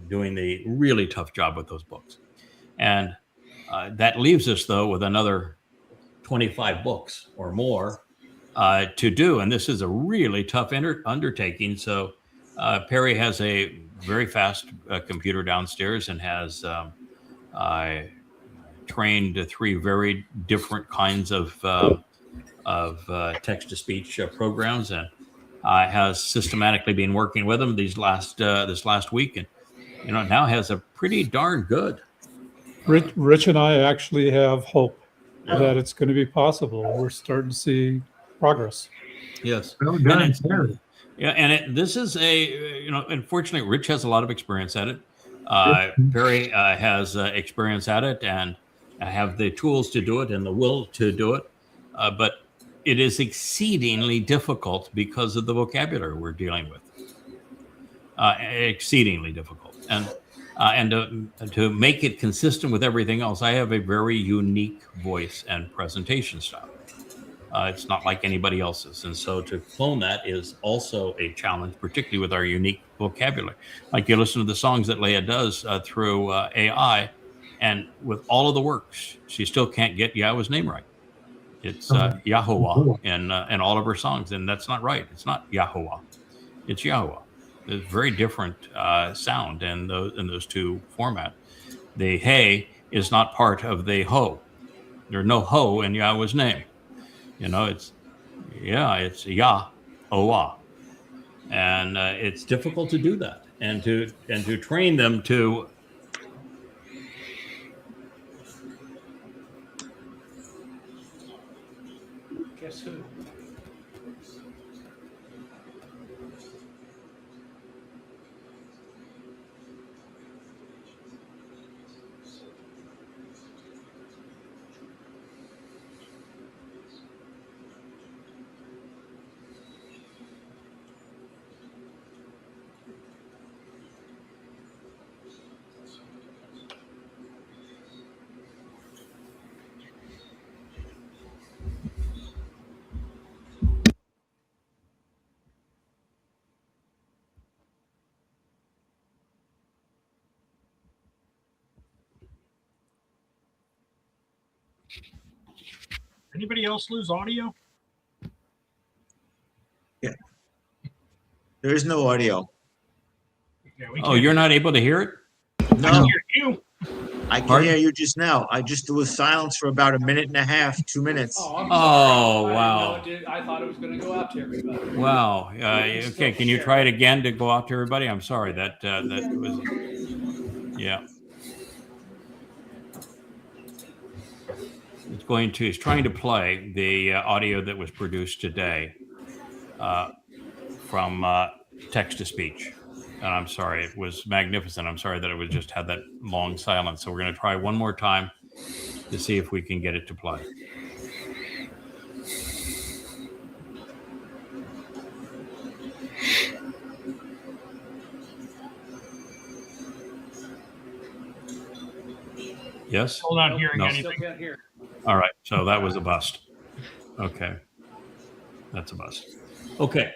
doing the really tough job with those books. And that leaves us, though, with another 25 books or more to do. And this is a really tough undertaking. So Perry has a very fast computer downstairs and has trained 3 very different kinds of text-to-speech programs, and has systematically been working with them this last week, and now has a pretty darn good. Rich and I actually have hope that it's going to be possible. We're starting to see progress. Yes. Well done, Perry. Yeah, and this is unfortunately, Rich has a lot of experience at it. Perry has experience at it, and have the tools to do it and the will to do it. But it is exceedingly difficult because of the vocabulary we're dealing with. Exceedingly difficult. And to make it consistent with everything else, I have a very unique voice and presentation style. It's not like anybody else's. And so to clone that is also a challenge, particularly with our unique vocabulary. Like you listen to the songs that Leah does through AI, and with all of the works, she still can't get Yahweh's name right. It's Yahowah in all of her songs, and that's not right. It's not Yahowah. It's Yahowah. It's very different sound in those two formats. The hey is not part of the ho. There's no ho in Yahweh's name. It's Yahowah, and it's difficult to do that, and to train them to. Guess who? Anybody else lose audio? Yeah. There is no audio. Yeah, You're not able to hear it? No, I can hear you. I can hear you just now. There was silence for about 1.5 minutes, 2 minutes. Oh, I'm Oh, sorry. wow. I thought it was going to go out to everybody. Wow. Okay. Can you try it again to go out to everybody? I'm sorry. That was. Yeah. He's trying to play the audio that was produced today from text to speech. And I'm sorry, it was magnificent. I'm sorry that it was just had that long silence. So we're going to try one more time to see if we can get it to play. Yes? Still not hearing No. anything. Still can't hear. All right. So that was a bust. Okay. That's a bust. Okay.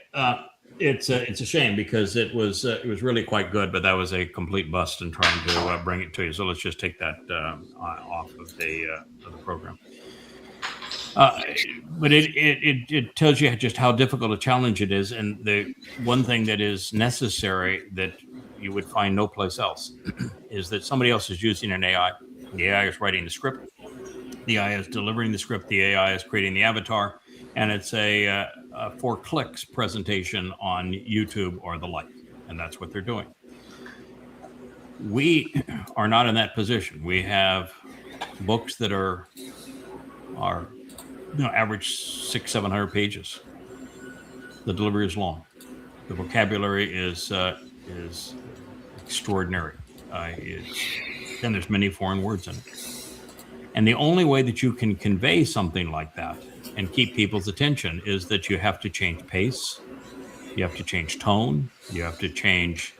It's a shame because it was really quite good, but that was a complete bust in trying to bring it to you. So let's just take that off of the program. But it tells you just how difficult a challenge it is, and the one thing that is necessary that you would find no place else is that somebody else is using an AI. The AI is writing the script. The AI is delivering the script. The AI is creating the avatar, and it's a 4 clicks presentation on YouTube or the like, and that's what they're doing. We are not in that position. We have books that are average 600-700 pages. The delivery is long. The vocabulary is extraordinary. And there's many foreign words in it. And the only way that you can convey something like that and keep people's attention is that you have to change pace, you have to change tone, you have to change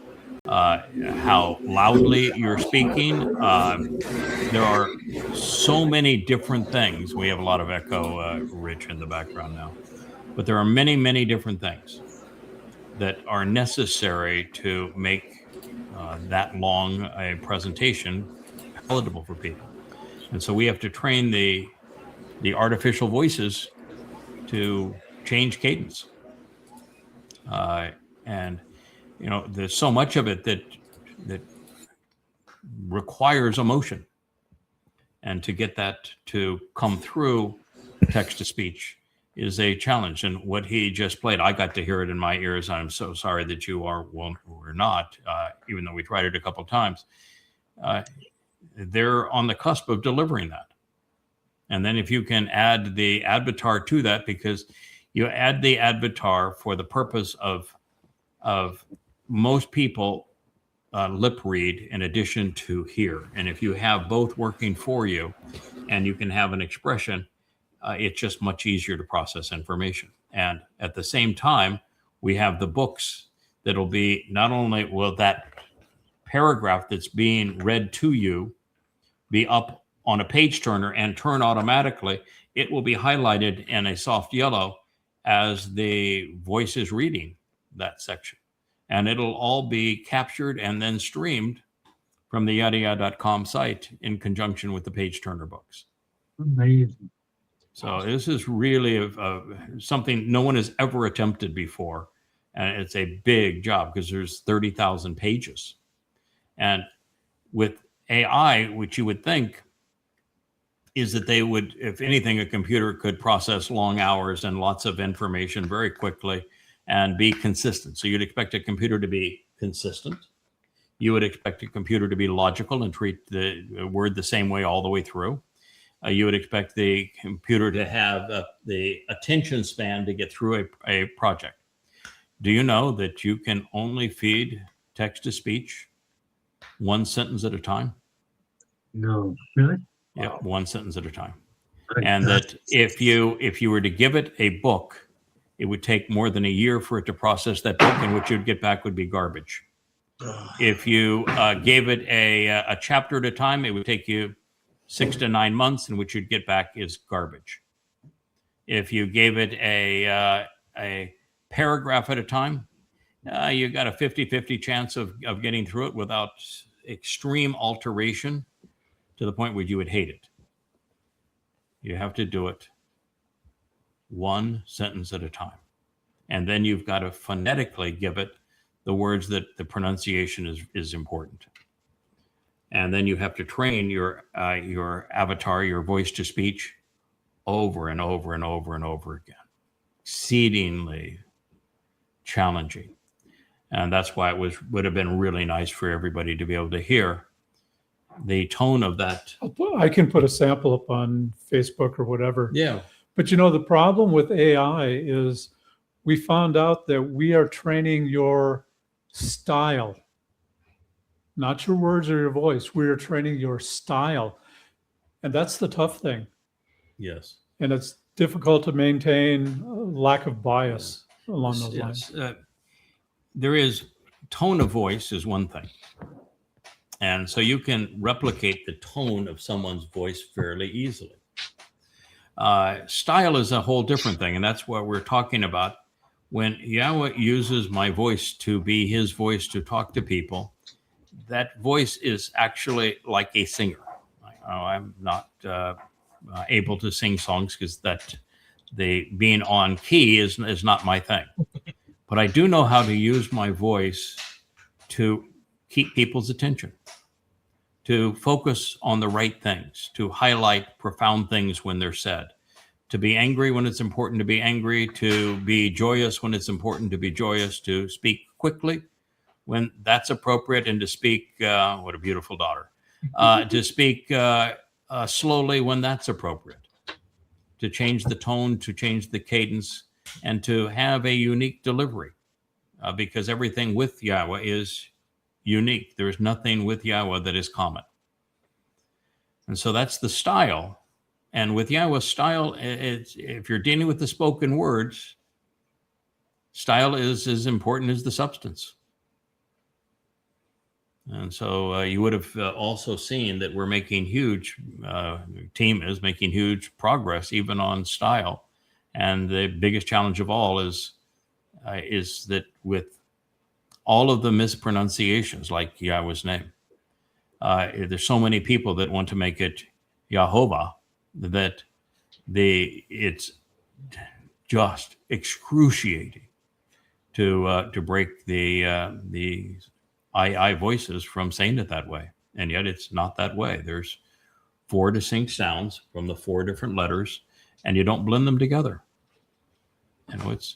how loudly you're speaking. There are so many different things. We have a lot of echo, Rich, in the background now. But there are many, many different things that are necessary to make that long a presentation palatable for people. And so we have to train the artificial voices to change cadence. And there's so much of it that requires emotion, and to get that to come through text to speech is a challenge. And what he just played, I got to hear it in my ears. I'm so sorry that you were not, even though we tried it a couple of times. They're on the cusp of delivering that. And then if you can add the avatar to that, because you add the avatar for the purpose of most people lip read in addition to hear. And if you have both working for you and you can have an expression, it's just much easier to process information. And at the same time, we have the books that'll be not only will that paragraph that's being read to you be up on a page turner and turn automatically, it will be highlighted in a soft yellow as the voice is reading that section. And it'll all be captured and then streamed from the yahowah.com site in conjunction with the page turner books. Amazing. So this is really something no one has ever attempted before. And it's a big job because there's 30,000 pages. And with AI, which you would think is that they would, if anything, a computer could process long hours and lots of information very quickly and be consistent. So you'd expect a computer to be consistent. You would expect a computer to be logical and treat the word the same way all the way through. You would expect the computer to have the attention span to get through a project. Do you know that you can only feed text to speech one sentence at a time? No, really? Yeah, one sentence at a time. And that if you were to give it a book, it would take more than a year for it to process that book, and what you'd get back would be garbage. If you gave it a chapter at a time, it would take you 6 to 9 months, and what you'd get back is garbage. If you gave it a paragraph at a time, you got a 50-50 chance of getting through it without extreme alteration to the point where you would hate it. You have to do it one sentence at a time. And then you've got to phonetically give it the words that the pronunciation is important. And then you have to train your avatar, your voice to speech, over and over and over and over again. Exceedingly challenging. And that's why it would have been really nice for everybody to be able to hear the tone of that. I can put a sample up on Facebook or whatever. Yeah. But the problem with AI is we found out that we are training your style, not your words or your voice. We are training your style. And that's the tough thing. Yes. And it's difficult to maintain lack of bias along those lines. There is tone of voice is one thing. And so you can replicate the tone of someone's voice fairly easily. Style is a whole different thing. And that's what we're talking about. When Yahweh uses my voice to be his voice to talk to people, that voice is actually like a singer. I'm not able to sing songs because being on key is not my thing. But I do know how to use my voice to keep people's attention, to focus on the right things, to highlight profound things when they're said, to be angry when it's important to be angry, to be joyous when it's important to be joyous, to speak quickly when that's appropriate, and to speak, what a beautiful daughter, to speak slowly when that's appropriate, to change the tone, to change the cadence, and to have a unique delivery, because everything with Yahweh is unique. There is nothing with Yahweh that is common. And so that's the style. And with Yahweh's style, if you're dealing with the spoken words, style is as important as the substance. And so you would have also seen that we're making team is making huge progress even on style. And the biggest challenge of all is that with all of the mispronunciations, like Yahweh's name, there's so many people that want to make it Yahowah that it's just excruciating to break the I voices from saying it that way. And yet it's not that way. There's 4 distinct sounds from the 4 different letters, and you don't blend them together. It's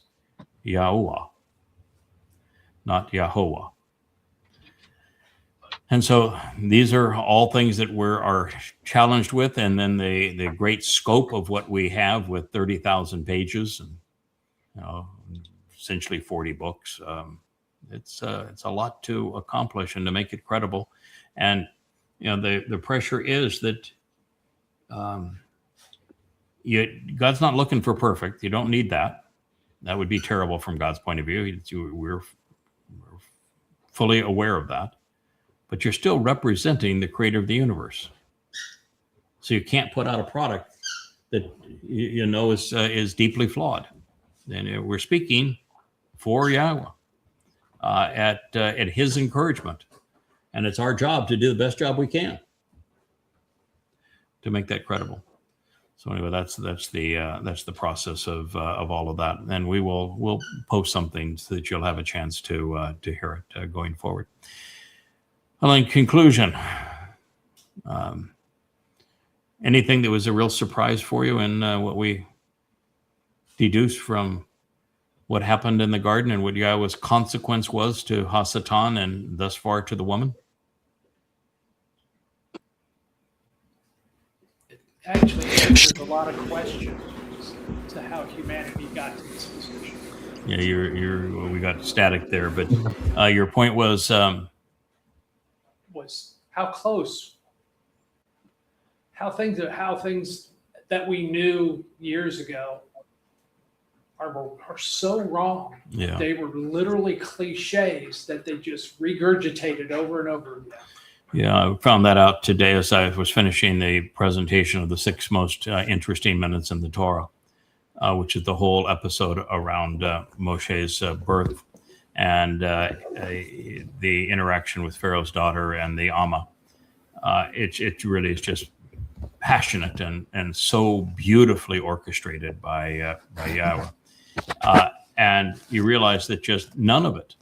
Yahowah, not Yahowah. And so these are all things that are challenged with. And then the great scope of what we have with 30,000 pages and essentially 40 books. It's a lot to accomplish and to make it credible. And the pressure is that God's not looking for perfect. You don't need that. That would be terrible from God's point of view. We're fully aware of that. But you're still representing the creator of the universe. So you can't put out a product that is deeply flawed. And we're speaking for Yahweh at his encouragement. And it's our job to do the best job we can to make that credible. So anyway, that's the process of all of that. And we'll post something so that you'll have a chance to hear it going forward. Well, in conclusion, anything that was a real surprise for you in what we deduced from what happened in the garden and what Yahweh's consequence was to Hasatan and thus far to the woman? It actually answers a lot of questions to how humanity got to this position. Yeah, we got static there, but your point was how close, how things that we knew years ago are so wrong. Yeah. They were literally cliches that they just regurgitated over and over again. Yeah, I found that out today as I was finishing the presentation of the 6 most interesting minutes in the Torah, which is the whole episode around Mosheh's birth and the interaction with Pharaoh's daughter and the Amma. It really is just passionate and so beautifully orchestrated by Yahweh. And you realize that just none of it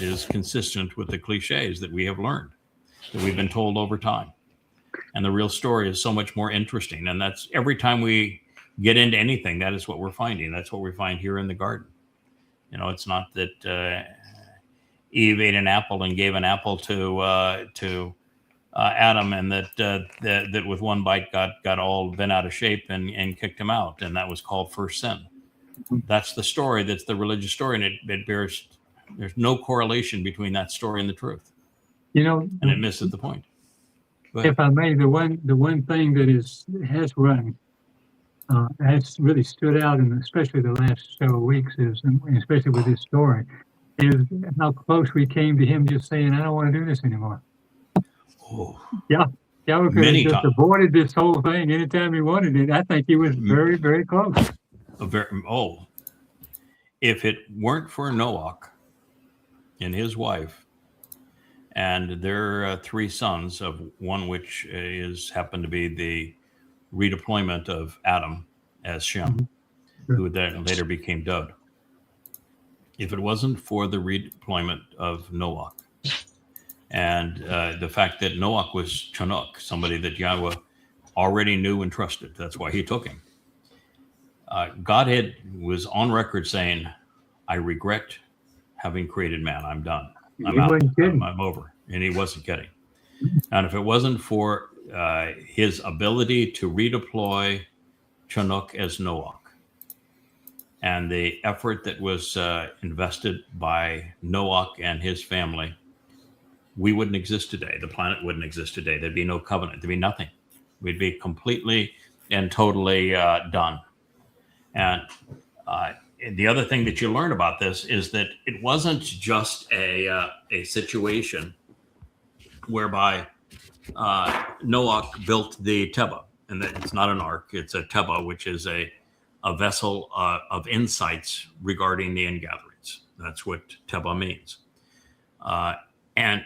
is consistent with the cliches that we have learned, that we've been told over time. And the real story is so much more interesting. And that's every time we get into anything, that is what we're finding. That's what we find here in the garden. It's not that Eve ate an apple and gave an apple to Adam, and that with one bite got all bent out of shape and kicked him out, and that was called first sin. That's the story. That's the religious story, and it bears There's no correlation between that story and the truth, You know, and it misses the point. Go ahead. if I may, the one thing that has run, has really stood out, and especially the last several weeks, is, and especially with this story, is how close we came to him just saying, "I don't want to do this anymore." Oh, Yeah, Yahowah could have Many just times. aborted this whole thing anytime he wanted it. I think he was very, very close. If it weren't for Noach and his wife and their 3 sons, of one which happened to be the redeployment of Adam as Shem, who then later became Dod. If it wasn't for the redeployment of Noach and the fact that Noach was Chinook, somebody that Yahowah already knew and trusted, that's why he took him. Godhead was on record saying, "I regret having created man. I'm done. I'm He out. wasn't kidding. I'm over." And he wasn't kidding. And if it wasn't for his ability to redeploy Chinook as Noach and the effort that was invested by Noach and his family, we wouldn't exist today. The planet wouldn't exist today. There'd be no covenant. There'd be nothing. We'd be completely and totally done. And the other thing that you learn about this is that it wasn't just a situation whereby Noach built the Teba, and that it's not an ark, it's a Teba, which is a vessel of insights regarding the ingatherings. That's what Teba means. And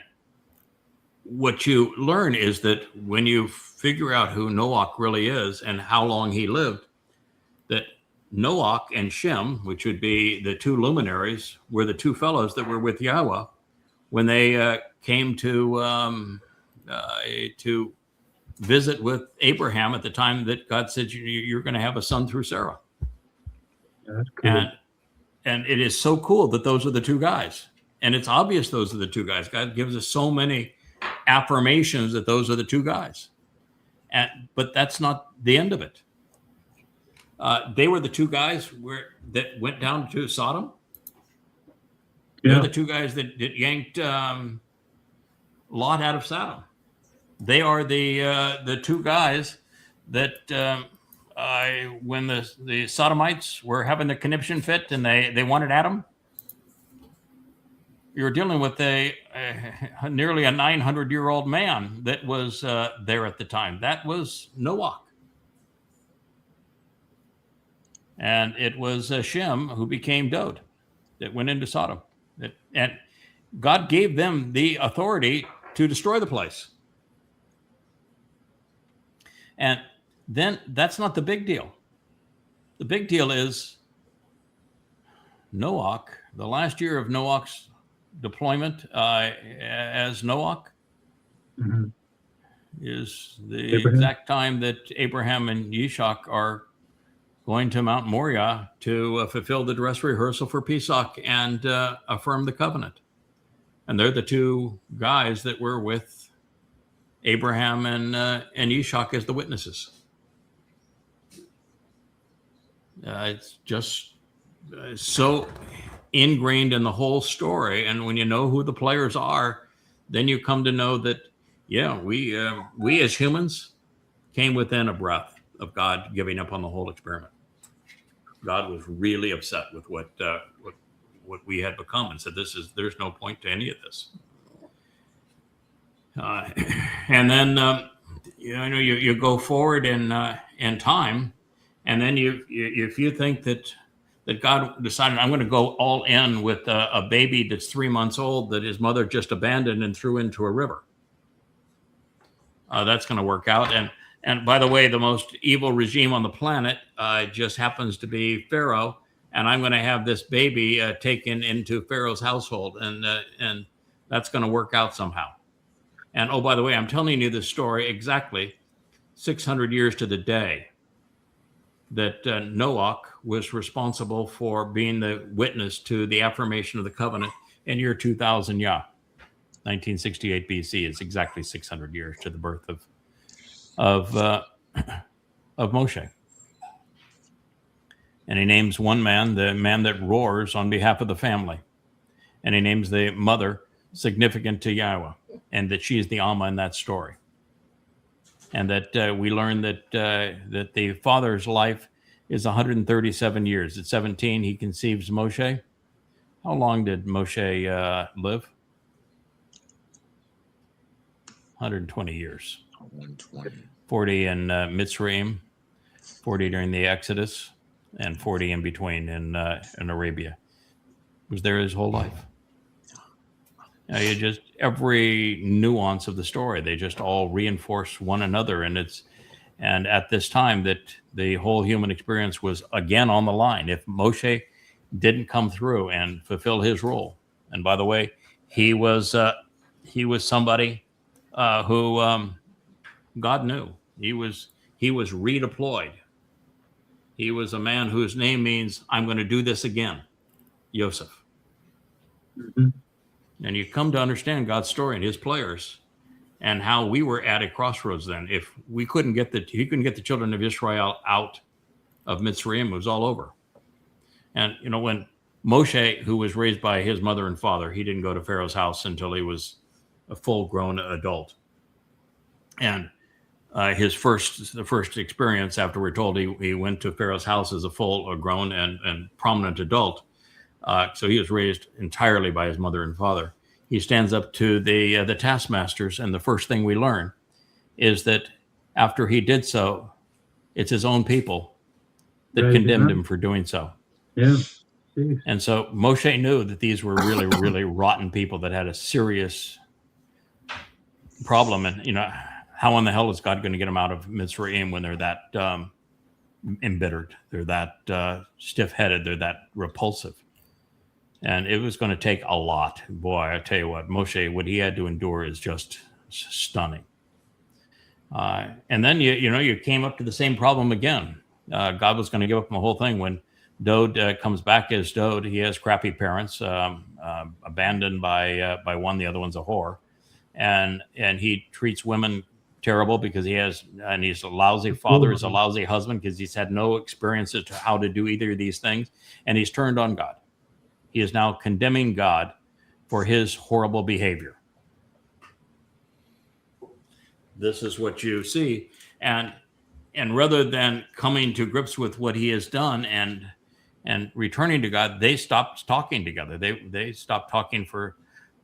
what you learn is that when you figure out who Noach really is and how long he lived, that Noach and Shem, which would be the 2 luminaries, were the 2 fellows that were with Yahowah when they came to visit with Abraham at the time that God said you're going to have a son through Sarah. That's cool. And it is so cool that those are the 2 guys. And it's obvious those are the 2 guys. God gives us so many affirmations that those are the 2 guys. But that's not the end of it. They were the 2 guys that went down to Sodom. They're the 2 guys that yanked Lot out of Sodom. They are the 2 guys that when the Sodomites were having the conniption fit and they wanted Adam, you're dealing with nearly a 900-year-old man that was there at the time. That was Noach. And it was Shem who became Dod that went into Sodom. And God gave them the authority to destroy the place. And then that's not the big deal. The big deal is Noach, the last year of Noach's deployment as Noach, is the exact time that Abraham and Yishak are going to Mount Moriah to fulfill the dress rehearsal for Pesach and affirm the covenant. And they're the 2 guys that were with Abraham and Yishak as the witnesses. It's just so ingrained in the whole story. And when you know who the players are, then you come to know that, yeah, we as humans came within a breath of God giving up on the whole experiment. God was really upset with what we had become and said, there's no point to any of this. And then you go forward in time, and then if you think that God decided, I'm going to go all in with a baby that's 3 months old that his mother just abandoned and threw into a river, that's going to work out. And by the way, the most evil regime on the planet just happens to be Pharaoh, and I'm going to have this baby taken into Pharaoh's household, and that's going to work out somehow. And oh, by the way, I'm telling you this story exactly 600 years to the day that Noach was responsible for being the witness to the affirmation of the covenant in year 2000 1968 BC. It's exactly 600 years to the birth of Mosheh. And he names one man, the man that roars on behalf of the family. and he names the mother significant to Yahowah, and that she is the Alma in that story. And that we learn that that the father's life is 137 years. At 17, he conceives Mosheh. How long did Mosheh live? 120 years. 120. 40 in Mitzrayim, 40 during the Exodus, and 40 in between in Arabia. Was there his whole life. You just every nuance of the story, they just all reinforce one another, and at this time that the whole human experience was again on the line. If Mosheh didn't come through and fulfill his role, and by the way, he was somebody who God knew. He was redeployed. He was a man whose name means I'm going to do this again, Yosef. Mhm. And you come to understand God's story and his players and how we were at a crossroads then. If he couldn't get the children of Israel out of Mitzrayim, it was all over. And, when Mosheh, who was raised by his mother and father, he didn't go to Pharaoh's house until he was a full-grown adult. And the first experience after we're told he went to Pharaoh's house as a full-grown and prominent adult. So he was raised entirely by his mother and father. He stands up to the taskmasters, and the first thing we learn is that after he did so, it's his own people that condemned him for doing so. Yeah. Jeez. And so Mosheh knew that these were really, really rotten people that had a serious problem. And, how in the hell is God going to get them out of Mitzrayim when they're that embittered? They're that stiff-headed. They're that repulsive. And it was going to take a lot. Boy, I tell you what, Mosheh, what he had to endure is just stunning. And then, you came up to the same problem again. God was going to give up the whole thing. When Dode comes back as Dode, he has crappy parents, abandoned by one, the other one's a whore. And he treats women terrible because he's a lousy father, he's a lousy husband because he's had no experience as to how to do either of these things. And he's turned on God. He is now condemning God for his horrible behavior. This is what you see. And rather than coming to grips with what he has done and returning to God, they stopped talking together. They stopped talking for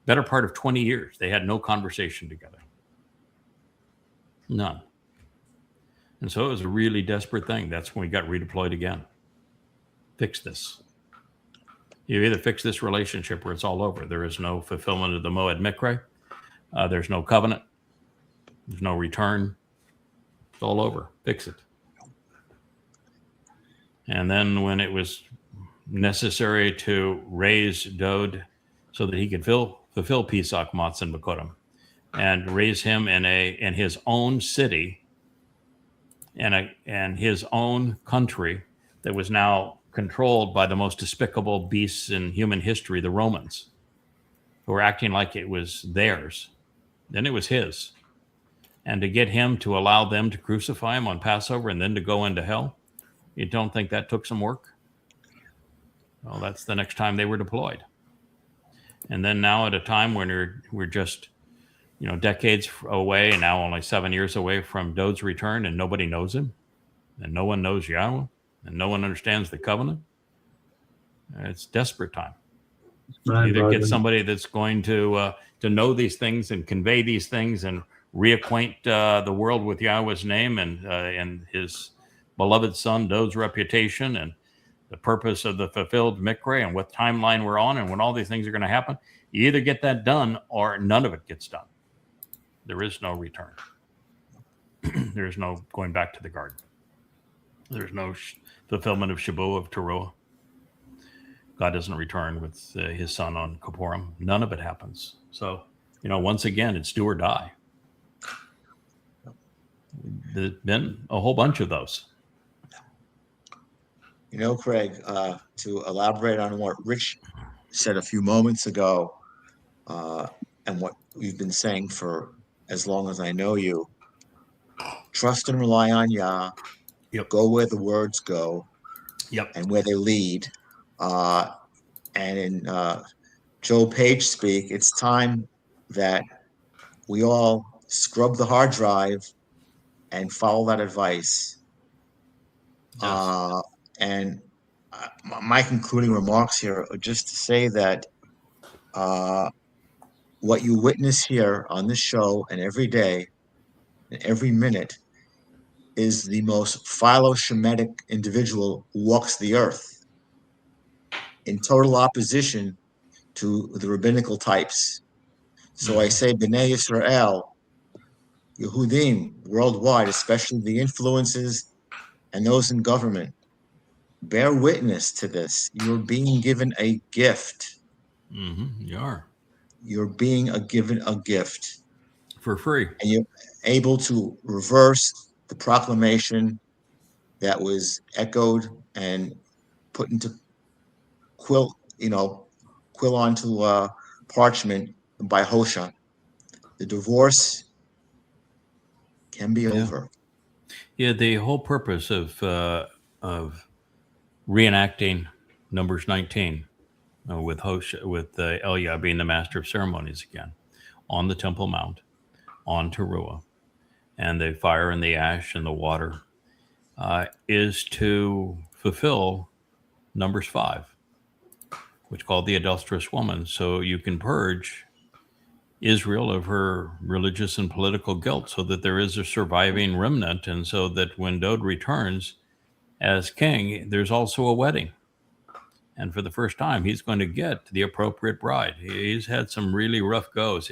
better part of 20 years. They had no conversation together. None. And so it was a really desperate thing. That's when we got redeployed again. Fix this. You either fix this relationship or it's all over. There is no fulfillment of the Moed Mikre. There's no covenant. There's no return. It's all over. Fix it. And then when it was necessary to raise Dode so that he could fulfill Pesach, Matz, and Bakodim, and raise him in his own city and his own country that was now controlled by the most despicable beasts in human history, the Romans, who were acting like it was theirs. Then it was his. And to get him to allow them to crucify him on Passover and then to go into hell, you don't think that took some work? Well, that's the next time they were deployed. And then now at a time when we're just, decades away, and now only 7 years away from Dode's return, and nobody knows him, and no one knows Yahowah, and no one understands the covenant. It's desperate time. Either get somebody that's going to know these things and convey these things and reacquaint the world with Yahowah's name and his beloved son Dode's reputation and the purpose of the fulfilled Mikre and what timeline we're on and when all these things are going to happen. You either get that done or none of it gets done. There is no return. There's no going back to the garden. There's no fulfillment of Shuwb, of Teruah. God doesn't return with his son on Kippurim. None of it happens. So, once again, it's do or die. There's been a whole bunch of those. Craig, to elaborate on what Rich said a few moments ago, and what we've been saying for as long as I know you, trust and rely on Yah. Yep. Go where the words go. Yep. And where they lead. And in Joe Page speak, it's time that we all scrub the hard drive and follow that advice. Yes. And my concluding remarks here are just to say that what you witness here on this show and every day and every minute is the most philoshemitic individual who walks the earth in total opposition to the rabbinical types. So I say B'nai Israel, Yehudim, worldwide, especially the influences and those in government, bear witness to this. You're being given a gift. You are. You're being given a gift. For free. And you're able to reverse the proclamation that was echoed and put into quill onto parchment by Hosha. The divorce can be over. Yeah, the whole purpose of reenacting Numbers 19 with Elia being the master of ceremonies again on the Temple Mount, on Teruah, and the fire and the ash and the water is to fulfill Numbers 5, which is called the adulterous woman. So you can purge Israel of her religious and political guilt so that there is a surviving remnant, and so that when Dod returns as king, there's also a wedding. And for the first time, he's going to get the appropriate bride. He's had some really rough goes.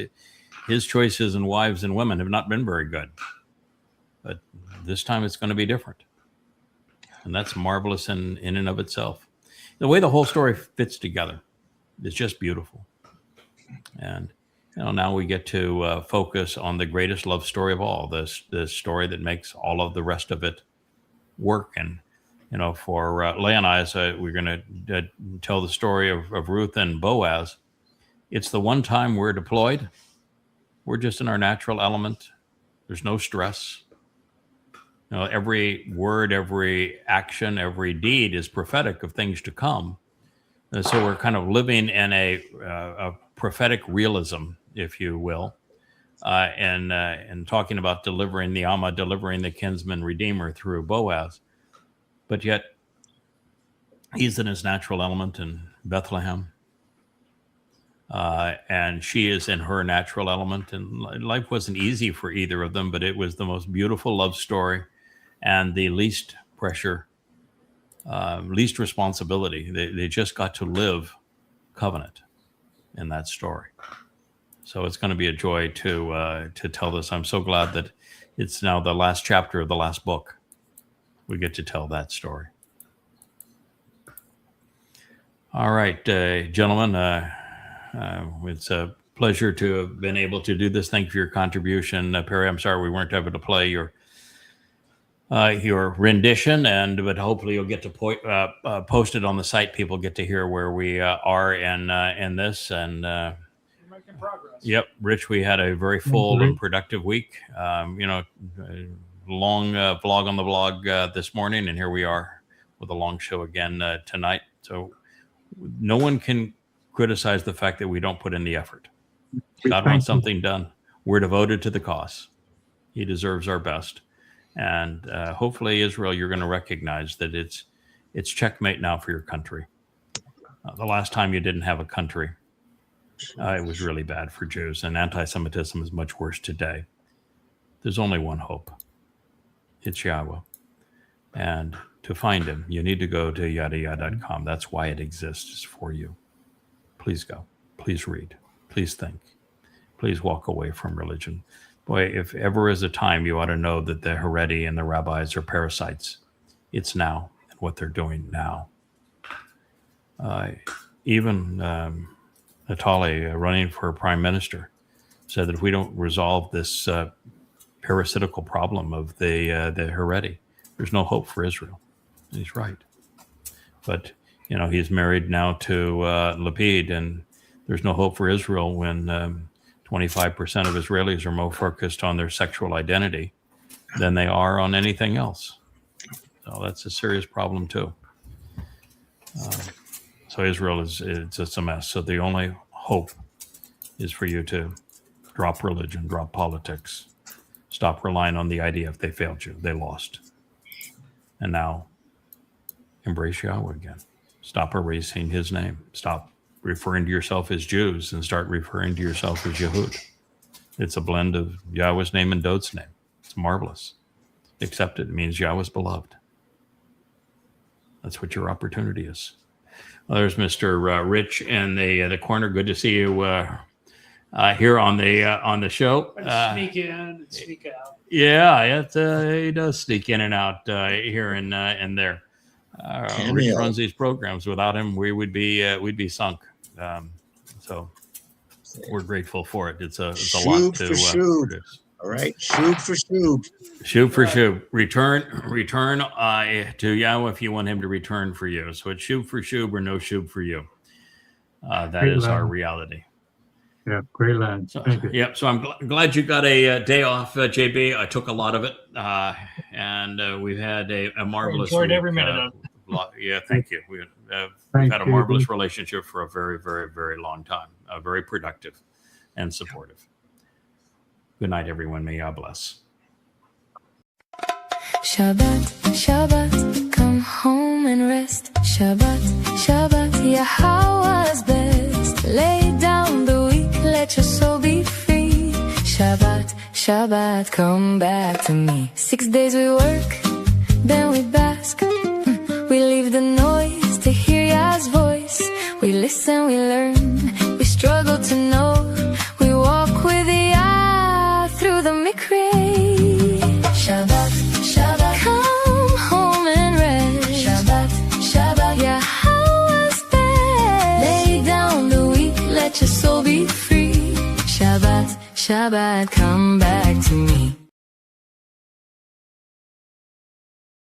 His choices in wives and women have not been very good. But this time it's going to be different. And that's marvelous in and of itself. The way the whole story fits together is just beautiful. And now we get to focus on the greatest love story of all, this story that makes all of the rest of it work. And, for Leah and I, we're going to tell the story of Ruth and Boaz. It's the one time we're deployed. We're just in our natural element. There's no stress. Every word, every action, every deed is prophetic of things to come. And so we're kind of living in a prophetic realism, if you will, and talking about delivering the Amma, delivering the kinsman redeemer through Boaz. But yet, he's in his natural element in Bethlehem. And she is in her natural element. And life wasn't easy for either of them, but it was the most beautiful love story and the least pressure, least responsibility. They just got to live covenant in that story. So it's going to be a joy to tell this. I'm so glad that it's now the last chapter of the last book. We get to tell that story. All right, gentlemen, it's a pleasure to have been able to do this. Thank you for your contribution. Perry, I'm sorry we weren't able to play your rendition, but hopefully you'll get to post it on the site. People get to hear where we are in this. And We're making progress. Yep, Rich, we had a very full and productive week. Long vlog on the blog this morning, and here we are with a long show again tonight. So no one can criticize the fact that we don't put in the effort. God wants something done. We're devoted to the cause. He deserves our best. And hopefully, Israel, you're going to recognize that it's checkmate now for your country. The last time you didn't have a country, it was really bad for Jews, and anti-Semitism is much worse today. There's only one hope. It's Yahowah. And to find him, you need to go to yahowah.com. That's why it exists, is for you. Please go. Please read. Please think. Please walk away from religion. Boy, if ever is a time you ought to know that the Haredi and the rabbis are parasites, it's now, and what they're doing now. Even Natali, running for prime minister, said that if we don't resolve this parasitical problem of the Haredi, there's no hope for Israel. And he's right. But, he's married now to Lapid, and there's no hope for Israel when 25% of Israelis are more focused on their sexual identity than they are on anything else. So that's a serious problem too. So Israel it's a mess. So the only hope is for you to drop religion, drop politics, stop relying on the idea if they failed you, they lost. And now embrace Yahowah again. Stop erasing his name. Stop referring to yourself as Jews and start referring to yourself as Yehud. It's a blend of Yahweh's name and Dod's name. It's marvelous. Accept it. It means Yahweh's beloved. That's what your opportunity is. Well, there's Mr. Rich in the corner. Good to see you here on the show. Sneak in and sneak out. Yeah, he does sneak in and out here and there. Rich runs these programs. Without him, we'd be sunk. So we're grateful for it. It's a lot to produce. All right, Shuwb for Shuwb. Shuwb for Shuwb. Return to Yahowah if you want him to return for you. So it's Shuwb for Shuwb or no Shuwb for you. That Great is line. our reality. Yeah, great line. So, Thank you. yep. So I'm glad you got a day off, JB. I took a lot of it, and we've had a marvelous. Enjoyed week, every minute of it. Yeah, thank you. We've Thank had a you. marvelous relationship for a very, very, very long time. Very productive and supportive. Good night, everyone. May Yah bless. Shabbat, Shabbat, come home and rest. Shabbat, Shabbat, Yahowah's best. Lay down the weak, let your soul be free. Shabbat, Shabbat, come back to me. 6 days we work, then we bask. We leave the noise to hear Yah's voice. We listen, we learn, we struggle to know. We walk with Yah through the mikveh. Shabbat, Shabbat, come home and rest. Shabbat, Shabbat, Yahowah's best. Lay down the weak, let your soul be free. Shabbat, Shabbat, come back.